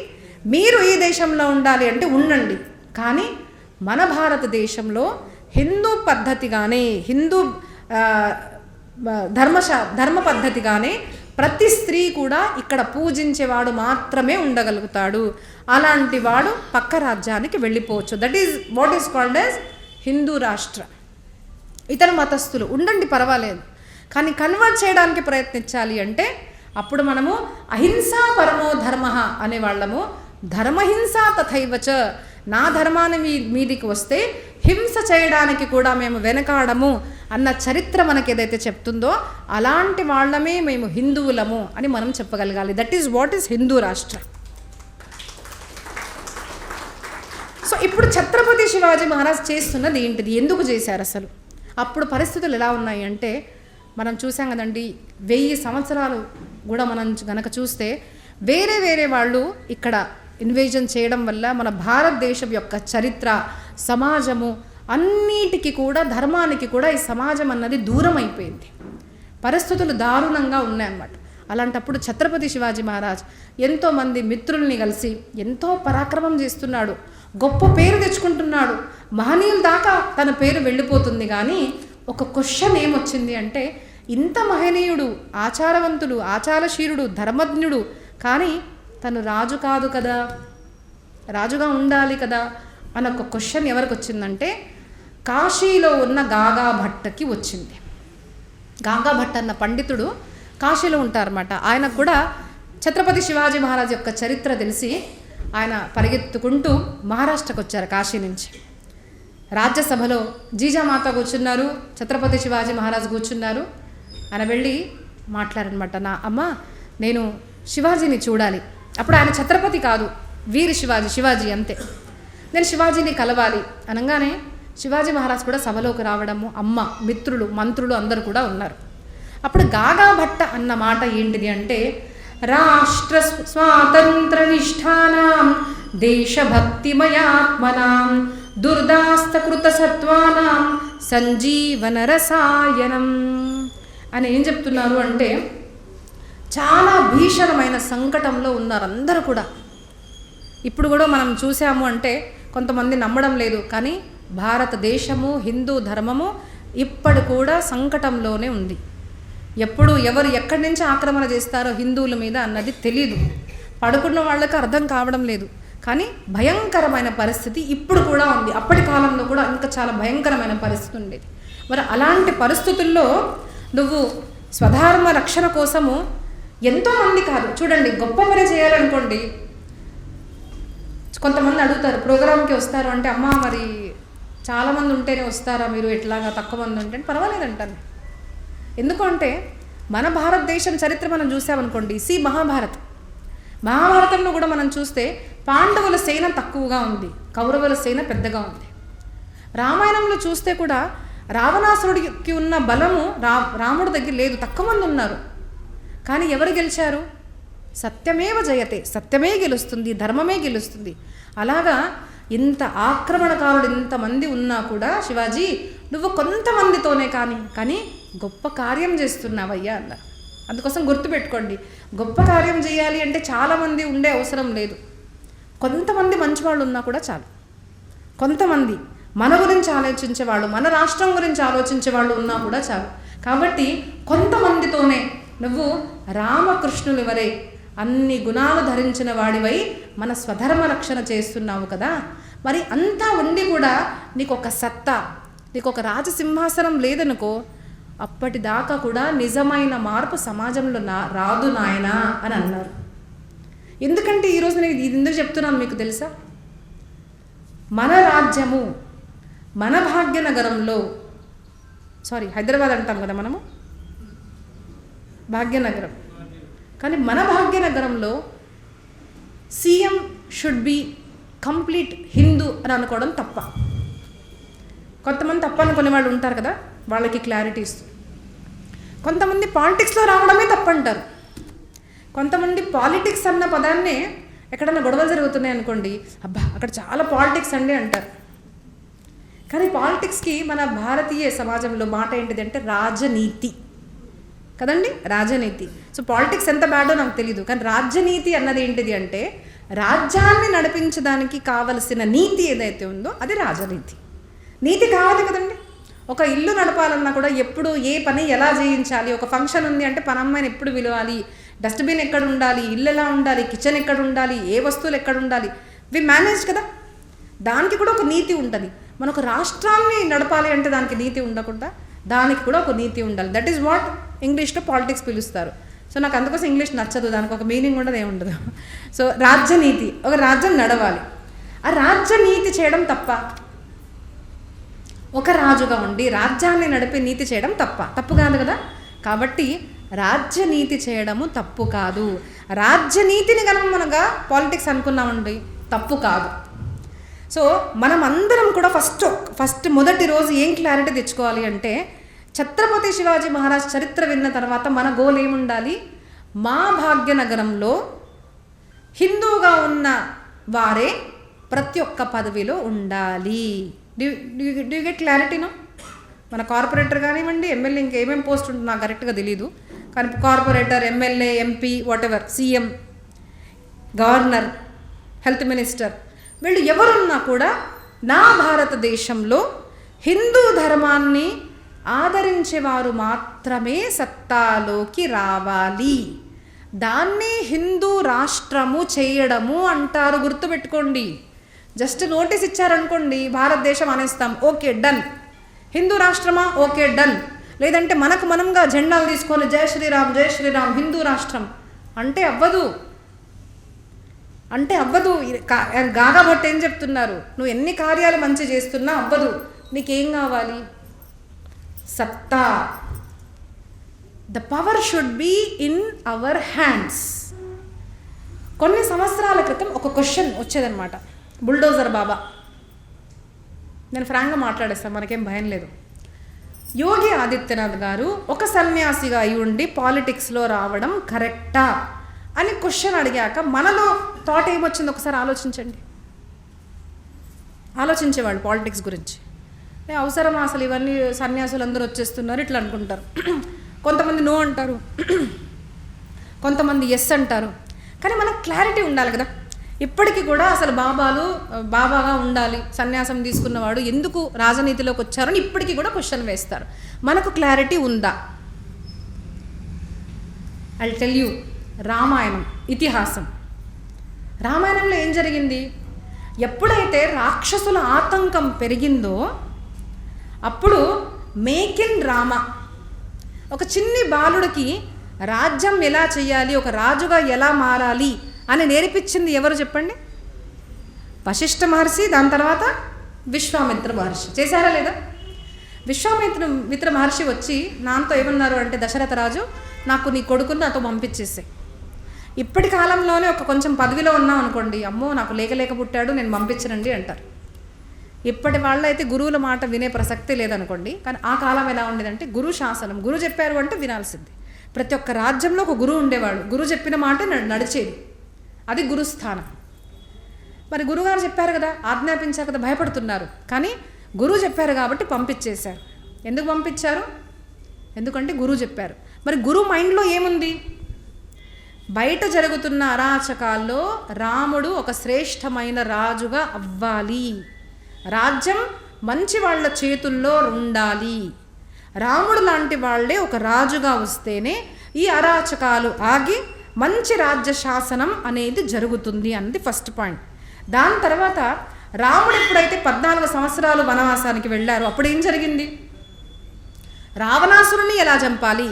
మీరు ఈ దేశంలో ఉండాలి అంటే ఉండండి, కానీ మన భారతదేశంలో హిందూ పద్ధతిగానే, హిందూ ధర్మ పద్ధతిగానే ప్రతి స్త్రీ కూడా ఇక్కడ పూజించేవాడు మాత్రమే ఉండగలుగుతాడు. అలాంటి వాడు పక్క రాజ్యానికి వెళ్ళిపోవచ్చు. That is what is called as Hindu రాష్ట్ర. ఇతర మతస్థులు ఉండండి పర్వాలేదు, కానీ కన్వర్ట్ చేయడానికి ప్రయత్నించాలి అంటే అప్పుడు మనము అహింసా పరమో ధర్మ అనేవాళ్ళము, ధర్మహింస తథైవచ, నా ధర్మాన్ని మీదికి వస్తే హింస చేయడానికి కూడా మేము వెనకాడము అన్న చరిత్ర మనకి ఏదైతే చెప్తుందో అలాంటి వాళ్ళమే మేము హిందువులము అని మనం చెప్పగలగాలి. That is what is Hindu రాష్ట్ర. సో ఇప్పుడు ఛత్రపతి శివాజీ మహారాజ్ చేస్తున్నది ఏంటిది, ఎందుకు చేశారు అసలు? అప్పుడు పరిస్థితులు ఎలా ఉన్నాయి అంటే మనం చూసాం కదండి, 1000 సంవత్సరాలు కూడా మనం గనక చూస్తే వేరే వేరే వాళ్ళు ఇక్కడ ఇన్వేజన్ చేయడం వల్ల మన భారతదేశం యొక్క చరిత్ర, సమాజము అన్నిటికీ కూడా, ధర్మానికి కూడా ఈ సమాజం అన్నది దూరం అయిపోయింది. పరిస్థితులు దారుణంగా ఉన్నాయన్నమాట. అలాంటప్పుడు ఛత్రపతి శివాజీ మహారాజ్ ఎంతోమంది మిత్రుల్ని కలిసి ఎంతో పరాక్రమం చేస్తున్నాడు, గొప్ప పేరు తెచ్చుకుంటున్నాడు, మహనీయుల దాకా తన పేరు వెళ్ళిపోతుంది. కానీ ఒక క్వశ్చన్ ఏమొచ్చింది అంటే, ఇంత మహనీయుడు, ఆచారవంతుడు, ఆచారశీలుడు, ధర్మజ్ఞుడు, కానీ తను రాజు కాదు కదా, రాజుగా ఉండాలి కదా అన్న ఒక క్వశ్చన్ ఎవరికి వచ్చిందంటే కాశీలో ఉన్న గాగా భట్టకి వచ్చింది. గాగా భట్ అన్న పండితుడు కాశీలో ఉంటారన్నమాట. ఆయనకు కూడా ఛత్రపతి శివాజీ మహారాజ్ యొక్క చరిత్ర తెలిసి ఆయన పరిగెత్తుకుంటూ మహారాష్ట్రకు వచ్చారు. కాశీ నుంచి రాజ్యసభలో జీజామాత కూర్చున్నారు, ఛత్రపతి శివాజీ మహారాజ్ కూర్చున్నారు. ఆయన వెళ్ళి మాట్లాడనమాట, నా అమ్మ నేను శివాజీని చూడాలి. అప్పుడు ఆయన ఛత్రపతి కాదు, వీరి శివాజీ అంతే. నేను శివాజీని కలవాలి అనగానే శివాజీ మహారాజ్ కూడా సభలోకి రావడము, అమ్మ, మిత్రులు, మంత్రులు అందరూ కూడా ఉన్నారు. అప్పుడు గాగా భట్ట అన్న మాట ఏంటిది అంటే, రాష్ట్ర స్వాతంత్ర నిష్ఠానాం దేశభక్తిమయాత్మనాం దుర్దాస్తకృత సత్వానాం సంజీవన రసాయనం అని ఏం చెప్తున్నారు అంటే, చాలా భీషణమైన సంకటంలో ఉన్నారు అందరూ కూడా. ఇప్పుడు కూడా మనం చూసాము అంటే కొంతమంది నమ్మడం లేదు, కానీ భారతదేశము, హిందూ ధర్మము ఇప్పటి కూడా సంకటంలోనే ఉంది. ఎప్పుడు ఎవరు ఎక్కడి నుంచి ఆక్రమణ చేస్తారో హిందువుల మీద అన్నది తెలీదు, పడుకున్న వాళ్ళకి అర్థం కావడం లేదు. కానీ భయంకరమైన పరిస్థితి ఇప్పుడు కూడా ఉంది. అప్పటి కాలంలో కూడా ఇంకా చాలా భయంకరమైన పరిస్థితి ఉండేది. మరి అలాంటి పరిస్థితుల్లో నువ్వు స్వధర్మ రక్షణ కోసము ఎంతోమంది కాదు, చూడండి, గొప్ప పని చేయాలనుకోండి, కొంతమంది అడుగుతారు ప్రోగ్రామ్కి వస్తారు అంటే, అమ్మ మరి చాలామంది ఉంటేనే వస్తారా మీరు, ఎట్లాగా తక్కువ మంది ఉంటే పర్వాలేదంటాను. ఎందుకంటే మన భారతదేశం చరిత్ర మనం చూసామనుకోండి, మహాభారత్, మహాభారతంలో కూడా మనం చూస్తే పాండవుల సేన తక్కువగా ఉంది, కౌరవుల సేన పెద్దగా ఉంది. రామాయణంలో చూస్తే కూడా రావణాసురుడికి ఉన్న బలము రాముడి దగ్గర లేదు, తక్కువ మంది ఉన్నారు. కానీ ఎవరు గెలిచారు? సత్యమేవ జయతే, సత్యమే గెలుస్తుంది, ధర్మమే గెలుస్తుంది. అలాగా ఇంత ఆక్రమణకారుడు ఇంతమంది ఉన్నా కూడా శివాజీ నువ్వు కొంతమందితోనే కానీ గొప్ప కార్యం చేస్తున్నావయ్యా అన్నారు. అందుకోసం గుర్తుపెట్టుకోండి, గొప్ప కార్యం చేయాలి అంటే చాలామంది ఉండే అవసరం లేదు. కొంతమంది మంచివాళ్ళు ఉన్నా కూడా చాలు. కొంతమంది మన గురించి ఆలోచించేవాళ్ళు, మన రాష్ట్రం గురించి ఆలోచించే వాళ్ళు ఉన్నా కూడా చాలు. కాబట్టి కొంతమందితోనే నువ్వు రామకృష్ణుని వరే అన్ని గుణాలు ధరించిన వాడివై మన స్వధర్మ రక్షణ చేస్తున్నావు కదా. మరి అంతా ఉండి కూడా నీకు ఒక సత్తా, నీకు ఒక రాజసింహాసనం లేదనుకో, అప్పటిదాకా కూడా నిజమైన మార్పు సమాజంలో రాదు నాయనా అని అన్నారు. ఎందుకంటే ఈరోజు నేను ఇది ఎందుకు చెప్తున్నాను మీకు తెలుసా? మన రాజ్యము, మన భాగ్యనగరంలో, హైదరాబాద్ అంటాం కదా మనము, భాగ్యనగరం. కానీ మన భాగ్యనగరంలో CM should be complete Hindu అని అనుకోవడం తప్ప. కొంతమంది తప్ప అనుకునే వాళ్ళు ఉంటారు కదా, వాళ్ళకి క్లారిటీ ఇస్తుంది. కొంతమంది పాలిటిక్స్లో రావడమే తప్పంటారు. కొంతమంది పాలిటిక్స్ అన్న పదాన్నే ఎక్కడన్నా గొడవలు జరుగుతున్నాయి అనుకోండి, అబ్బా అక్కడ చాలా పాలిటిక్స్ అండి అంటారు. కానీ పాలిటిక్స్కి మన భారతీయ సమాజంలో మాట ఏంటిది అంటే రాజనీతి కదండి, రాజనీతి. సో పాలిటిక్స్ ఎంత బ్యాడో నాకు తెలీదు, కానీ రాజనీతి అన్నది ఏంటిది అంటే రాజ్యాన్ని నడిపించడానికి కావలసిన నీతి ఏదైతే ఉందో అది రాజనీతి. నీతి కావాలి కదండి. ఒక ఇల్లు నడపాలన్నా కూడా ఎప్పుడు ఏ పని ఎలా చేయించాలి, ఒక ఫంక్షన్ ఉంది అంటే పనమ్మాయిని ఎప్పుడు పిలవాలి, డస్ట్బిన్ ఎక్కడ ఉండాలి, ఇల్లు ఎలా ఉండాలి, కిచెన్ ఎక్కడ ఉండాలి, ఏ వస్తువులు ఎక్కడ ఉండాలి, వి మేనేజ్ కదా. దానికి కూడా ఒక నీతి ఉంటుంది. మనకు రాష్ట్రాన్ని నడపాలి అంటే దానికి నీతి ఉండకుండా దానికి కూడా ఒక నీతి ఉండాలి. దట్ ఈస్ వాట్ ఇంగ్లీష్లో పాలిటిక్స్ పిలుస్తారు. సో నాకు అందుకోసం ఇంగ్లీష్ నచ్చదు, దానికి ఒక మీనింగ్ ఉండదు, ఏముండదు. సో రాజ్యనీతి, ఒక రాజ్యం నడవాలి. ఆ రాజ్యనీతి చేయడం తప్ప? ఒక రాజుగా ఉండి రాజ్యాన్ని నడిపే నీతి చేయడం తప్పు కాదు కదా. కాబట్టి రాజ్యనీతి చేయడము తప్పు కాదు. రాజ్యనీతిని కనుక మనగా పాలిటిక్స్ అనుకున్నామండి, తప్పు కాదు. సో మనం అందరం కూడా ఫస్ట్ మొదటి రోజు ఏం క్లారిటీ తెచ్చుకోవాలి అంటే, ఛత్రపతి శివాజీ మహారాజ్ చరిత్ర విన్న తర్వాత మన గోల్ ఏముండాలి? మా భాగ్యనగరంలో హిందూగా ఉన్న వారే ప్రతి ఒక్క పదవిలో ఉండాలి. డూ గెట్ క్లారిటీనో? మన కార్పొరేటర్ కానివ్వండి, ఎమ్మెల్యే, ఇంకేమేమి పోస్ట్ ఉంటుంది నాకు కరెక్ట్గా తెలీదు, కానీ corporator, MLA, MP, whatever, CM, governor, health minister, వీళ్ళు ఎవరున్నా కూడా నా భారతదేశంలో హిందూ ధర్మాన్ని ఆదరించేవారు మాత్రమే సత్తాలోకి రావాలి. దాన్ని హిందూ రాష్ట్రము చేయడము అంటారు. గుర్తుపెట్టుకోండి. జస్ట్ నోటీస్ ఇచ్చారనుకోండి, భారతదేశం అనేస్తాం, ఓకే డన్. హిందూ రాష్ట్రమా, ఓకే డన్. లేదంటే మనకు మనంగా జెండాలు తీసుకొని జై శ్రీరామ్ జై శ్రీరామ్ హిందూ రాష్ట్రం అంటే అవ్వదు. గాగా భట్ ఏం చెప్తున్నారు? నువ్వు ఎన్ని కార్యాలు మంచి చేస్తున్నా అవ్వదు. నీకేం కావాలి? సత్తా. The power should be in our hands. కొన్ని సంవత్సరాల క్రితం ఒక క్వశ్చన్ వచ్చేదన్నమాట, బుల్డోజర్ బాబా. నేను ఫ్రాంక్గా మాట్లాడేస్తాను, మనకేం భయం లేదు. యోగి ఆదిత్యనాథ్ గారు ఒక సన్యాసిగా అయి ఉండి పాలిటిక్స్లో రావడం కరెక్టా అని క్వశ్చన్ అడిగాక మనలో థాట్ ఏమొచ్చింది ఒకసారి ఆలోచించేవాళ్ళు పాలిటిక్స్ గురించి. అవసరమా అసలు ఇవన్నీ, సన్యాసులు అందరూ వచ్చేస్తున్నారు ఇట్లా అనుకుంటారు. కొంతమంది నో అంటారు, కొంతమంది ఎస్ అంటారు. కానీ మనకు క్లారిటీ ఉండాలి కదా. ఇప్పటికీ కూడా అసలు బాబాగా ఉండాలి, సన్యాసం తీసుకున్నవాడు ఎందుకు రాజనీతిలోకి వచ్చారని ఇప్పటికీ కూడా క్వశ్చన్ వేస్తారు. మనకు క్లారిటీ ఉందా? I tell you. రామాయణం ఇతిహాసం, రామాయణంలో ఏం జరిగింది? ఎప్పుడైతే రాక్షసుల ఆతంకం పెరిగిందో అప్పుడు మేకిన్ రామ, ఒక చిన్ని బాలుడికి రాజ్యం ఎలా చేయాలి, ఒక రాజుగా ఎలా మారాలి అని నేర్పించింది ఎవరు చెప్పండి? వశిష్ఠ మహర్షి, దాని తర్వాత విశ్వామిత్ర మహర్షి. చేశారా లేదా? విశ్వామిత్ర మహర్షి వచ్చి నాతో ఏమన్నారు అంటే, దశరథ రాజు నాకు నీ కొడుకుని నాతో పంపించేసే. ఇప్పటి కాలంలోనే ఒక కొంచెం పదవిలో ఉన్నాం అనుకోండి, అమ్మో నాకు లేక పుట్టాడు నేను పంపించనండి అంటారు. ఇప్పటి వాళ్ళు అయితే గురువుల మాట వినే ప్రసక్తే లేదనుకోండి. కానీ ఆ కాలం ఎలా ఉండేదంటే గురు శాసనం, గురువు చెప్పారు అంటే వినాల్సింది. ప్రతి ఒక్క రాజ్యంలో ఒక గురువు ఉండేవాడు, గురువు చెప్పిన మాట నడిచేది, అది గురుస్థానం. మరి గురుగారు చెప్పారు కదా, ఆజ్ఞాపించారు కదా, భయపడుతున్నారు. కానీ గురువు చెప్పారు కాబట్టి పంపించేశారు. ఎందుకు పంపించారు? ఎందుకంటే గురువు చెప్పారు. మరి గురువు మైండ్లో ఏముంది? బయట జరుగుతున్న అరాచకాల్లో రాముడు ఒక శ్రేష్టమైన రాజుగా అవ్వాలి, రాజ్యం మంచి వాళ్ళ చేతుల్లో ఉండాలి, రాముడు లాంటి వాళ్ళే ఒక రాజుగా వస్తేనే ఈ అరాచకాలు ఆగి మంచి రాజ్య శాసనం అనేది జరుగుతుంది అన్నది ఫస్ట్ పాయింట్. దాని తర్వాత రాముడు ఎప్పుడైతే 14 సంవత్సరాలు వనవాసానికి వెళ్ళారో అప్పుడు ఏం జరిగింది? రావణాసురుని ఎలా చంపాలి,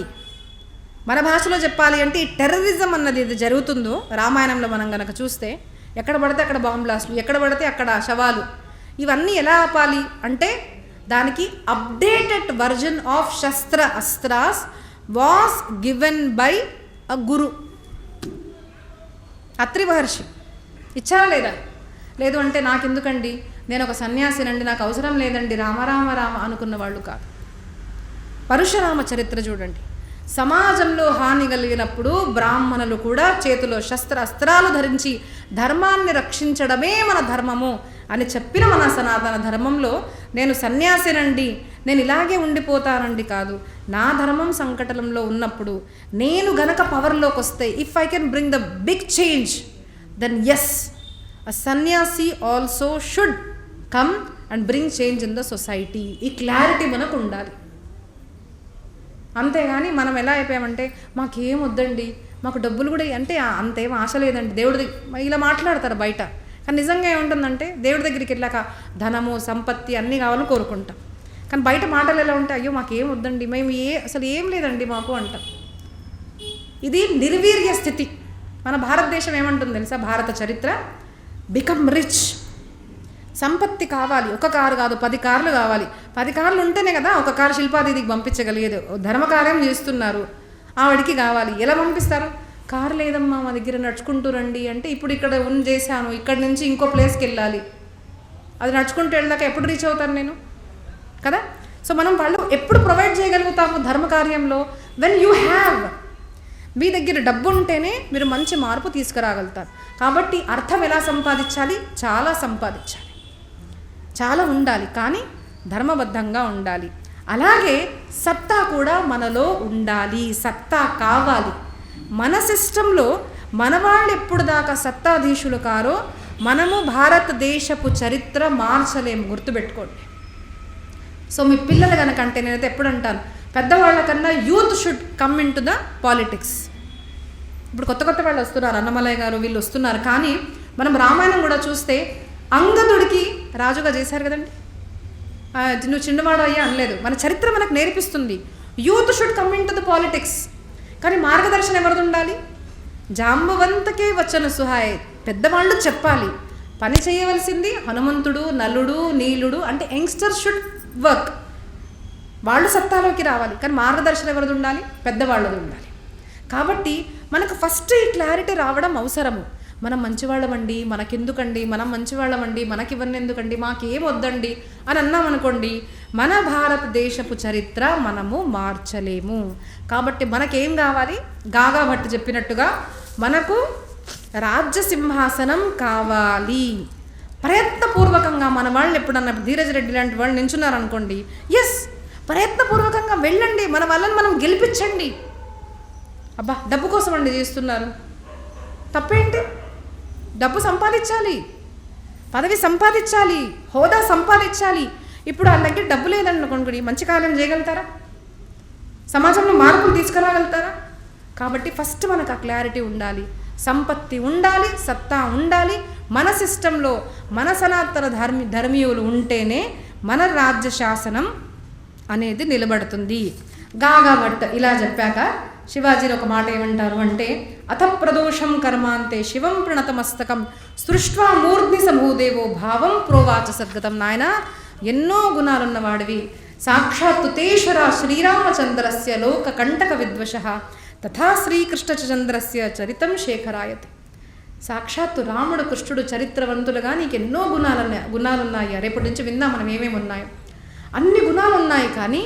మన భాషలో చెప్పాలి అంటే ఈ టెర్రరిజం అన్నది ఇది జరుగుతుందో రామాయణంలో మనం కనుక చూస్తే, ఎక్కడ పడితే అక్కడ బాంబ్ బ్లాస్టులు, ఎక్కడ పడితే అక్కడ శవాలు, ఇవన్నీ ఎలా ఆపాలి అంటే దానికి అప్డేటెడ్ వర్జన్ ఆఫ్ శస్త్ర అస్త్రాస్ వాస్ గివెన్ బై అ గురు. అత్రి మహర్షి ఇచ్చారా లేదా? లేదు అంటే నాకెందుకండి, నేను ఒక సన్యాసినండి, నాకు అవసరం లేదండి, రామ అనుకున్న వాళ్ళు కాదు. పరశురామ చరిత్ర చూడండి. సమాజంలో హాని కలిగినప్పుడు బ్రాహ్మణులు కూడా చేతిలో అస్త్రాలు ధరించి ధర్మాన్ని రక్షించడమే మన ధర్మము అని చెప్పిన మన సనాతన ధర్మంలో నేను సన్యాసినండి, నేను ఇలాగే ఉండిపోతానండి కాదు. నా ధర్మం సంకటంలో ఉన్నప్పుడు నేను గనక పవర్లోకి వస్తే, if I can bring the big change, then yes, a sanyasi also should come and bring change in the society. ఈ క్లారిటీ మనకు ఉండాలి. అంతేగాని మనం ఎలా అయిపోయామంటే మాకేం వద్దండి, మాకు డబ్బులు కూడా అంటే అంతేం ఆశ లేదండి, దేవుడి ఇలా మాట్లాడతారు బయట. కానీ నిజంగా ఏముంటుందంటే దేవుడి దగ్గరికి వెళ్ళాక ధనము సంపత్తి అన్నీ కావాలని కోరుకుంటాం. కానీ బయట మాటలు ఎలా ఉంటాయి, అయ్యో మాకేం వద్దండి, మేము అసలు ఏం లేదండి మాకు అంటాం. ఇది నిర్వీర్య స్థితి. మన భారతదేశం ఏమంటుంది తెలుసా? భారత చరిత్ర, బికమ్ రిచ్, సంపత్తి కావాలి, ఒక కారు కాదు 10 కార్లు కావాలి. 10 కార్లు ఉంటేనే కదా ఒక కారు శిల్పాదీదికి పంపించగలిగేది. ధర్మకార్యం చేస్తున్నారు, ఆవిడికి కావాలి. ఎలా పంపిస్తారు? కారు లేదమ్మా మా దగ్గర, నడుచుకుంటూ రండి అంటే ఇప్పుడు ఇక్కడ చేశాను, ఇక్కడి నుంచి ఇంకో ప్లేస్కి వెళ్ళాలి, అది నడుచుకుంటూ వెళ్ళాక ఎప్పుడు రీచ్ అవుతాను నేను కదా. సో మనం వాళ్ళు ఎప్పుడు ప్రొవైడ్ చేయగలుగుతాము ధర్మకార్యంలో? వెన్ యూ హ్యావ్, మీ దగ్గర డబ్బు ఉంటేనే మీరు మంచి మార్పు తీసుకురాగలుగుతారు. కాబట్టి అర్థం ఎలా సంపాదించాలి? చాలా సంపాదించాలి, చాలా ఉండాలి, కానీ ధర్మబద్ధంగా ఉండాలి. అలాగే సత్తా కూడా మనలో ఉండాలి, సత్తా కావాలి. మన సిస్టంలో మన వాళ్ళు ఎప్పుడు దాకా సత్తాధీశులు కారో మనము భారతదేశపు చరిత్ర మార్చలేము, గుర్తుపెట్టుకోండి. సో మీ పిల్లలు కనుకంటే నేనైతే ఎప్పుడు అంటాను, పెద్దవాళ్ళ కన్నా youth should come in to the politics. ఇప్పుడు కొత్త వాళ్ళు వస్తున్నారు, అన్నమలయ్య గారు వీళ్ళు వస్తున్నారు. కానీ మనం రామాయణం కూడా చూస్తే అంగదుడికి రాజుగా చేశారు కదండి, నువ్వు చిన్నవాడు అయ్యా అనలేదు. మన చరిత్ర మనకు నేర్పిస్తుంది youth should come in to the politics. కానీ మార్గదర్శనం ఎవరిది ఉండాలి? జాంబవంతకే వచ్చన సుహాయ్, పెద్దవాళ్ళు చెప్పాలి. పని చేయవలసింది హనుమంతుడు, నలుడు, నీలుడు అంటే యంగ్స్టర్స్ షుడ్ వర్క్, వాళ్ళు సత్తాలోకి రావాలి. కానీ మార్గదర్శనం ఎవరిది ఉండాలి? పెద్దవాళ్ళది ఉండాలి. కాబట్టి మనకు ఫస్ట్ ఈ క్లారిటీ రావడం అవసరము. మనం మంచివాళ్ళమండి, మనకెందుకండి, మనం మంచివాళ్ళమండి, మనకి ఇవన్నీ ఎందుకండి, మాకేం వద్దండి అని అన్నామనుకోండి, మన భారతదేశపు చరిత్ర మనము మార్చలేము. కాబట్టి మనకేం కావాలి? గాగా భట్ చెప్పినట్టుగా మనకు రాజ్య సింహాసనం కావాలి. ప్రయత్నపూర్వకంగా మన వాళ్ళు ఎప్పుడన్నా ధీరజ్ రెడ్డి లాంటి వాళ్ళు నించున్నారనుకోండి, ఎస్ ప్రయత్నపూర్వకంగా వెళ్ళండి, మన వాళ్ళని మనం గెలిపించండి. అబ్బా డబ్బు కోసం అండి చేస్తున్నారు, తప్పేంటి? డబ్బు సంపాదించాలి, పదవి సంపాదించాలి, హోదా సంపాదించాలి. ఇప్పుడు వాళ్ళ దగ్గర డబ్బు లేదనుకోండి, మంచి కార్యం చేయగలుగుతారా? సమాజంలో మార్పులు తీసుకురాగలుగుతారా? కాబట్టి ఫస్ట్ మనకు ఆ క్లారిటీ ఉండాలి, సంపత్తి ఉండాలి, సత్తా ఉండాలి. మన సిస్టంలో మన సనాతన ధర్మీయులు ఉంటేనే మన రాజ్య శాసనం అనేది నిలబడుతుంది. గాగా భట్ ఇలా చెప్పాక శివాజీని ఒక మాట ఏమంటారు అంటే, అథ ప్రదోషం కర్మాంతే శివం ప్రణతమస్తకం సృష్ట్వా మూర్ధ్ని సమూదేవో భావం ప్రోవాచ సద్గతం. నాయన ఎన్నో గుణాలున్నవాడివి, సాక్షాత్తు తేశ్వర శ్రీరామచంద్రస్య లోక కంటక విద్వష తథా శ్రీకృష్ణచంద్రస్య చరితం శేఖరాయతి. సాక్షాత్తు రాముడు కృష్ణుడు చరిత్రవంతులుగా నీకు ఎన్నో గుణాలున్నాయి. రేపటి నుంచి విందాం మనం ఏమేమి ఉన్నాయో. అన్ని గుణాలు ఉన్నాయి, కానీ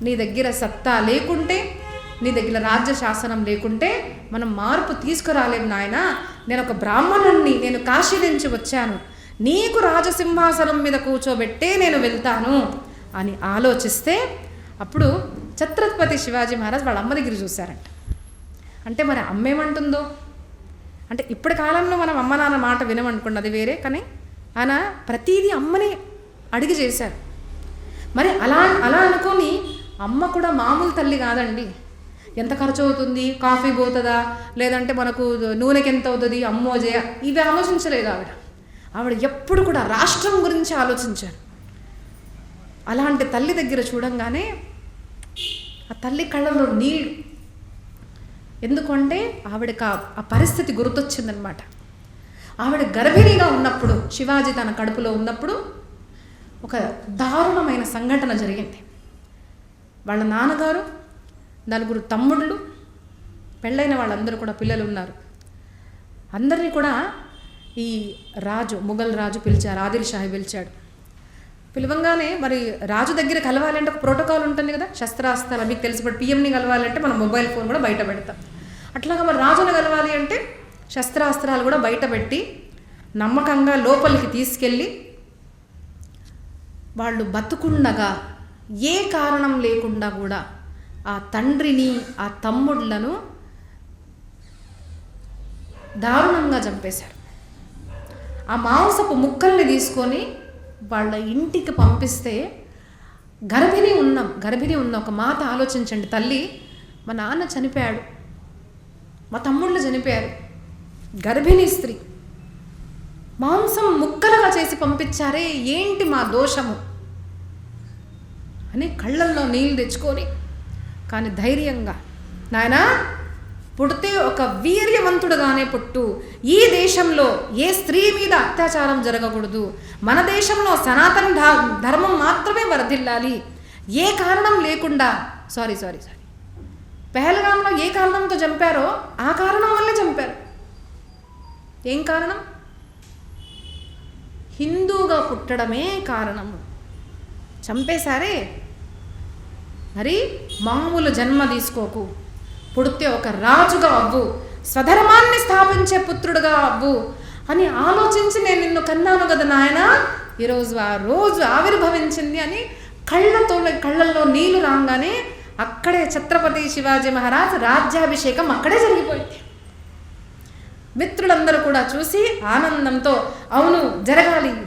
నీ దగ్గర సత్తా లేకుంటే, నీ దగ్గర రాజ్య శాసనం లేకుంటే మనం మార్పు తీసుకురాలేము నాయన. నేను ఒక బ్రాహ్మణుణ్ణి, నేను కాశీ నుంచి వచ్చాను, నీకు రాజసింహాసనం మీద కూర్చోబెట్టే నేను వెళ్తాను అని ఆలోచిస్తే అప్పుడు ఛత్రపతి శివాజీ మహారాజ్ వాళ్ళ అమ్మ దగ్గర చూశారంట. అంటే మరి అమ్మ ఏమంటుందో, అంటే ఇప్పటి కాలంలో మనం అమ్మ నాన్న మాట వినమనుకోండి, అది వేరే, కానీ ఆయన ప్రతీదీ అమ్మని అడిగి చేశారు. మరి అలా అనుకొని అమ్మ కూడా మామూలు తల్లి కాదండి. ఎంత ఖర్చు అవుతుంది, కాఫీ పోతుందా, లేదంటే మనకు నూనెకి ఎంత అవుతుంది, అమ్మో జయ, ఇవి ఆలోచించలేదు ఆవిడ ఎప్పుడు కూడా రాష్ట్రం గురించి ఆలోచించారు. అలాంటి తల్లి దగ్గర చూడంగానే ఆ తల్లి కళ్ళలో నీళ్ళు, ఎందుకంటే ఆవిడకి ఆ పరిస్థితి గుర్తొచ్చిందనమాట. ఆవిడ గర్భిణిగా ఉన్నప్పుడు, శివాజీ తన కడుపులో ఉన్నప్పుడు ఒక దారుణమైన సంఘటన జరిగింది. వాళ్ళ నాన్నగారు, 4 తమ్ముళ్ళు, పెళ్ళైన వాళ్ళందరూ కూడా పిల్లలు ఉన్నారు. అందరినీ కూడా ఈ రాజు, ముఘల్ రాజు పిలిచారు, ఆదిల్ షాహి పిలిచాడు. పిలవంగానే మరి రాజు దగ్గర కలవాలంటే ఒక ప్రోటోకాల్ ఉంటుంది కదా, శస్త్రాస్త్రాలు మీకు తెలిసి. ఇప్పుడు పిఎంని కలవాలంటే మనం మొబైల్ ఫోన్ కూడా బయట పెడతాం. అట్లాగా మరి రాజును కలవాలి అంటే శస్త్రాస్త్రాలు కూడా బయట పెట్టి నమ్మకంగా లోపలికి తీసుకెళ్ళి వాళ్ళు బతుకుండగా ఏ కారణం లేకుండా కూడా ఆ తండ్రిని, ఆ తమ్ముళ్ళను దారుణంగా చంపేశారు. ఆ మాంసపు ముక్కల్ని తీసుకొని వాళ్ళ ఇంటికి పంపిస్తే, గర్భిణి ఉన్న ఒక మాత ఆలోచించండి, తల్లి మా నాన్న చనిపోయాడు, మా తమ్ముళ్ళు చనిపోయారు, గర్భిణీ స్త్రీ, మాంసం ముక్కలుగా చేసి పంపించారే, ఏంటి మా దోషము అని కళ్ళల్లో నీళ్ళు తెచ్చుకొని, కానీ ధైర్యంగా, నాయనా పుడితే ఒక వీర్యవంతుడుగానే పుట్టు, ఈ దేశంలో ఏ స్త్రీ మీద అత్యాచారం జరగకూడదు, మన దేశంలో సనాతన ధర్మం మాత్రమే వర్ధిల్లాలి, ఏ కారణం లేకుండా. సారీ పెహల్గాంలో ఏ కారణంతో చంపారో ఆ కారణం వల్లే చంపారు. ఏం కారణం? హిందూగా పుట్టడమే కారణము. చంపేశారే. మరి మామూలు జన్మ తీసుకోకు, పుడితే ఒక రాజుగా అవ్వు, స్వధర్మాన్ని స్థాపించే పుత్రుడుగా అవ్వు అని ఆలోచించి నేను నిన్ను కన్నాను కదా నాయన, ఈరోజు ఆ రోజు ఆవిర్భవించింది అని కళ్ళల్లో నీళ్లు రాగానే అక్కడే ఛత్రపతి శివాజీ మహారాజ్ రాజ్యాభిషేకం అక్కడే జరిగిపోయింది. మిత్రులందరూ కూడా చూసి ఆనందంతో, అవును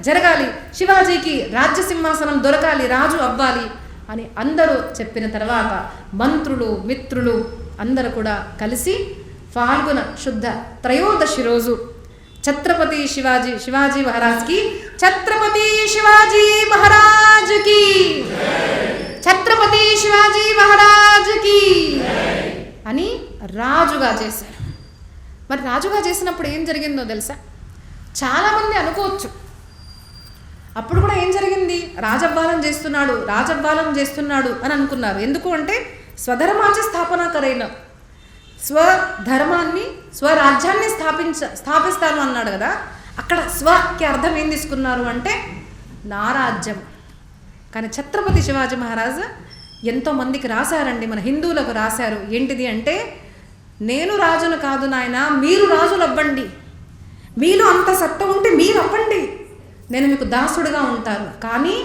జరగాలి, శివాజీకి రాజ్యసింహాసనం దొరకాలి, రాజు అవ్వాలి అని అందరూ చెప్పిన తర్వాత మంత్రులు, మిత్రులు అందరూ కూడా కలిసి ఫాల్గుణ శుద్ధ త్రయోదశి రోజు ఛత్రపతి శివాజీ మహారాజ్కి, ఛత్రపతి శివాజీ మహారాజ్కి, ఛత్రపతి శివాజీ మహారాజ్కి అని రాజుగా చేశారు. మరి రాజుగా చేసినప్పుడు ఏం జరిగిందో తెలుసా? చాలామంది అనుకోవచ్చు, అప్పుడు కూడా ఏం జరిగింది, రాజవ్వాలం చేస్తున్నాడు అని అనుకున్నారు. ఎందుకు అంటే స్వధర్మాచి స్థాపనకరైన, స్వధర్మాన్ని, స్వరాజ్యాన్ని స్థాపిస్తాను అన్నాడు కదా. అక్కడ స్వకి అర్థం ఏం తీసుకున్నారు అంటే నా రాజ్యం. కానీ ఛత్రపతి శివాజీ మహారాజ్ ఎంతోమందికి రాశారండి, మన హిందువులకు రాశారు. ఏంటిది అంటే, నేను రాజును కాదు నాయన, మీరు రాజులు అవ్వండి, మీలో అంత సత్తా ఉంటే మీరు అవ్వండి, నేను మీకు దాసుడుగా ఉంటాను, కానీ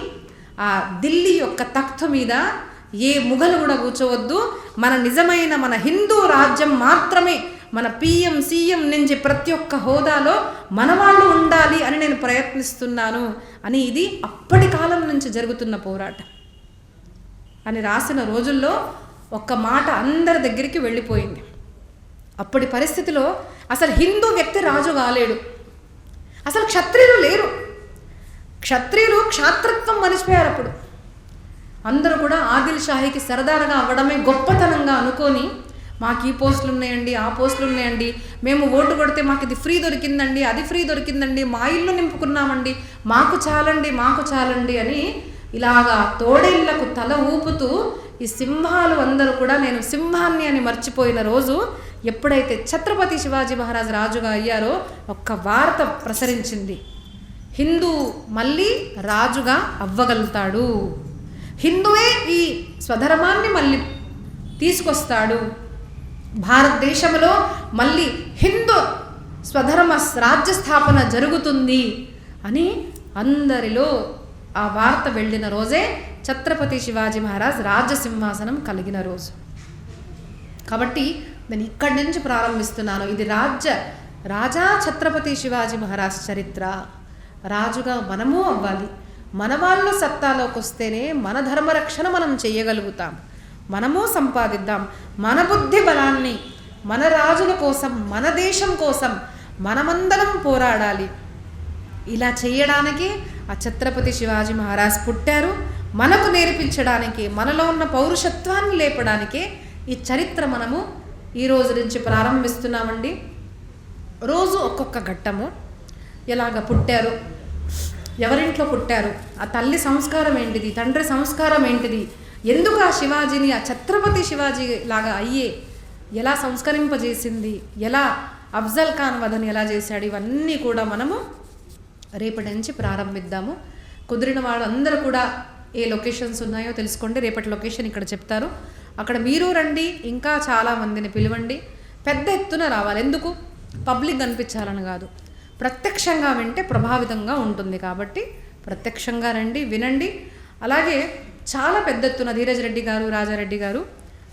ఆ ఢిల్లీ యొక్క తఖ్తు మీద ఏ ముఘలు కూడా కూర్చోవద్దు, మన హిందూ రాజ్యం మాత్రమే, మన పిఎం సీఎం నుంచి ప్రతి ఒక్క హోదాలో మన వాళ్ళు ఉండాలి అని నేను ప్రయత్నిస్తున్నాను అని, ఇది అప్పటి కాలం నుంచి జరుగుతున్న పోరాటం అని రాసిన రోజుల్లో ఒక్క మాట అందరి దగ్గరికి వెళ్ళిపోయింది. అప్పటి పరిస్థితిలో అసలు హిందూ వ్యక్తి రాజు కాలేడు, అసలు క్షత్రియులు లేరు, క్షత్రియులు క్షాత్రత్వం మర్చిపోయారు. అప్పుడు అందరూ కూడా ఆదిల్ షాహీకి సరదాగా అవ్వడమే గొప్పతనంగా అనుకొని, మాకు ఈ పోస్టులు ఉన్నాయండి, ఆ పోస్టులు ఉన్నాయండి, మేము ఓటు కొడితే మాకు ఇది ఫ్రీ దొరికిందండి, అది ఫ్రీ దొరికిందండి, మా ఇల్లు నింపుకున్నామండి, మాకు చాలండి అని ఇలాగా తోడేళ్లకు తల ఊపుతూ ఈ సింహాలు అందరూ కూడా నేను సింహాన్ని అని మర్చిపోయిన రోజు ఎప్పుడైతే ఛత్రపతి శివాజీ మహారాజ్ రాజుగా అయ్యారో ఒక్క వార్త ప్రసరించింది, హిందూ మళ్ళీ రాజుగా అవ్వగలుగుతాడు, హిందువే ఈ స్వధర్మాన్ని మళ్ళీ తీసుకొస్తాడు, భారతదేశంలో మళ్ళీ హిందూ స్వధర్మ రాజ్య స్థాపన జరుగుతుంది అని అందరిలో ఆ వార్త వెళ్ళిన రోజే ఛత్రపతి శివాజీ మహారాజ్ రాజసింహాసనం కలిగిన రోజు. కాబట్టి నేను ఇక్కడి నుంచి ప్రారంభిస్తున్నాను. ఇది రాజా ఛత్రపతి శివాజీ మహారాజ్ చరిత్ర. రాజుగా మనము అవ్వాలి. మన వాళ్ళు సత్తాలోకి వస్తేనే మన ధర్మరక్షణ మనం చేయగలుగుతాం. మనము సంపాదిద్దాం. మన బుద్ధి బలాన్ని మన రాజుల కోసం, మన దేశం కోసం మనమందరం పోరాడాలి. ఇలా చేయడానికి ఆ ఛత్రపతి శివాజీ మహారాజ్ పుట్టారు. మనకు నేర్పించడానికి, మనలో ఉన్న పౌరుషత్వాన్ని లేపడానికే ఈ చరిత్ర మనము ఈ రోజు నుంచి ప్రారంభిస్తున్నామండి. రోజు ఒక్కొక్క ఘట్టము. ఎలాగ పుట్టారు, ఎవరింట్లో పుట్టారు, ఆ తల్లి సంస్కారం ఏంటిది, తండ్రి సంస్కారం ఏంటిది, ఎందుకు ఆ శివాజీని ఆ ఛత్రపతి శివాజీ లాగా అయ్యే ఎలా సంస్కరింపజేసింది, ఎలా అఫ్జల్ ఖాన్ వధని ఎలా చేశాడు, ఇవన్నీ కూడా మనము రేపటి నుంచి ప్రారంభిద్దాము. కుదిరిన వాళ్ళు అందరూ కూడా ఏ లొకేషన్స్ ఉన్నాయో తెలుసుకోండి. రేపటి లొకేషన్ ఇక్కడ చెప్తారు, అక్కడ మీరు రండి. ఇంకా చాలామందిని పిలవండి. పెద్ద ఎత్తున రావాలి. ఎందుకు? పబ్లిక్ కనిపించాలని కాదు, ప్రత్యక్షంగా వింటే ప్రభావితంగా ఉంటుంది. కాబట్టి ప్రత్యక్షంగా రండి, వినండి. అలాగే చాలా పెద్ద ఎత్తున ధీరజ్ రెడ్డి గారు,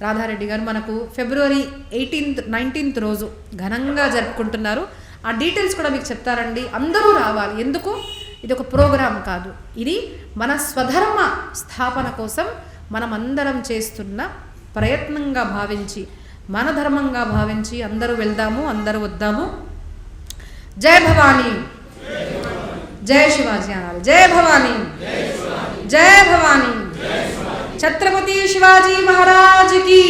రాధారెడ్డి గారు మనకు ఫిబ్రవరి 18th 19th రోజు ఘనంగా జరుపుకుంటున్నారు. ఆ డీటెయిల్స్ కూడా మీకు చెప్తారండి. అందరూ రావాలి. ఎందుకు? ఇది ఒక ప్రోగ్రాం కాదు, ఇది మన స్వధర్మ స్థాపన కోసం మనమందరం చేస్తున్న ప్రయత్నంగా భావించి, మన ధర్మంగా భావించి అందరూ వెళ్దాము, అందరూ వద్దాము. జై భవానీ, జై శివాజీ అనాలి. జై భవానీ, జై భవానీ. छत्रपति शिवाजी महाराज की,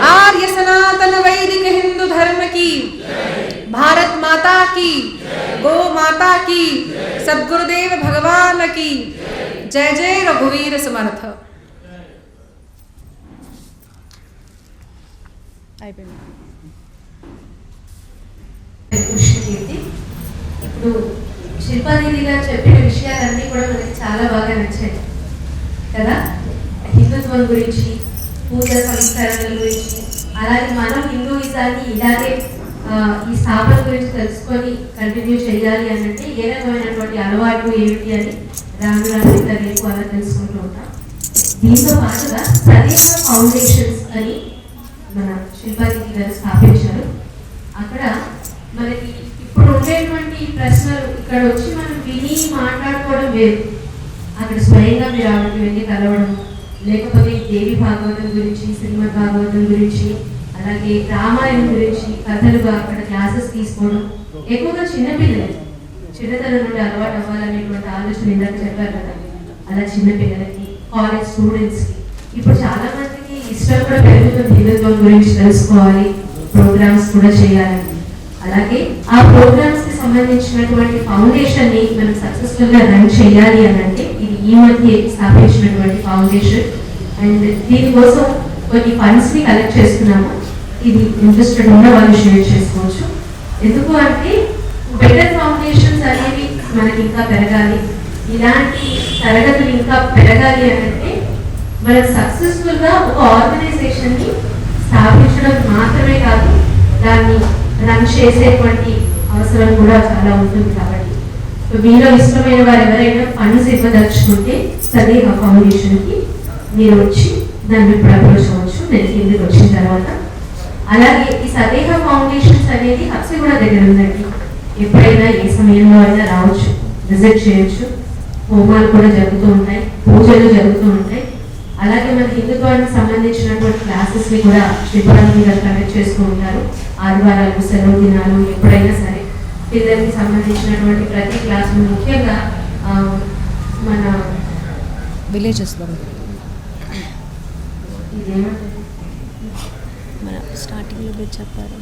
आर्य सनातन वैदिक हिंदू धर्म की, भारत माता की, गो माता की, सद्गुरुदेव भगवान की जय. जय रघुवीर समर्थ. ఇప్పుడు శిల్పాదేవి గారు చెప్పిన విషయాలన్నీ కూడా మనకి చాలా బాగా నచ్చాయి కదా. హిందుత్వం గురించి, పూజ సంస్కరణల గురించి, అలాగే మనం హిందూయిజాన్ని ఇలాగే ఈ స్థాపన గురించి తెలుసుకొని కంటిన్యూ చేయాలి అని అంటే ఏ రకమైనటువంటి అలవాటు ఏమిటి అని రాను రేపు అలా తెలుసుకుంటూ ఉంటాం. దీంతో పాటుగా సదేవ ఫౌండేషన్స్ అని మన శిల్పాదేవి గారు స్థాపించారు. అక్కడ మనకి ఇప్పుడు ఉండేటువంటి ప్రశ్నలు ఇక్కడ వచ్చి మనం విని మాట్లాడుకోవడం వేరు. అక్కడ స్వయంగా మీరు ఆవిడకి వెళ్ళి కలవడం, లేకపోతే దేవి భాగవతం గురించి, శ్రీమద్ భాగవతం గురించి, అలాగే రామాయణం గురించి కథలుగా అక్కడ క్లాసెస్ తీసుకోవడం. ఎక్కువగా చిన్నతనం నుండి అలవాటు అవ్వాలనేటువంటి ఆలోచన ఇందాక చెప్పారు కదా, అలా చిన్నపిల్లలకి, కాలేజ్ స్టూడెంట్స్కి ఇప్పుడు చాలా మందికి ఇష్టం కూడా పెరుగుతుంది హిందుత్వం గురించి తెలుసుకోవాలి, ప్రోగ్రామ్స్ కూడా చేయాలని. అలాగే ఆ ప్రోగ్రామ్స్ కి సంబంధించినటువంటి ఫౌండేషన్ ని మనం సక్సెస్ఫుల్ గా రన్ చేయాలి అని అంటే ఇది ఈ మధ్య స్థాపించినటువంటి ఫౌండేషన్. అండ్ దీనికోసం కొన్ని ఫండ్స్ ని కలెక్ట్ చేస్తున్నాము. ఇది ఇంట్రెస్టెడ్ ఉన్న వాళ్ళు షేర్ చేసుకోవచ్చు. ఎందుకు అంటే బెటర్ ఫౌండేషన్స్ అనేవి మనకి ఇంకా పెరగాలి, ఇలాంటి తరగతులు ఇంకా పెరగాలి అంటే మనం సక్సెస్ఫుల్ గా ఒక ఆర్గనైజేషన్ ని స్థాపించడం మాత్రమే కాదు, దాన్ని రన్ చేసేటువంటి అవసరం కూడా చాలా ఉంటుంది. కాబట్టి మీలో ఇష్టమైన వారు ఎవరైనా ఫండ్స్ ఇవ్వదలుచుకుంటే సదేవ ఫౌండేషన్ కి మీరు వచ్చి దాన్ని ఇప్పుడు అప్రోచ్ అవ్వచ్చు నేను కిందకి వచ్చిన తర్వాత. అలాగే ఈ సదేవ ఫౌండేషన్స్ అనేది హబ్సిగూడ దగ్గర ఉందండి. ఎప్పుడైనా ఏ సమయంలో అయినా రావచ్చు, విజిట్ చేయొచ్చు. హోమాలు కూడా జరుగుతూ ఉంటాయి, పూజలు జరుగుతూ ఉంటాయి. అలాగే మన హిందుత్వానికి సంబంధించినటువంటి క్లాసెస్ ని కూడా శ్రీపాద గారు కండక్ట్ చేస్తూ ఉంటారు. ఆదివారాలు, సెలవు దినాలు, ఎప్పుడైనా సరే పిల్లలకి సంబంధించినటువంటి ప్రతి క్లాస్, ముఖ్యంగా మన విలేజెస్ మన స్టార్టింగ్లో మీరు చెప్పారు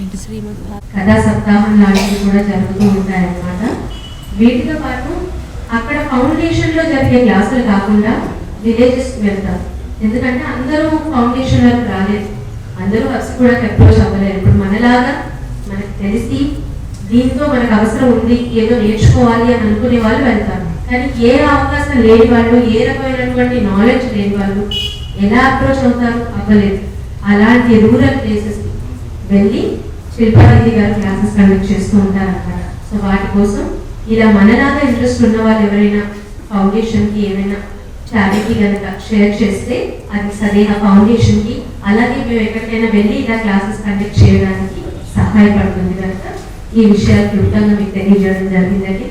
ఏంటి శ్రీమద్ కథా సప్తాహం లాంటివి కూడా జరుగుతూ ఉంటాయన్నమాట. వీటితో పాటు అక్కడ ఫౌండేషన్లో జరిగే క్లాసులు కాకుండా విలేజెస్కి వెళ్తారు. ఎందుకంటే అందరూ ఫౌండేషన్ వరకు రాలేదు, అందరూ వర్క్స్ కూడా అప్రోచ్ అవ్వలేరు. ఇప్పుడు మనలాగా మనకు తెలిసి దీంతో మనకు అవసరం ఉంది, ఏదో నేర్చుకోవాలి అని అనుకునే వాళ్ళు వెళ్తారు. కానీ ఏ అవకాశం లేని వాళ్ళు, ఏ రకమైనటువంటి నాలెడ్జ్ లేని వాళ్ళు ఎలా అప్రోచ్ అవుతారు? అవ్వలేదు. అలాంటి రూరల్ ప్లేసెస్ వెళ్ళి శిల్పారెడ్డి గారు క్లాసెస్ కండక్ట్ చేస్తూ ఉంటారు అన్నమాట. సో వాటి కోసం ఇలా మనలాగా ఇంట్రెస్ట్ ఉన్న వాళ్ళు ఎవరైనా ఫౌండేషన్కి ఏమైనా చారిటీ కనుక షేర్ చేస్తే అది సరైన ఫౌండేషన్కి, అలాగే మేము ఎక్కడికైనా వెళ్ళి ఇలా క్లాసెస్ కండక్ట్ చేయడానికి సహాయపడుతుంది కనుక ఈ విషయాలు క్లుప్తంగా మీకు తెలియజేయడం జరిగిందండి.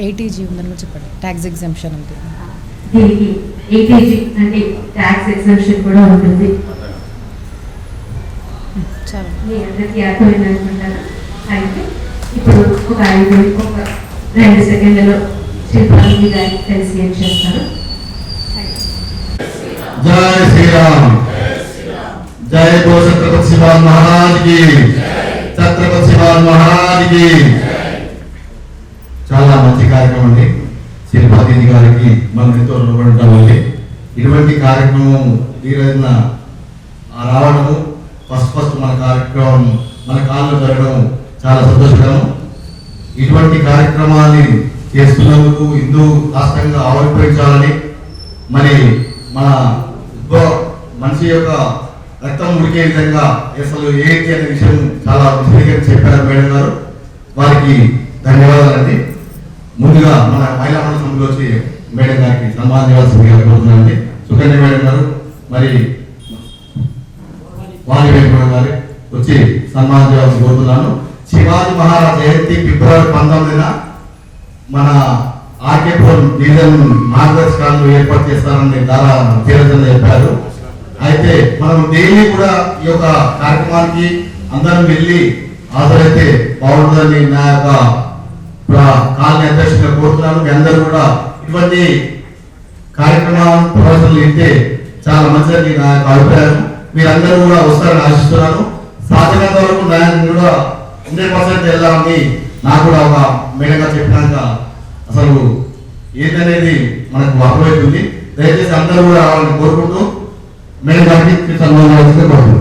ATG ఉందని చెప్పండి, ట్యాక్స్ ఎగ్జంప్షన్ ఉంది. దీనికి ATG అంటే ట్యాక్స్ ఎగ్జంప్షన్ కూడా ఉంటుంది. చాలా మీ అందరికీ అర్థమైంది అనుకుంటాను. అయితే ఇప్పుడు ఒక 2 సెకండ్లలో శిల్పారెడ్డి గారికి తెలిసి ఏం చేస్తారు. जय श्री राम, जय बोल छत्रपति शिवाजी महाराज की, छत्रपति शिवाजी महाराज की. చాలా మంచి కార్యక్రమం అండి. శిల్పారెడ్డి గారికి మనం ఎంతో రుణపడి ఉంటామండి. ఇటువంటి కార్యక్రమం ఈ రోజున రావడము ఫస్ట్ మన కార్యక్రమం మన కాలంలో జరగడం చాలా సంతోషకరం. ఇటువంటి కార్యక్రమాన్ని చేస్తున్నందుకు హిందూ రాష్ట్రంగా ఆవిర్భవించాలని, మరి మన మనిషి యొక్క రక్తం ఉడికే విధంగా అసలు ఏంటి అనే విషయం చాలా విశేషంగా చెప్పారు మేడం గారు. వారికి ధన్యవాదాలండి. ముందుగా మన మహిళా మండలి సభ్యులు వచ్చి మేడం గారికి సన్మానం చేయాల్సిందిగా కోరుతున్నానండి. సుకన్య మేడం గారు, మరి వాణి మేడం గారు వచ్చి సన్మానం చేయాల్సి కోరుతున్నాను. శివాజీ మహారాజ్ జయంతి ఫిబ్రవరి 19న మన ఆర్కేపూర్ డివిజన్ మార్గదర్శకాలను ఏర్పాటు చేస్తారని దారా చీరచంద్ర చెప్పారు. అయితే మనం డైలీ కూడా ఈ యొక్క కార్యక్రమానికి అందరం వెళ్ళి హాజరైతే బాగుంటుందని నా యొక్క కాలనీ అధ్యక్షుడిగా కోరుతున్నాను. మీ అందరూ కూడా ఇటువంటి కార్యక్రమాలను ప్రదర్శనలు ఇస్తే చాలా మంచిదని నా యొక్క అభిప్రాయం. మీరందరూ కూడా వస్తారని ఆశిస్తున్నాను. సాధ్యమైనంత వరకు నేను కూడా 100% వెళ్ళాలని నాకు కూడా ఒక మేడంగా చెప్పినాక అసలు ఏంటనేది మనకు అర్థమవుతుంది. దయచేసి అందరూ కూడా రావాలని కోరుకుంటూ మేడం గారికి సన్మానం కోరుతున్నాను.